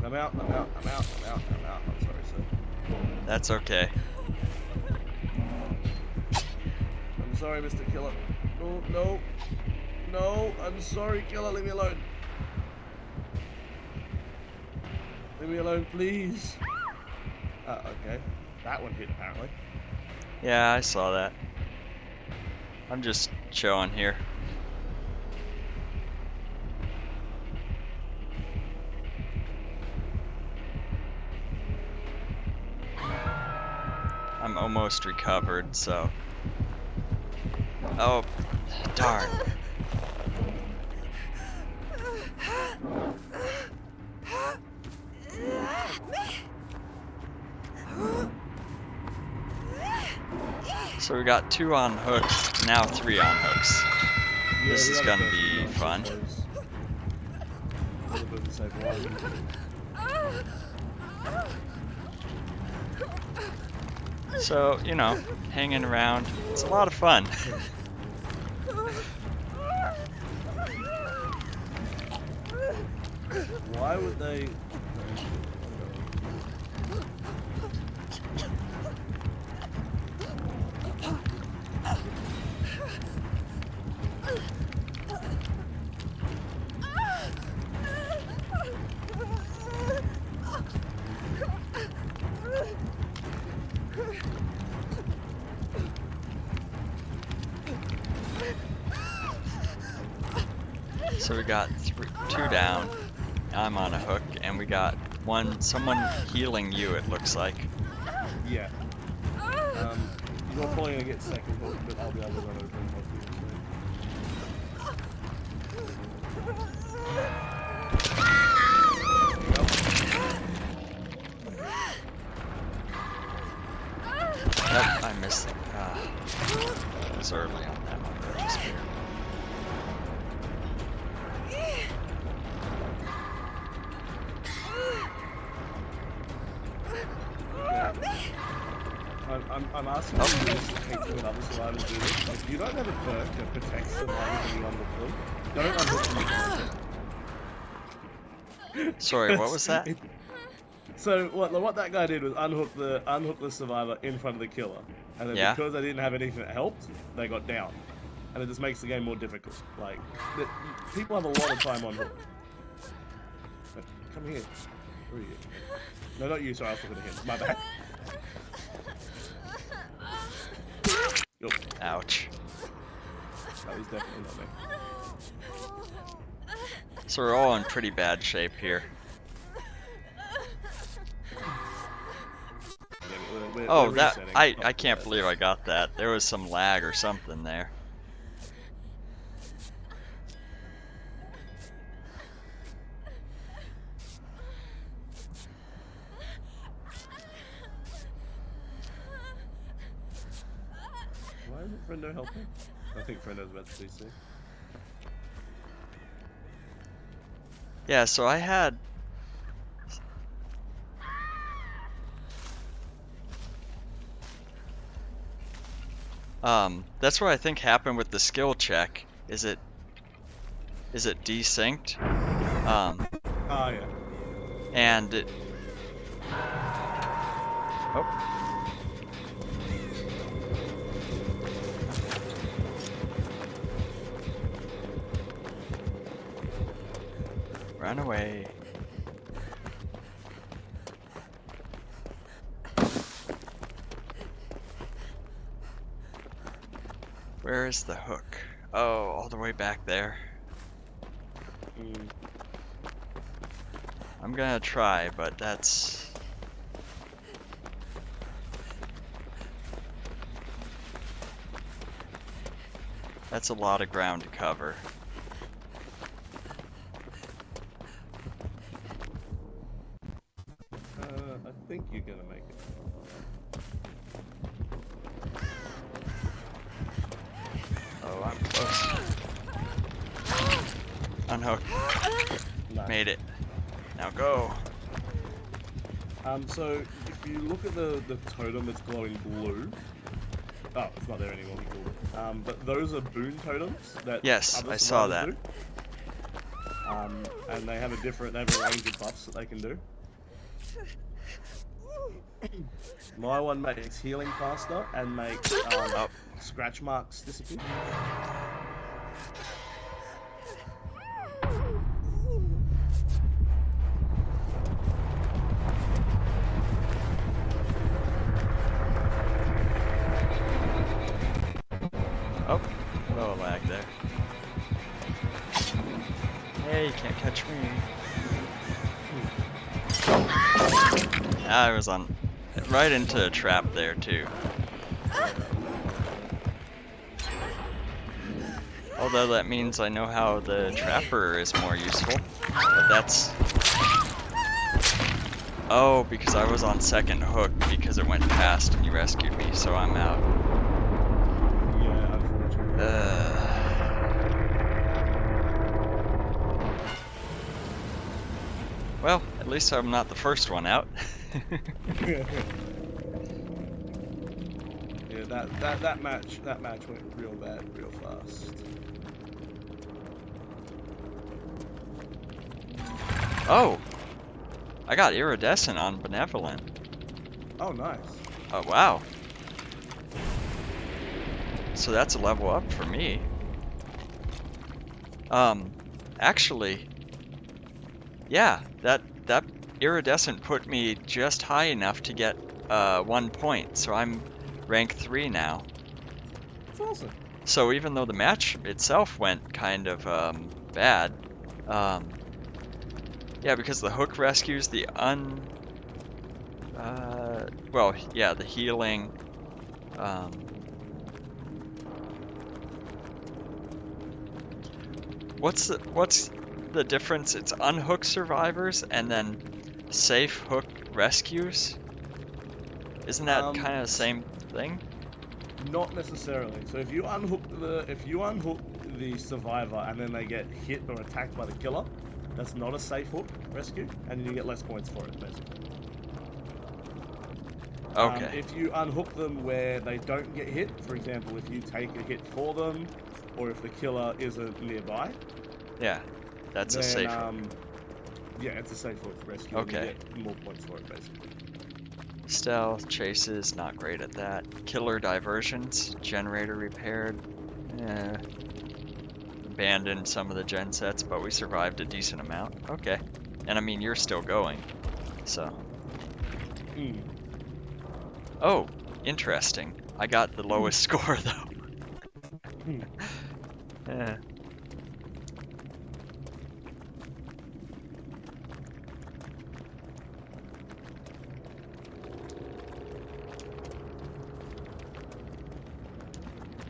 I'm out. I'm sorry, sir. That's okay. I'm sorry, Mr. Killer. No, I'm sorry, Killer, leave me alone. Leave me alone, please. Okay. That one hit, apparently. Yeah, I saw that. I'm just chilling here. I'm almost recovered, so. Oh, darn. So we got 2 on hooks, now 3 on hooks. Yeah, This the is other gonna person be knows fun. those. A little bit of the same one. So, you know, hanging around. It's a lot of fun. Why would they? So we got 2 down. I'm on a hook, and we got someone healing you, it looks like. Yeah. You're probably gonna get second hook, but I'll be able to run over and help you. Nope, I missed it. It was early on that one, but just barely. I'm asking you this to take to another survivors do this. Like, you don't have a perk that protects survivors when you unhook them. Don't unhook them. Sorry, what was that? So what that guy did was unhook the survivor in front of the killer, and then Yeah? because they didn't have anything that helped, they got down, and it just makes the game more difficult. Like people have a lot of time on hook. Come here. Where are you? No, not you. Sorry, I was talking to him. My bad. Yup. Ouch. That was definitely not me. So we're all in pretty bad shape here. Oh, that I can't believe I got that. There was some lag or something there. Why isn't Frendo helping? I think Frendo's about to CC. Yeah, so I had that's what I think happened with the skill check. Is it desynced? Ah, yeah. And it Oh. Run away. Where is the hook? Oh, all the way back there. I'm gonna try, but that's... That's a lot of ground to cover. I think you're gonna make it. Oh, I'm close. Unhook. Nice. Made it. Now go. So if you look at the totem that's glowing blue, oh, it's not there anymore. But those are boon totems that Yes, other I saw survivors that. do. And they have a range of buffs that they can do. My one makes healing faster and makes scratch marks disappear. catch me. I was on right into a trap there too. Although that means I know how the trapper is more useful. But that's... Oh, because I was on second hook because it went past and you rescued me, so I'm out. Yeah, unfortunately. Well, at least I'm not the first one out. Yeah, that match went real bad, real fast. Oh! I got iridescent on benevolent. Oh, nice. Oh, wow. So that's a level up for me. Actually, yeah, that iridescent put me just high enough to get 1 point, so I'm rank 3 now. That's awesome. So even though the match itself went kind of bad, yeah, because the hook rescues the well, yeah, the healing. What's the difference? It's unhook survivors and then safe hook rescues. Isn't that kind of the same thing? Not necessarily. So if you unhook the survivor and then they get hit or attacked by the killer, that's not a safe hook rescue, and you get less points for it, basically. Okay. If you unhook them where they don't get hit, for example, if you take a hit for them, or if the killer isn't nearby, Yeah, that's a then safe hook. yeah, it's a safe hook rescue. Okay. And you get more points for it, basically. Stealth, chases, not great at that. Killer diversions, generator repaired. Eh. Abandoned some of the gen sets, but we survived a decent amount. Okay. And I mean, you're still going, so. Mm. Oh, interesting. I got the lowest score, though. Eh.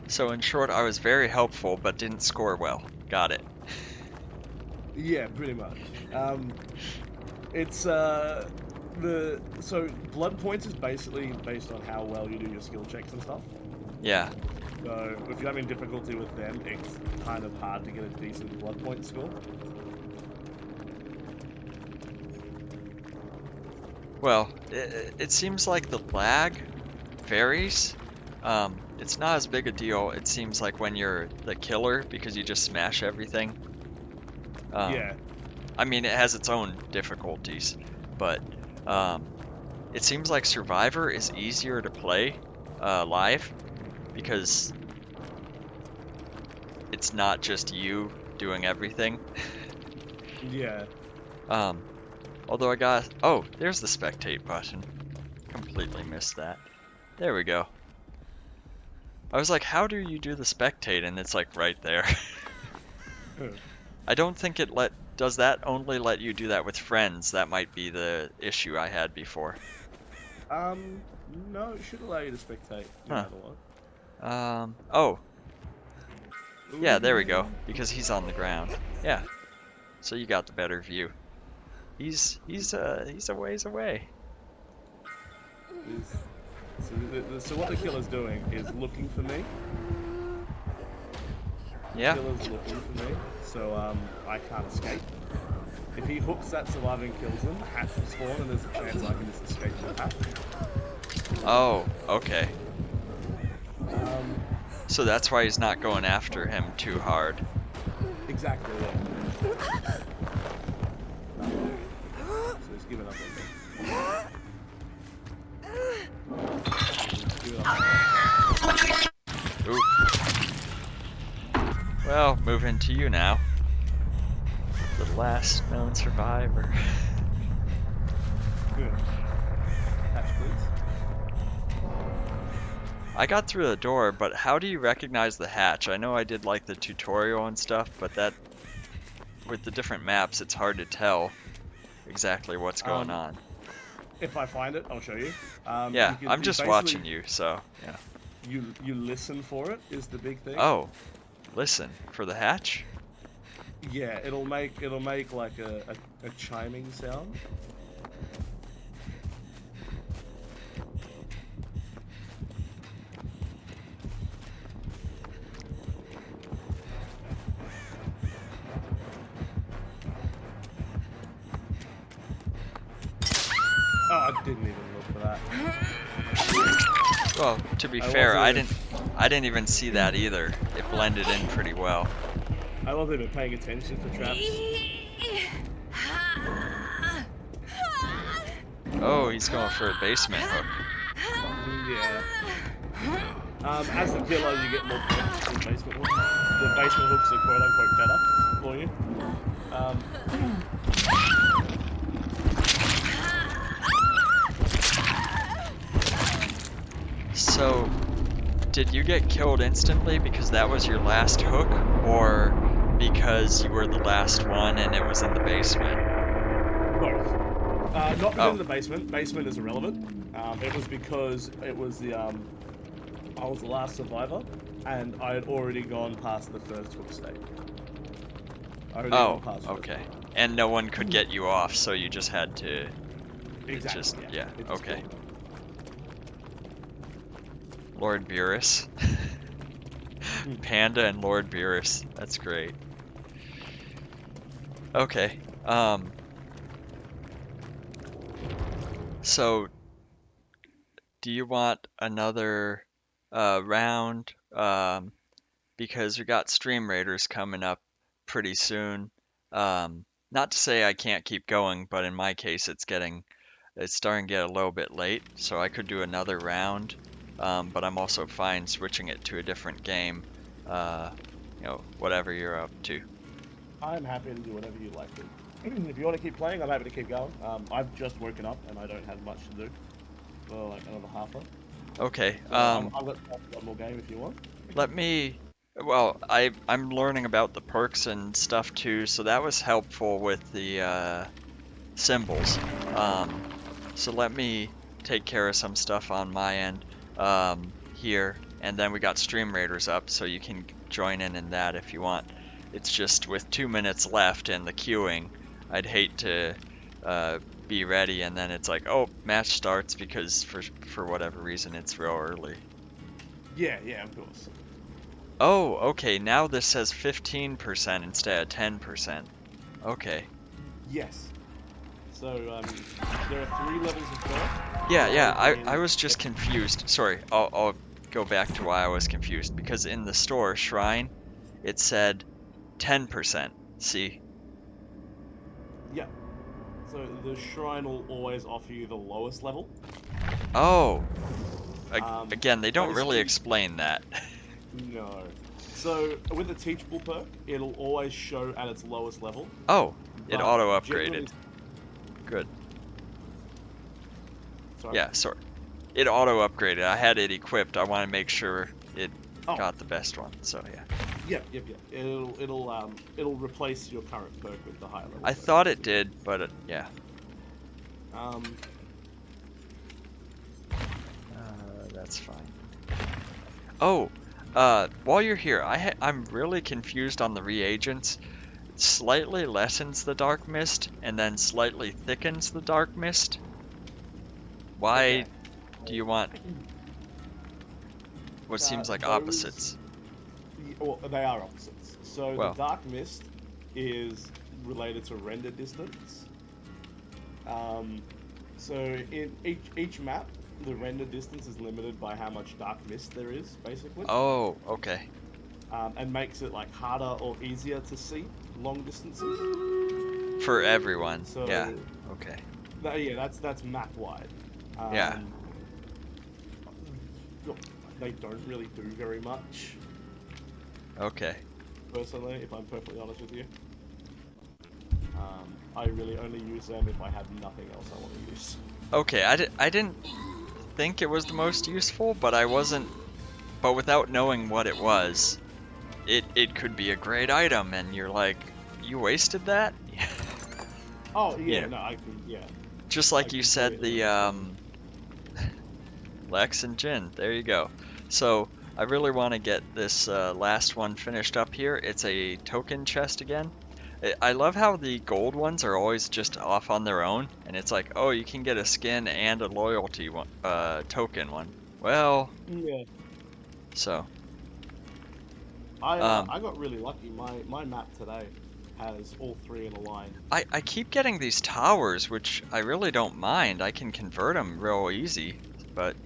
So in short, I was very helpful, but didn't score well. Got it. Yeah, pretty much. It's so blood points is basically based on how well you do your skill checks and stuff. Yeah. So if you're having difficulty with them, it's kind of hard to get a decent blood point score. Well, it seems like the lag varies. It's not as big a deal, it seems like when you're the killer, because you just smash everything. Yeah. I mean, it has its own difficulties, but it seems like Survivor is easier to play live because it's not just you doing everything. Yeah. Although I got... Oh, there's the spectate button. Completely missed that. There we go. I was like, how do you do the spectate? And it's like right there. I don't think it does that only let you do that with friends. That might be the issue I had before. No, it should allow you to spectate no Huh. matter what. Oh. Yeah, there we go. Because he's on the ground. Yeah. So you got the better view. He's a ways away. So what the killer's doing is looking for me. Yeah. The killer's looking for me, so I can't escape. If he hooks that survivor and kills him, the hatch will spawn, and there's a chance I can just escape the hatch. Oh, okay. Um, So that's why he's not going after him too hard. exactly. Yeah. So he's giving up on me. He's giving up on me. Ooh. Well, moving to you now. The last known survivor. Good. Hatch, please. I got through the door, but how do you recognize the hatch? I know I did like the tutorial and stuff, but that with the different maps, it's hard to tell exactly what's going Um, on. if I find it, I'll show you. Yeah, I'm You just basically watching you, so yeah. you listen for it is the big thing. Oh, listen for the hatch. Yeah, it'll make like a chiming sound. Oh, I didn't even look for that. Well, to be I fair, wasn't even I didn't even see that either. It blended in pretty well. I wasn't even paying attention for traps. Oh, he's going for a basement hook. Yeah. As the killer, you get more points in basement hooks. The basement hooks are quote unquote better for you. So, did you get killed instantly because that was your last hook, or because you were the last one and it was in the basement? Both. Not because Oh, of the basement. Basement is irrelevant. It was because it was the I was the last survivor, and I had already gone past the first hook stage. I already gone oh, past first okay. hook. And no one could get you off, so you just had to. It just, Exactly. Yeah. yeah, It just okay. killed me. Lord Beerus. Panda and Lord Beerus. That's great. Okay. So do you want another round? Because we got Stream Raiders coming up pretty soon. Not to say I can't keep going, but in my case, it's starting to get a little bit late, so I could do another round. But I'm also fine switching it to a different game. Uh, whatever you're up to. I'm happy to do whatever you like to. If you want to keep playing, I'm happy to keep going. I've just woken up and I don't have much to do for like another half hour. Okay. So I've got one more game if you want. Let me. Well, I'm learning about the perks and stuff too, so that was helpful with the symbols. Um, so let me take care of some stuff on my end here, and then we got Stream Raiders up, so you can join in that if you want. It's just with 2 minutes left and the queuing, I'd hate to be ready and then it's like, oh, match starts because for whatever reason it's real early. Yeah, of course. Oh, okay, now this says 15% instead of 10%. Okay. Yes. So there are 3 levels of perk. Yeah, Both I in was just confused. Sorry, I'll go back to why I was confused. Because in the store, Shrine, it said 10%. See? Yeah. So the shrine will always offer you the lowest level. Oh, Um, again, they don't really Basically, explain that. no. So with the teachable perk, it'll always show at its lowest level, Oh, it but auto generally, upgraded. Good. sorry. Yeah, sorry. It auto upgraded. I had it equipped. I want to make sure it Oh, got the best one. So yeah. yep. It'll replace your current perk with the higher level I perk, thought it basically. did, but yeah. Um, That's fine. Oh, while you're here, I'm really confused on the reagents. It slightly lessens the dark mist and then slightly thickens the dark mist. Why okay. do you want what seems like Those, opposites? well, they are opposites. So the Well, dark mist is related to render distance. Um, so in each map, the render distance is limited by how much dark mist there is, basically, oh, okay. and makes it like harder or easier to see long distances. For everyone. Yeah. So Okay. yeah, that's map wide. Yeah. Um, they don't really do very much, Okay. personally, if I'm perfectly honest with you. I really only use them if I have nothing else I want to use. Okay, I didn't think it was the most useful, but I wasn't but without knowing what it was, it could be a great item and you're like you wasted that? Oh You yeah, know, no, I can. Yeah, just I like you said, completely the understand. Lex and Jin. There you go. So I really want to get this last one finished up here. It's a token chest again. I love how the gold ones are always just off on their own, and it's like, oh, you can get a skin and a loyalty one, token one. Well, Yeah, so I got really lucky. My map today has all three in a line. I keep getting these towers, which I really don't mind. I can convert them real easy, but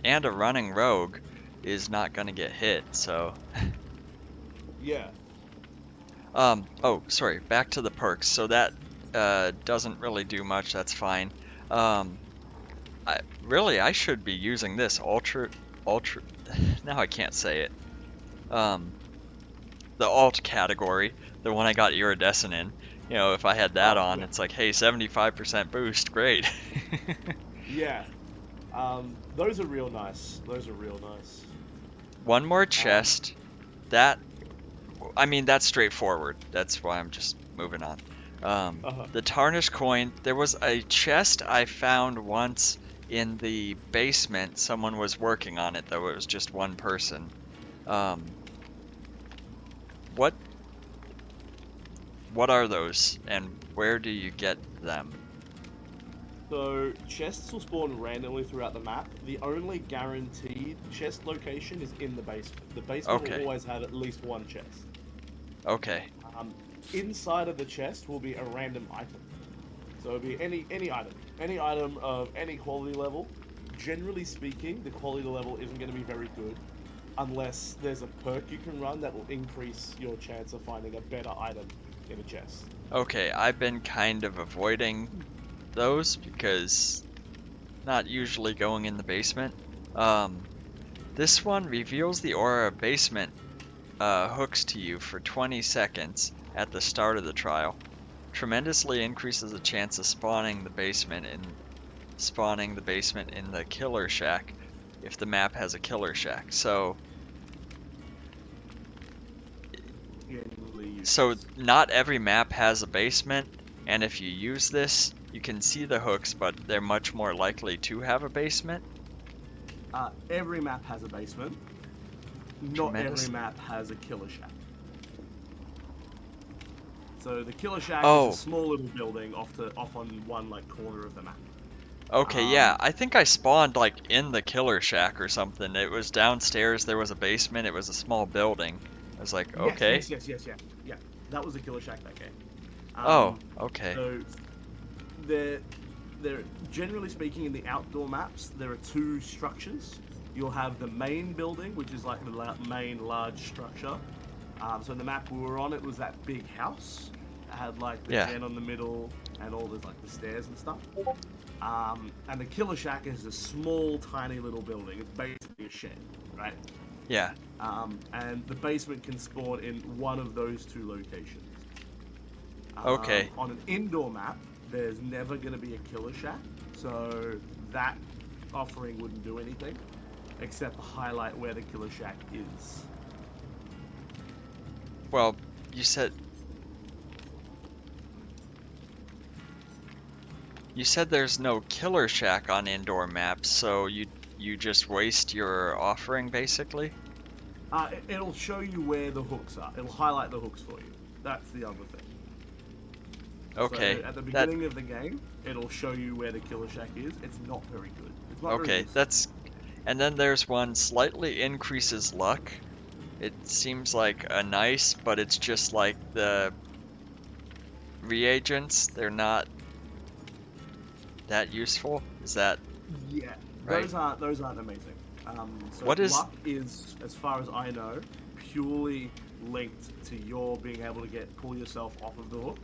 and a running rogue is not gonna get hit, so. Yeah. Oh, sorry, back to the perks. So that doesn't really do much, that's fine. Um, I should be using this ultra, now I can't say it. Um, the alt category, the one I got iridescent in. If I had that Oh on, yeah, it's like, hey, 75% boost, great. yeah. Those are real nice. Those are real nice. One more Um, chest. That I mean, that's straightforward. That's why I'm just moving on. uh, The tarnished coin. There was a chest I found once in the basement. Someone was working on it, though it was just one person. Um, what what are those, and where do you get them? so chests will spawn randomly throughout the map. The only guaranteed chest location is in the basement. The basement will Okay, always have at least one chest. okay, Um, Inside of the chest will be a random item. So it'll be any item of any quality level. Generally speaking, the quality level isn't going to be very good unless there's a perk you can run that will increase your chance of finding a better item in a chest. okay. I've been kind of avoiding those because not usually going in the basement. Um, this one reveals the aura basement hooks to you for 20 seconds at the start of the trial. Tremendously increases the chance of spawning the basement in the killer shack if the map has a killer shack. Genuinely So useless. not every map has a basement, and if you use this, you can see the hooks, but they're much more likely to have a basement. Every map has a basement. Not every Tremendous. map has a killer shack. So the killer shack is a Oh, small little building off on one like corner of the map. okay, yeah. Um, I think I spawned like in the killer shack or something. It was downstairs, there was a basement, it was a small building. I was like, yes, okay. yes, yes, yes, yeah, yeah. That was a killer shack that game. Oh, Um, okay. so there, there. Generally speaking, in the outdoor maps, there are two structures. You'll have the main building, which is like the main large structure. So in the map we were on, it was that big house. It had like the Yeah, gen on the middle and all the like the stairs and stuff. And the killer shack is a small, tiny little building. It's basically a shed, right? yeah. And the basement can spawn in one of those two locations. Okay. On an indoor map, there's never going to be a killer shack, so that offering wouldn't do anything except for highlight where the killer shack is. Well, you said you said there's no killer shack on indoor maps, so you just waste your offering basically? It'll show you where the hooks are. It'll highlight the hooks for you. That's the other thing. So Okay. at the That beginning of the game, it'll show you where the killer shack is. It's not very good. It's not very okay, useful. that's and then there's one slightly increases luck. It seems like a nice, but it's just like the reagents, they're not that useful. Is that Yeah, right? those aren't amazing. So What is luck is, as far as I know, purely linked to your being able to pull yourself off of the hook.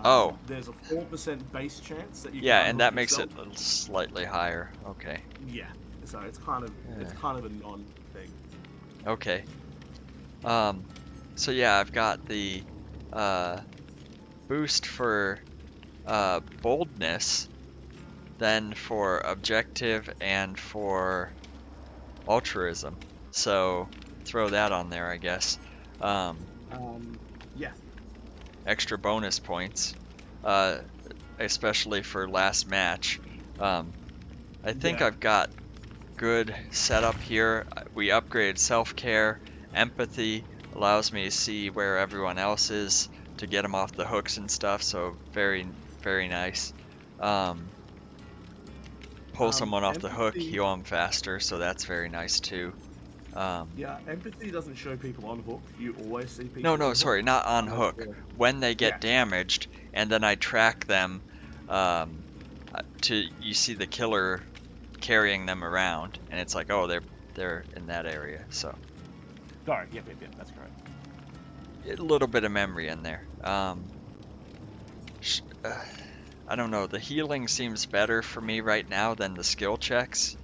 Oh, There's a 4% base chance that you can yeah, and unhook that makes yourself. it slightly higher. Okay. Yeah, so it's Yeah. kind of a non thing. Okay. Um, so yeah, I've got the uh, boost for boldness, then for objective and for altruism. So throw that on there, I guess. Um, Yeah. extra bonus points, uh, especially for last match. Um, I think Yeah. I've got good setup here. We upgraded self-care, empathy allows me to see where everyone else is to get them off the hooks and stuff. So very, very nice. Um, pull someone off the hook, Empathy. heal them faster. So that's very nice too. Um, Yeah, empathy doesn't show people on hook. You always see no, people no, on hook. sorry, not on Unless hook. they're... When they Yeah. get damaged, and then I track them um, to you see the killer carrying them around, and it's like, oh, they're in that area. So Sorry. Yep, yep, yep. That's correct. a little bit of memory in there. I don't know. The healing seems better for me right now than the skill checks,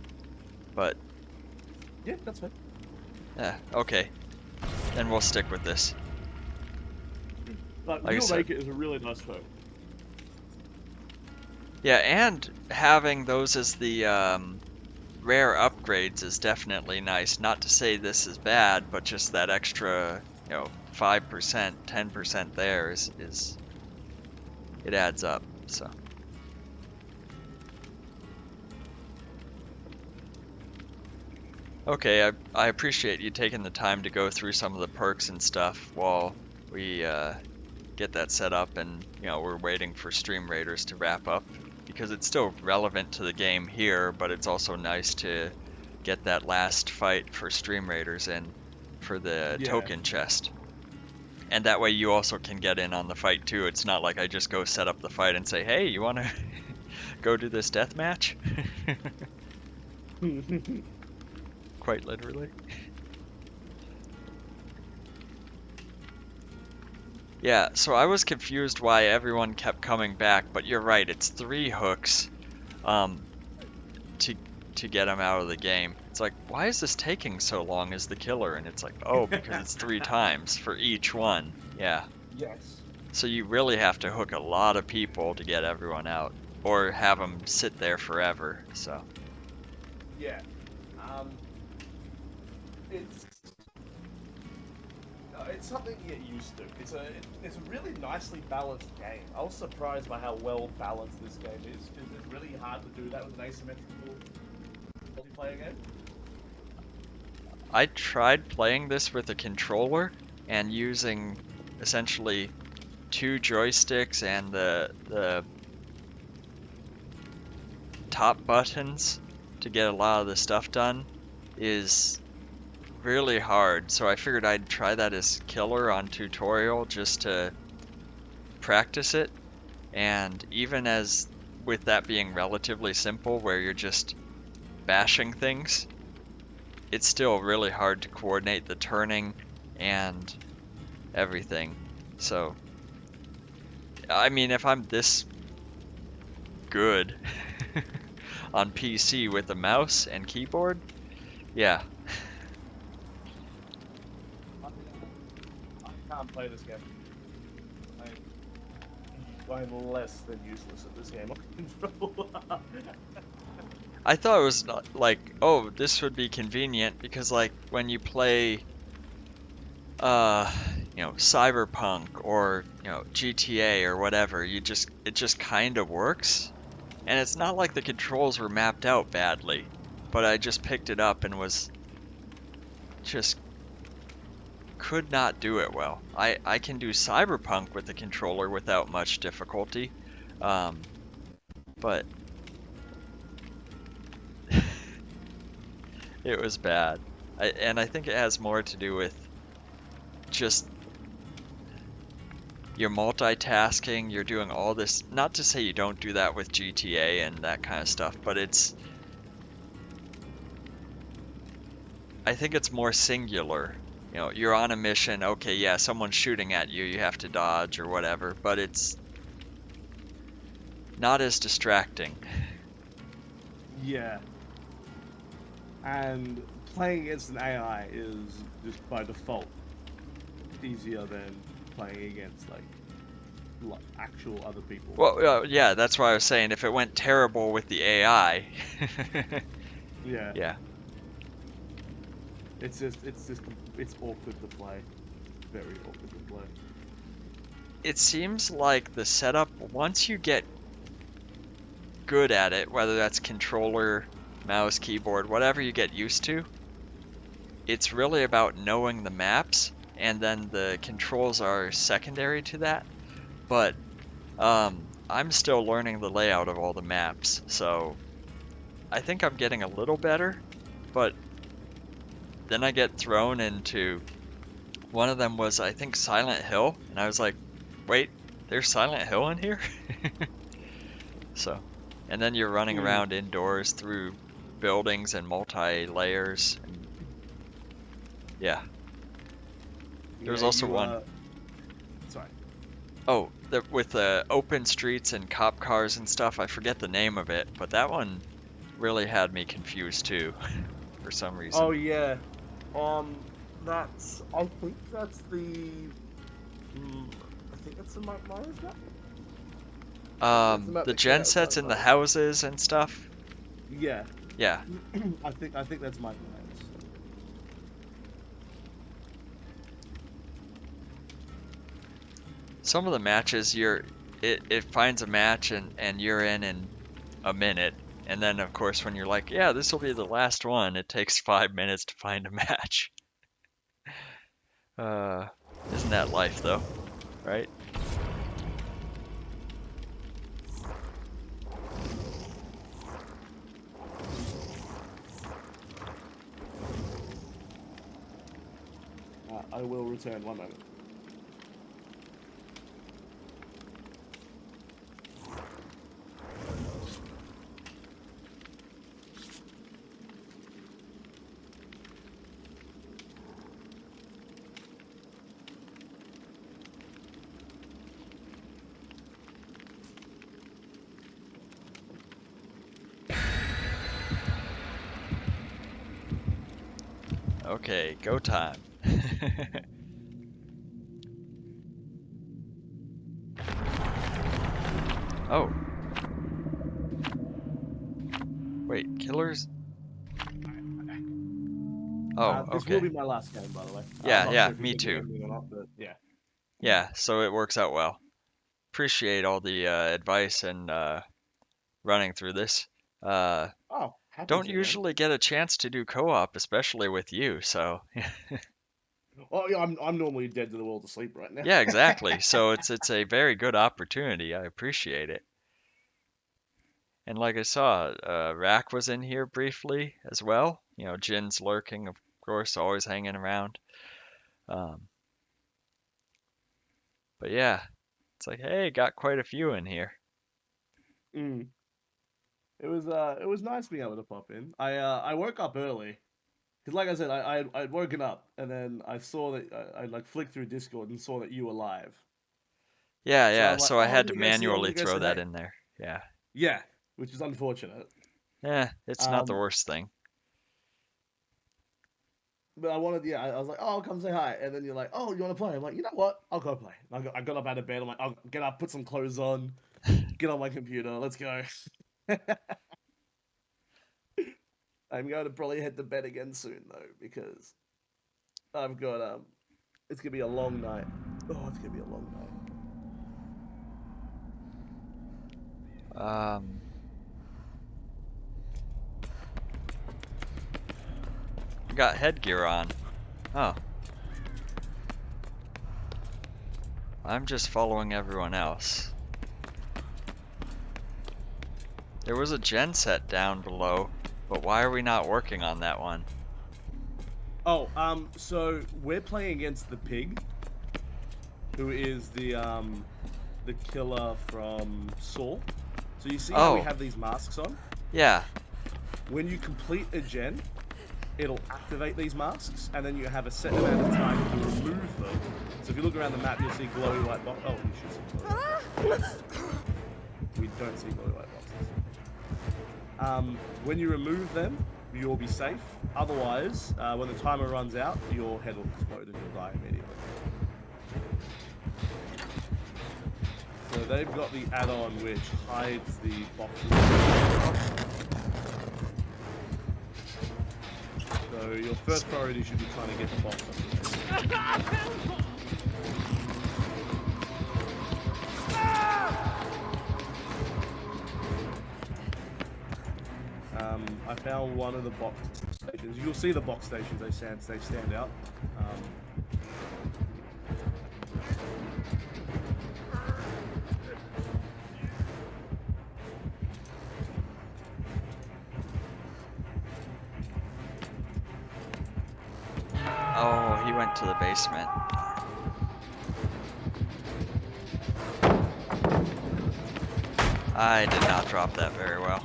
but Yeah, that's fine. okay. Then we'll stick with this. But Like I We'll said, Make It is a really nice phone. yeah, and having those as the rare upgrades is definitely nice. Not to say this is bad, but just that extra, 5%, 10% there is it adds up. So. Okay, I appreciate you taking the time to go through some of the perks and stuff while we get that set up, and we're waiting for Stream Raiders to wrap up because it's still relevant to the game here, but it's also nice to get that last fight for Stream Raiders in for the Yeah. token chest. And that way you also can get in on the fight too. It's not like I just go set up the fight and say, "Hey, you want to go do this death match?" Quite literally. Yeah, so I was confused why everyone kept coming back, but you're right, it's 3 hooks um, to get them out of the game. It's like, why is this taking so long as the killer? And it's like, oh, because it's 3 times for each one. Yeah. Yes. So you really have to hook a lot of people to get everyone out, or have them sit there forever. So Yeah. Um, it's it's something to get used to. It's a really nicely balanced game. I was surprised by how well balanced this game is because it's really hard to do that with an asymmetrical multiplayer game. I tried playing this with a controller and using essentially 2 joysticks and the top buttons to get a lot of the stuff done is really hard. So I figured I'd try that as killer on tutorial just to practice it. And even as with that being relatively simple, where you're just bashing things, it's still really hard to coordinate the turning and everything. So, I mean, if I'm this good on PC with a mouse and keyboard, yeah. I can't play this game. I'm less than useless at this game on controller. I thought it was like, oh, this would be convenient because like when you play uh Cyberpunk or GTA or whatever, it just kind of works. And it's not like the controls were mapped out badly, but I just picked it up and was just could not do it well. I can do Cyberpunk with the controller without much difficulty, but it was bad. And I think it has more to do with just you're multitasking, you're doing all this. Not to say you don't do that with GTA and that kind of stuff, but I think it's more singular. You're on a mission, okay, yeah, someone's shooting at you, you have to dodge or whatever, but it's not as distracting. Yeah. And playing against an AI is just by default easier than playing against like actual other people. Well, yeah, that's why I was saying if it went terrible with the AI. Yeah. Yeah. It's just it's awkward to play. very awkward to play. It seems like the setup, once you get good at it, whether that's controller, mouse, keyboard, whatever you get used to, it's really about knowing the maps, and then the controls are secondary to that. But I'm still learning the layout of all the maps, so I think I'm getting a little better, but then I get thrown into one of them was, I think, Silent Hill, and I was like, wait, there's Silent Hill in here? So, and then you're running Mm. around indoors through buildings and multi-layers. And yeah, there was Yeah, also you one. Sorry. Oh, with the open streets and cop cars and stuff. I forget the name of it, but that one really had me confused too, for some Oh reason. yeah. That's. I think that's the. I think that's the Mike Myers map. It's the map The that came gen out with sets Mike in the Myers. houses and stuff. Yeah. Yeah, I think that's Mike Myers. some of the matches it finds a match and you're in a minute. And then, of course, when you're like, yeah, this will be the last one, it takes 5 minutes to find a match. Uh, isn't that life, though? Right? I will return one moment. Okay, go time. Oh, wait, killers? Oh, This will okay. be my last game, by the way. I'm Yeah, not yeah, sure if you're me thinking too. anything or not, but yeah. Yeah, so it works out well. Appreciate all the advice and running through this. Uh, Oh, happy don't to, man. usually get a chance to do co-op, especially with you, so Oh, yeah, I'm normally dead to the world asleep right now. yeah, exactly. So it's a very good opportunity. I appreciate it. And like I saw, Rack was in here briefly as well. You know, Jin's lurking, of course, always hanging around. Um, but yeah, it's like, hey, got quite a few in here. Mm. It was nice being able to pop in. I woke up early because, like I said, I'd woken up and then I saw that I like flicked through Discord and saw that you were live. Yeah, So yeah. I'm like, So I oh, had to I'm manually gonna go throw say that hey. in there. Yeah. Yeah, which is unfortunate. Yeah, it's not the Um, worst thing. but I wanted, yeah, I was like, oh, I'll come say hi, and then you're like, oh, you want to play? I'm like, you know what? I'll go play. I got up out of bed. I'm like, I'll get up, put some clothes on, get on my computer, let's go. I'm going to probably head to bed again soon though because I've got it's gonna be a long night. Oh, it's gonna be a long night. Um, got headgear on. Oh, I'm just following everyone else. There was a gen set down below, but why are we not working on that one? Oh, so we're playing against the pig, who is the killer from Saw. So you see how we Oh, have these masks on? yeah. When you complete a gen, it'll activate these masks, and then you have a set amount of time to remove them. So if you look around the map, you'll see glowy white boxes. Oh, you should see glowy white boxes. We don't see glowy white boxes. When you remove them, you'll be safe. Otherwise, when the timer runs out, your head will explode and you'll die immediately. So they've got the add-on which hides the boxes. So your first priority should be trying to get the box. found one of the box stations. You'll see the box stations. They stand out. Oh, he went to the basement. I did not drop that very well.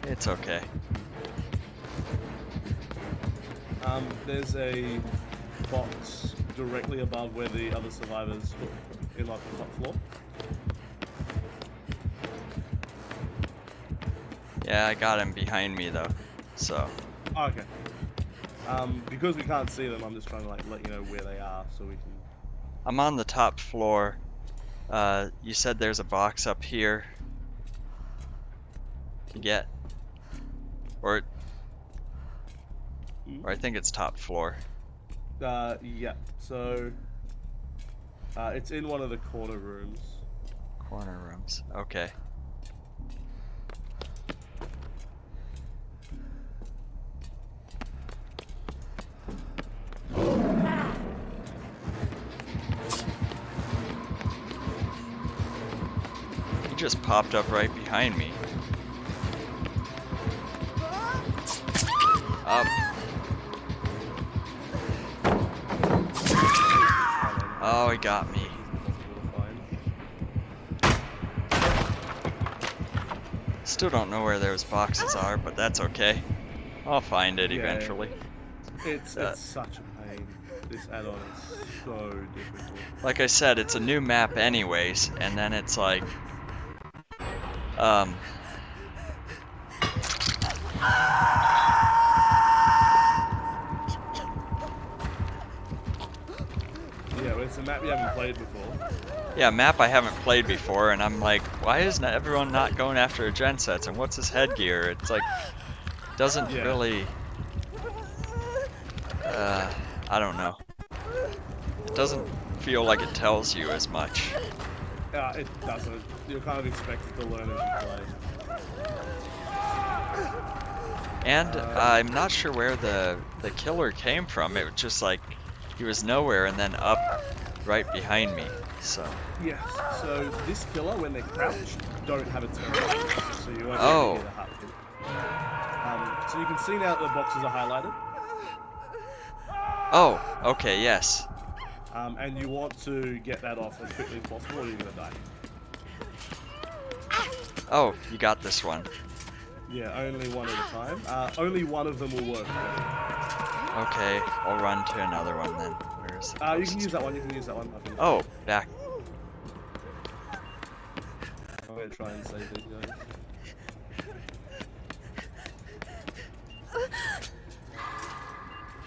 It's okay. There's a box directly above where the other survivors were, in like the top floor. Yeah, I got him behind me though, so. Oh, okay. Because we can't see them, I'm just trying to like let you know where they are so we can. I'm on the top floor. You said there's a box up here to get, or I think it's top floor. Yeah. So, it's in one of the corner rooms. Corner rooms. Okay. He just popped up right behind me. Up. Oh, he got me. Still don't know where those boxes are, but that's okay. I'll find it eventually. It's such a pain. This add-on is so difficult. Like I said, it's a new map anyways, and then it's like, Yeah, well, it's a map you haven't played before. yeah, map I haven't played before, and I'm like, why isn't everyone not going after gen sets, and what's his headgear? It's like, doesn't really, I don't know. It doesn't feel like it tells you as much. It doesn't. You're kind of expected to learn as you play. And I'm not sure where the killer came from. It was just like, he was nowhere and then up right behind me, so. Yes, so this killer, when they're crouched, don't have a turn. So you won't be able to Oh. get a heartbeat. So you can see now that the boxes are highlighted. Oh, okay, yes. And you want to get that off as quickly as possible or you're going to die. Oh, you got this one. Yeah, only one at a time. Only one of them will work. Okay, I'll run to another one then. Where is the You closest can use that one, you can use that one. I think. Oh, back. I'm going to try and save these guys.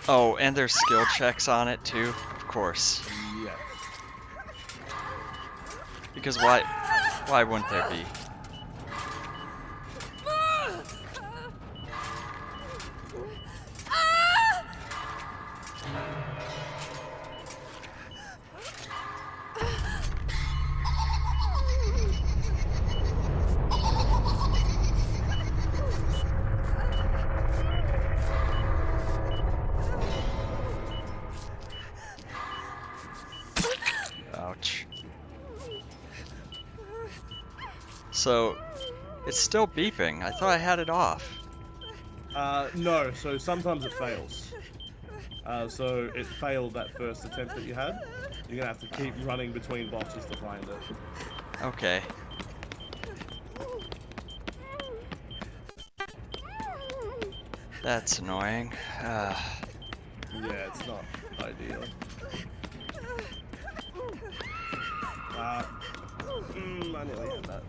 Oh, and there's skill checks on it too, of course. Yes. Because why wouldn't there be? Ouch. So, it's still beeping. I thought I had it off. No, so sometimes it fails. So it failed that first attempt that you had. You're gonna have to keep running between boxes to find it. Okay. That's annoying. Yeah, it's not ideal. I nearly had that.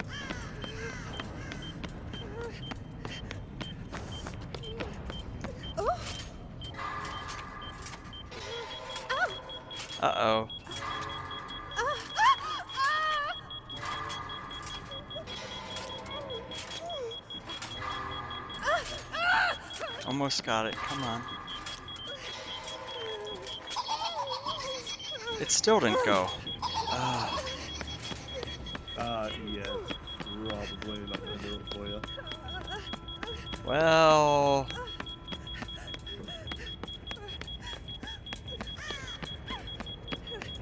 Uh-oh. Almost got it. Come on. It still didn't go. Yeah, it's probably not gonna do it for you. Well,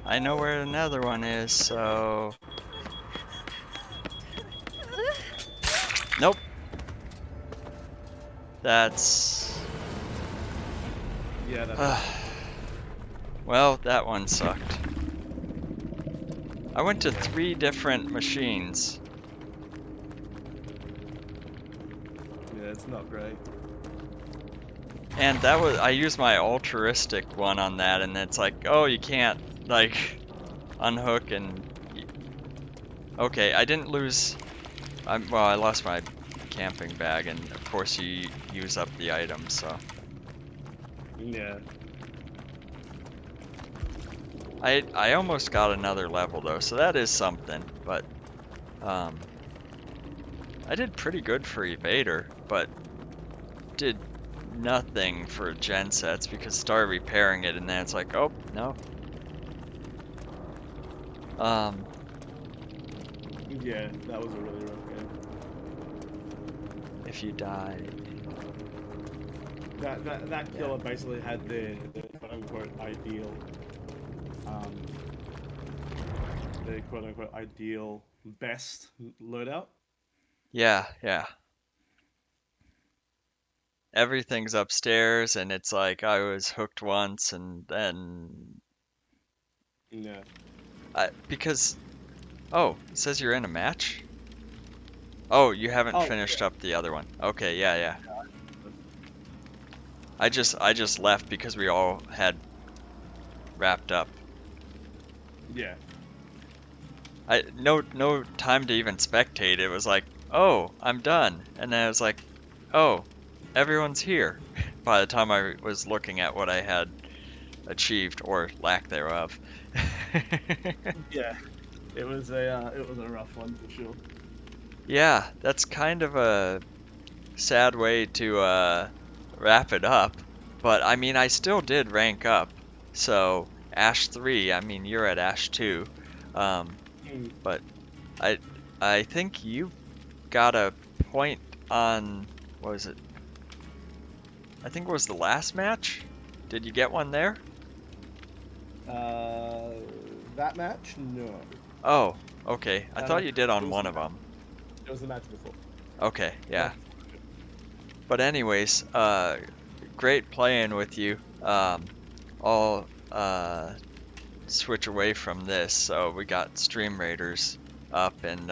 I know where another one is, so... Nope. That's... Yeah, that's right. Well, that one sucked. I went to 3 different machines. Yeah, it's not great. And that was... I used my altruistic one on that, and it's like, oh, you can't, like, unhook and... Okay, I didn't lose... well, I lost my camping bag, and of course you use up the items, so... Yeah. I almost got another level though, so that is something, but I did pretty good for Evader, but did nothing for gen sets because started repairing it and then it's like, oh no. Yeah, that was a really rough game. If you die. That killer basically had their quote unquote ideal their quote unquote ideal best loadout. Yeah, yeah. Everything's upstairs and it's like I was hooked once and then Yeah. because oh, it says you're in a match? Oh, you haven't Oh finished yeah. up the other one. Okay, yeah, yeah. I just left because we all had wrapped up. Yeah. No time to even spectate. It was like, oh, I'm done. And then it was like, oh, everyone's here by the time I was looking at what I had achieved or lack thereof. Yeah. It was a rough one for sure. Yeah, that's kind of a sad way to wrap it up. But I mean, I still did rank up. So Ash 3, I mean, you're at Ash 2. Um, Mm. but I I think you got a point on, what was it? I think it was the last match. Did you get one there? Uh, that match? No. Oh, okay. I That thought you did it on was one the of match. them. It was the match before. Okay, yeah. Match before. But anyways, great playing with you. I'll switch away from this. So we got Stream Raiders up and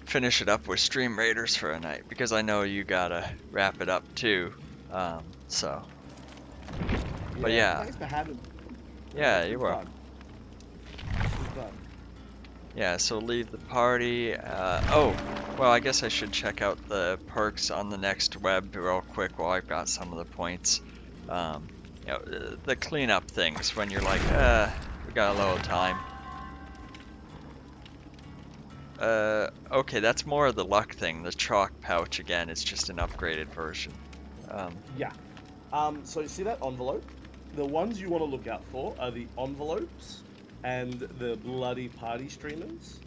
finish it up with Stream Raiders for a night because I know you gotta wrap it up too. So, but Yeah. yeah, Thanks for having me. yeah, It's you been were. fun. It's been fun. Yeah, so leave the party. Oh, well, I guess I should check out the perks on the next web real quick while I've got some of the points. The cleanup things when you're like, we got a little time. Okay, that's more of the luck thing. The chalk pouch again, it's just an upgraded version. Yeah. So you see that envelope? The ones you want to look out for are the envelopes and the bloody party streamers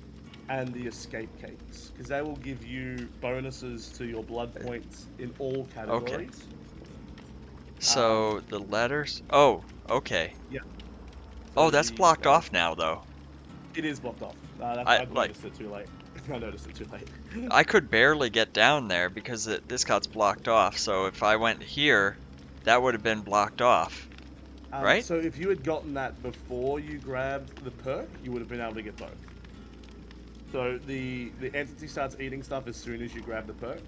and the escape cakes because they will give you bonuses to your blood points in all Okay. categories. So the letters. Oh, okay. Yeah. Oh, So that's the blocked off now though. it is blocked off. I I've like. noticed it too late. I noticed it too late. I could barely get down there because this got's blocked off. So if I went here, that would have been blocked off, right? So if you had gotten that before you grabbed the perk, you would have been able to get both. So the entity starts eating stuff as soon as you grab the perk.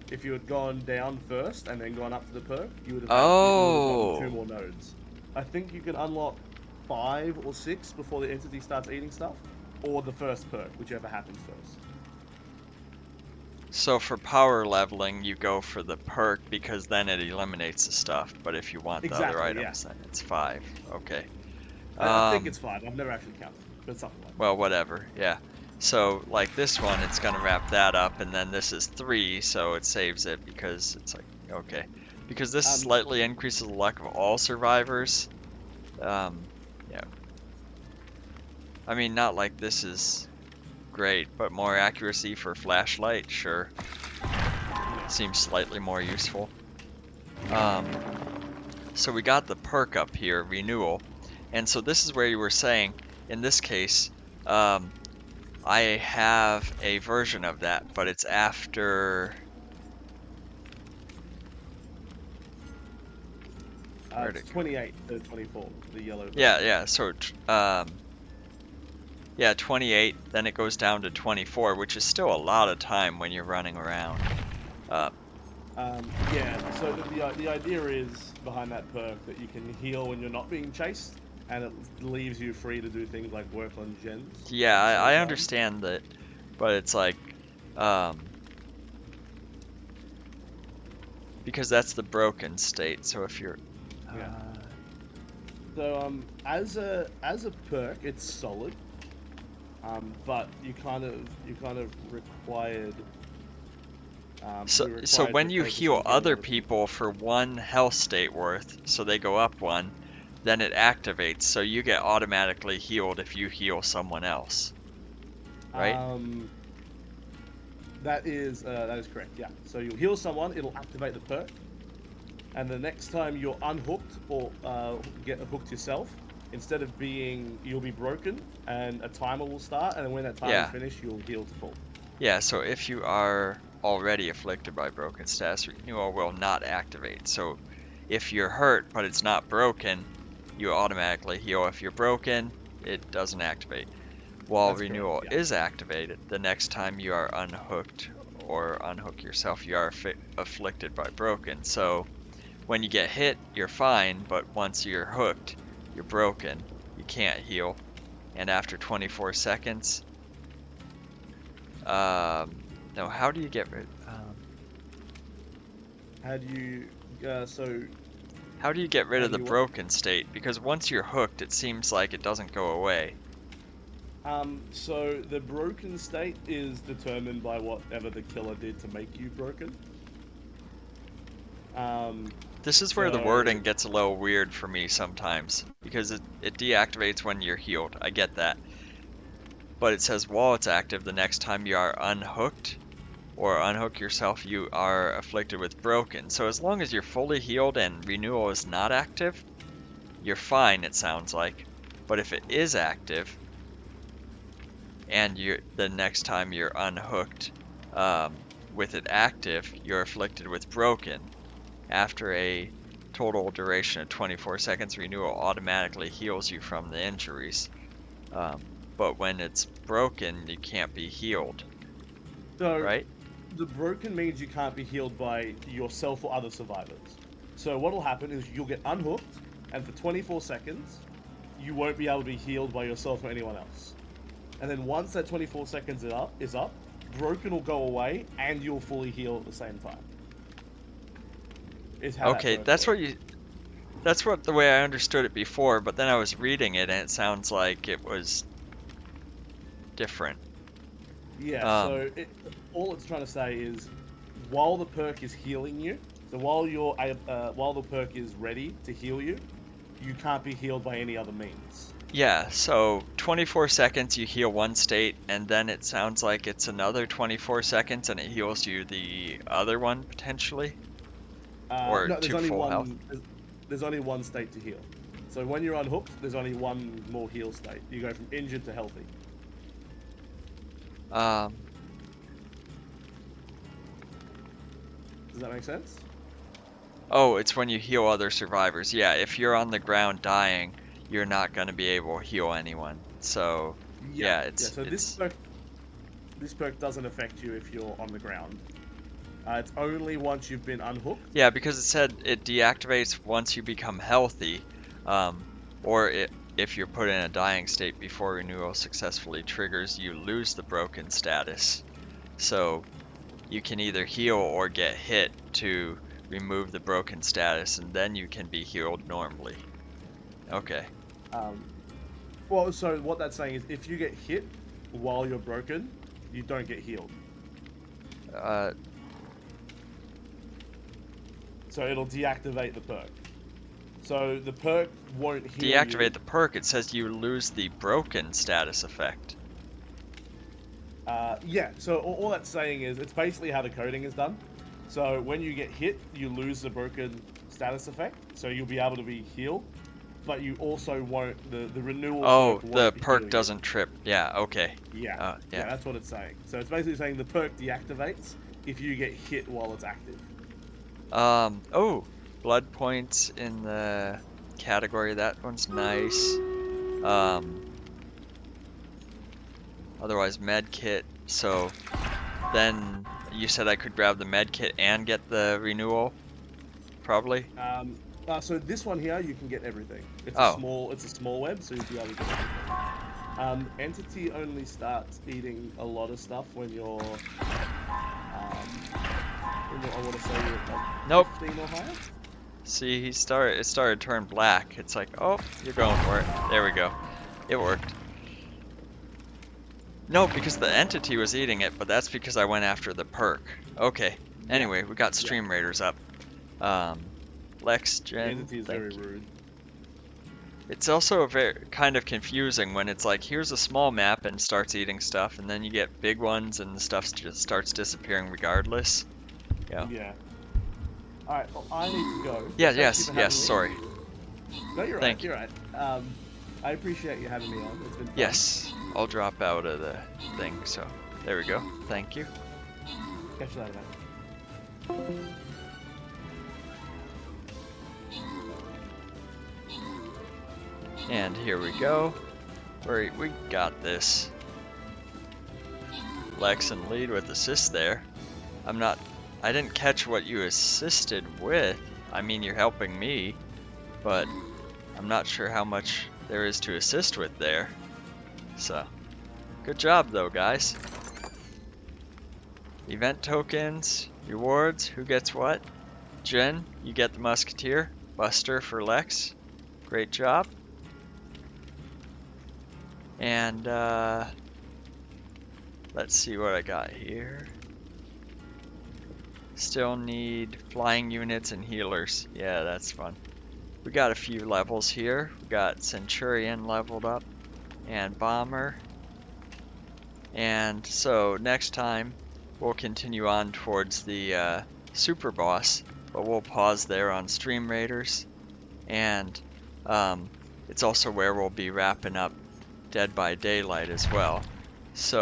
If you had gone down first and then gone up to the perk, you would have Oh, gotten 2 more nodes. I think you can unlock 5 or 6 before the entity starts eating stuff, or the first perk, whichever happens first. so for power leveling, you go for the perk because then it eliminates the stuff. But if you want the other Exactly, yeah. items, then it's 5. Okay. I think it's 5. I've never actually counted, but something like that. Well, whatever. Yeah. So like this one, it's gonna wrap that up, and then this is 3, so it saves it because it's like okay, because this slightly increases the luck of all survivors. Yeah. I mean, not like this is great, but more accuracy for flashlight, sure. seems slightly more useful. Um, so we got the perk up here, renewal, and so this is where you were saying, in this case, I have a version of that, but it's after. Where'd It's it go? 28 to 24, the yellow Yeah, version. yeah. So, yeah, 28. Then it goes down to 24, which is still a lot of time when you're running around. Uh, Yeah, so the idea is behind that perk that you can heal when you're not being chased, and it leaves you free to do things like work on gens yeah, at the same I time. understand that, but it's like, um, because that's the broken state. So if you're, Yeah. uh, So as a perk, it's solid, but you kind of required so you're so required to when you focus heal on getting other other people. people for one health state worth, so they go up one, then it activates. So you get automatically healed if you heal someone else, right? Um, that is correct. Yeah. So you'll heal someone, it'll activate the perk, and the next time you're unhooked or get hooked yourself, instead of being, you'll be broken, and a timer will start, and then when that timer's Yeah. finished, you'll heal to full. Yeah, so if you are already afflicted by broken status, renewal will not activate. So if you're hurt but it's not broken, you automatically heal. If you're broken, it doesn't activate. While That's correct. renewal Yeah. is activated, the next time you are unhooked or unhook yourself, you are afflicted by broken. So when you get hit, you're fine, but once you're hooked, you're broken. You can't heal. And after 24 seconds, no, how do you get rid? How do you? So How do you get rid how of do the you what? broken state? Because once you're hooked, it seems like it doesn't go away. So the broken state is determined by whatever the killer did to make you broken. Um, This is where the so wording gets a little weird for me sometimes, because it deactivates when you're healed. I get that. But it says while it's active, the next time you are unhooked or unhook yourself, you are afflicted with broken. So as long as you're fully healed and renewal is not active, you're fine, it sounds like. But if it is active, and the next time you're unhooked with it active, you're afflicted with broken. After a total duration of 24 seconds, renewal automatically heals you from the injuries. But when it's broken, you can't be healed, so right? the broken means you can't be healed by yourself or other survivors. So what'll happen is you'll get unhooked, and for 24 seconds, you won't be able to be healed by yourself or anyone else. And then once that 24 seconds is up, broken will go away, and you'll fully heal at the same time. Is how that Okay, perk works. that's what the way I understood it before, but then I was reading it and it sounds like it was different. Yeah. Um, All it's trying to say is, while the perk is healing you, so while the perk is ready to heal you, you can't be healed by any other means. yeah, so 24 seconds you heal one state, and then it sounds like it's another 24 seconds and it heals you the other one potentially, or No, there's to only full health. one. There's only one state to heal. So when you're unhooked, there's only one more heal state. You go from injured to healthy. Um, Does that make sense? oh, it's when you heal other survivors. Yeah, if you're on the ground dying, you're not going to be able to heal anyone. So, Yeah. yeah, Yeah. So it's this perk doesn't affect you if you're on the ground. It's only once you've been unhooked. yeah, because it said it deactivates once you become healthy, um, or if you're put in a dying state before renewal successfully triggers, you lose the broken status. So you can either heal or get hit to remove the broken status, and then you can be healed normally. Okay. Um, well, so what that's saying is, if you get hit while you're broken, you don't get healed. Uh, So it'll deactivate the perk. So the perk won't heal you. deactivate the perk. It says you lose the broken status effect. Yeah, so all that's saying is it's basically how the coding is done. So when you get hit, you lose the broken status effect. So you'll be able to be healed, but you also won't. The renewal Oh, perk the won't perk heal you. doesn't trip. Yeah, okay. Yeah, Yeah. yeah, that's what it's saying. So it's basically saying the perk deactivates if you get hit while it's active. Oh, blood points in the category. That one's nice. Um, Otherwise med kit. So then you said I could grab the med kit and get the renewal, probably. So this one here, you can get everything. Oh, It's a small web, so you'll be able to get everything. Entity only starts eating a lot of stuff I want to say you're nope. like 15 or higher. See, it started to turn black. It's like, oh, you're going for it. There we go. It worked. No, because the entity was eating it, but that's because I went after the perk. Okay. Yeah, Anyway, we got yeah. Stream Raiders up. Um, Lex, The Jen, entity is very thank you. rude. It's also very kind of confusing when it's like, here's a small map and starts eating stuff, and then you get big ones and the stuff just starts disappearing regardless. Yeah. Yeah. All right, well, I need to go, Yeah, but thank you yes, for yes, having me. sorry. No, you're right. Thank you. You're right. I appreciate you having me on. It's been fun. Yes, I'll drop out of the thing, so there we go. Thank you. Catch you later, mate. And here we go. We got this. Lex and lead with assist there. I didn't catch what you assisted with. I mean, you're helping me, but I'm not sure how much there is to assist with there. So, good job though, guys. Event tokens, rewards, who gets what? Jen, you get the Musketeer. Buster for Lex. Great job. And, let's see what I got here. Still need flying units and healers. Yeah, that's fun. We got a few levels here. We got Centurion leveled up and Bomber. And so next time we'll continue on towards the Super Boss, but we'll pause there on Stream Raiders. And it's also where we'll be wrapping up Dead by Daylight as well. So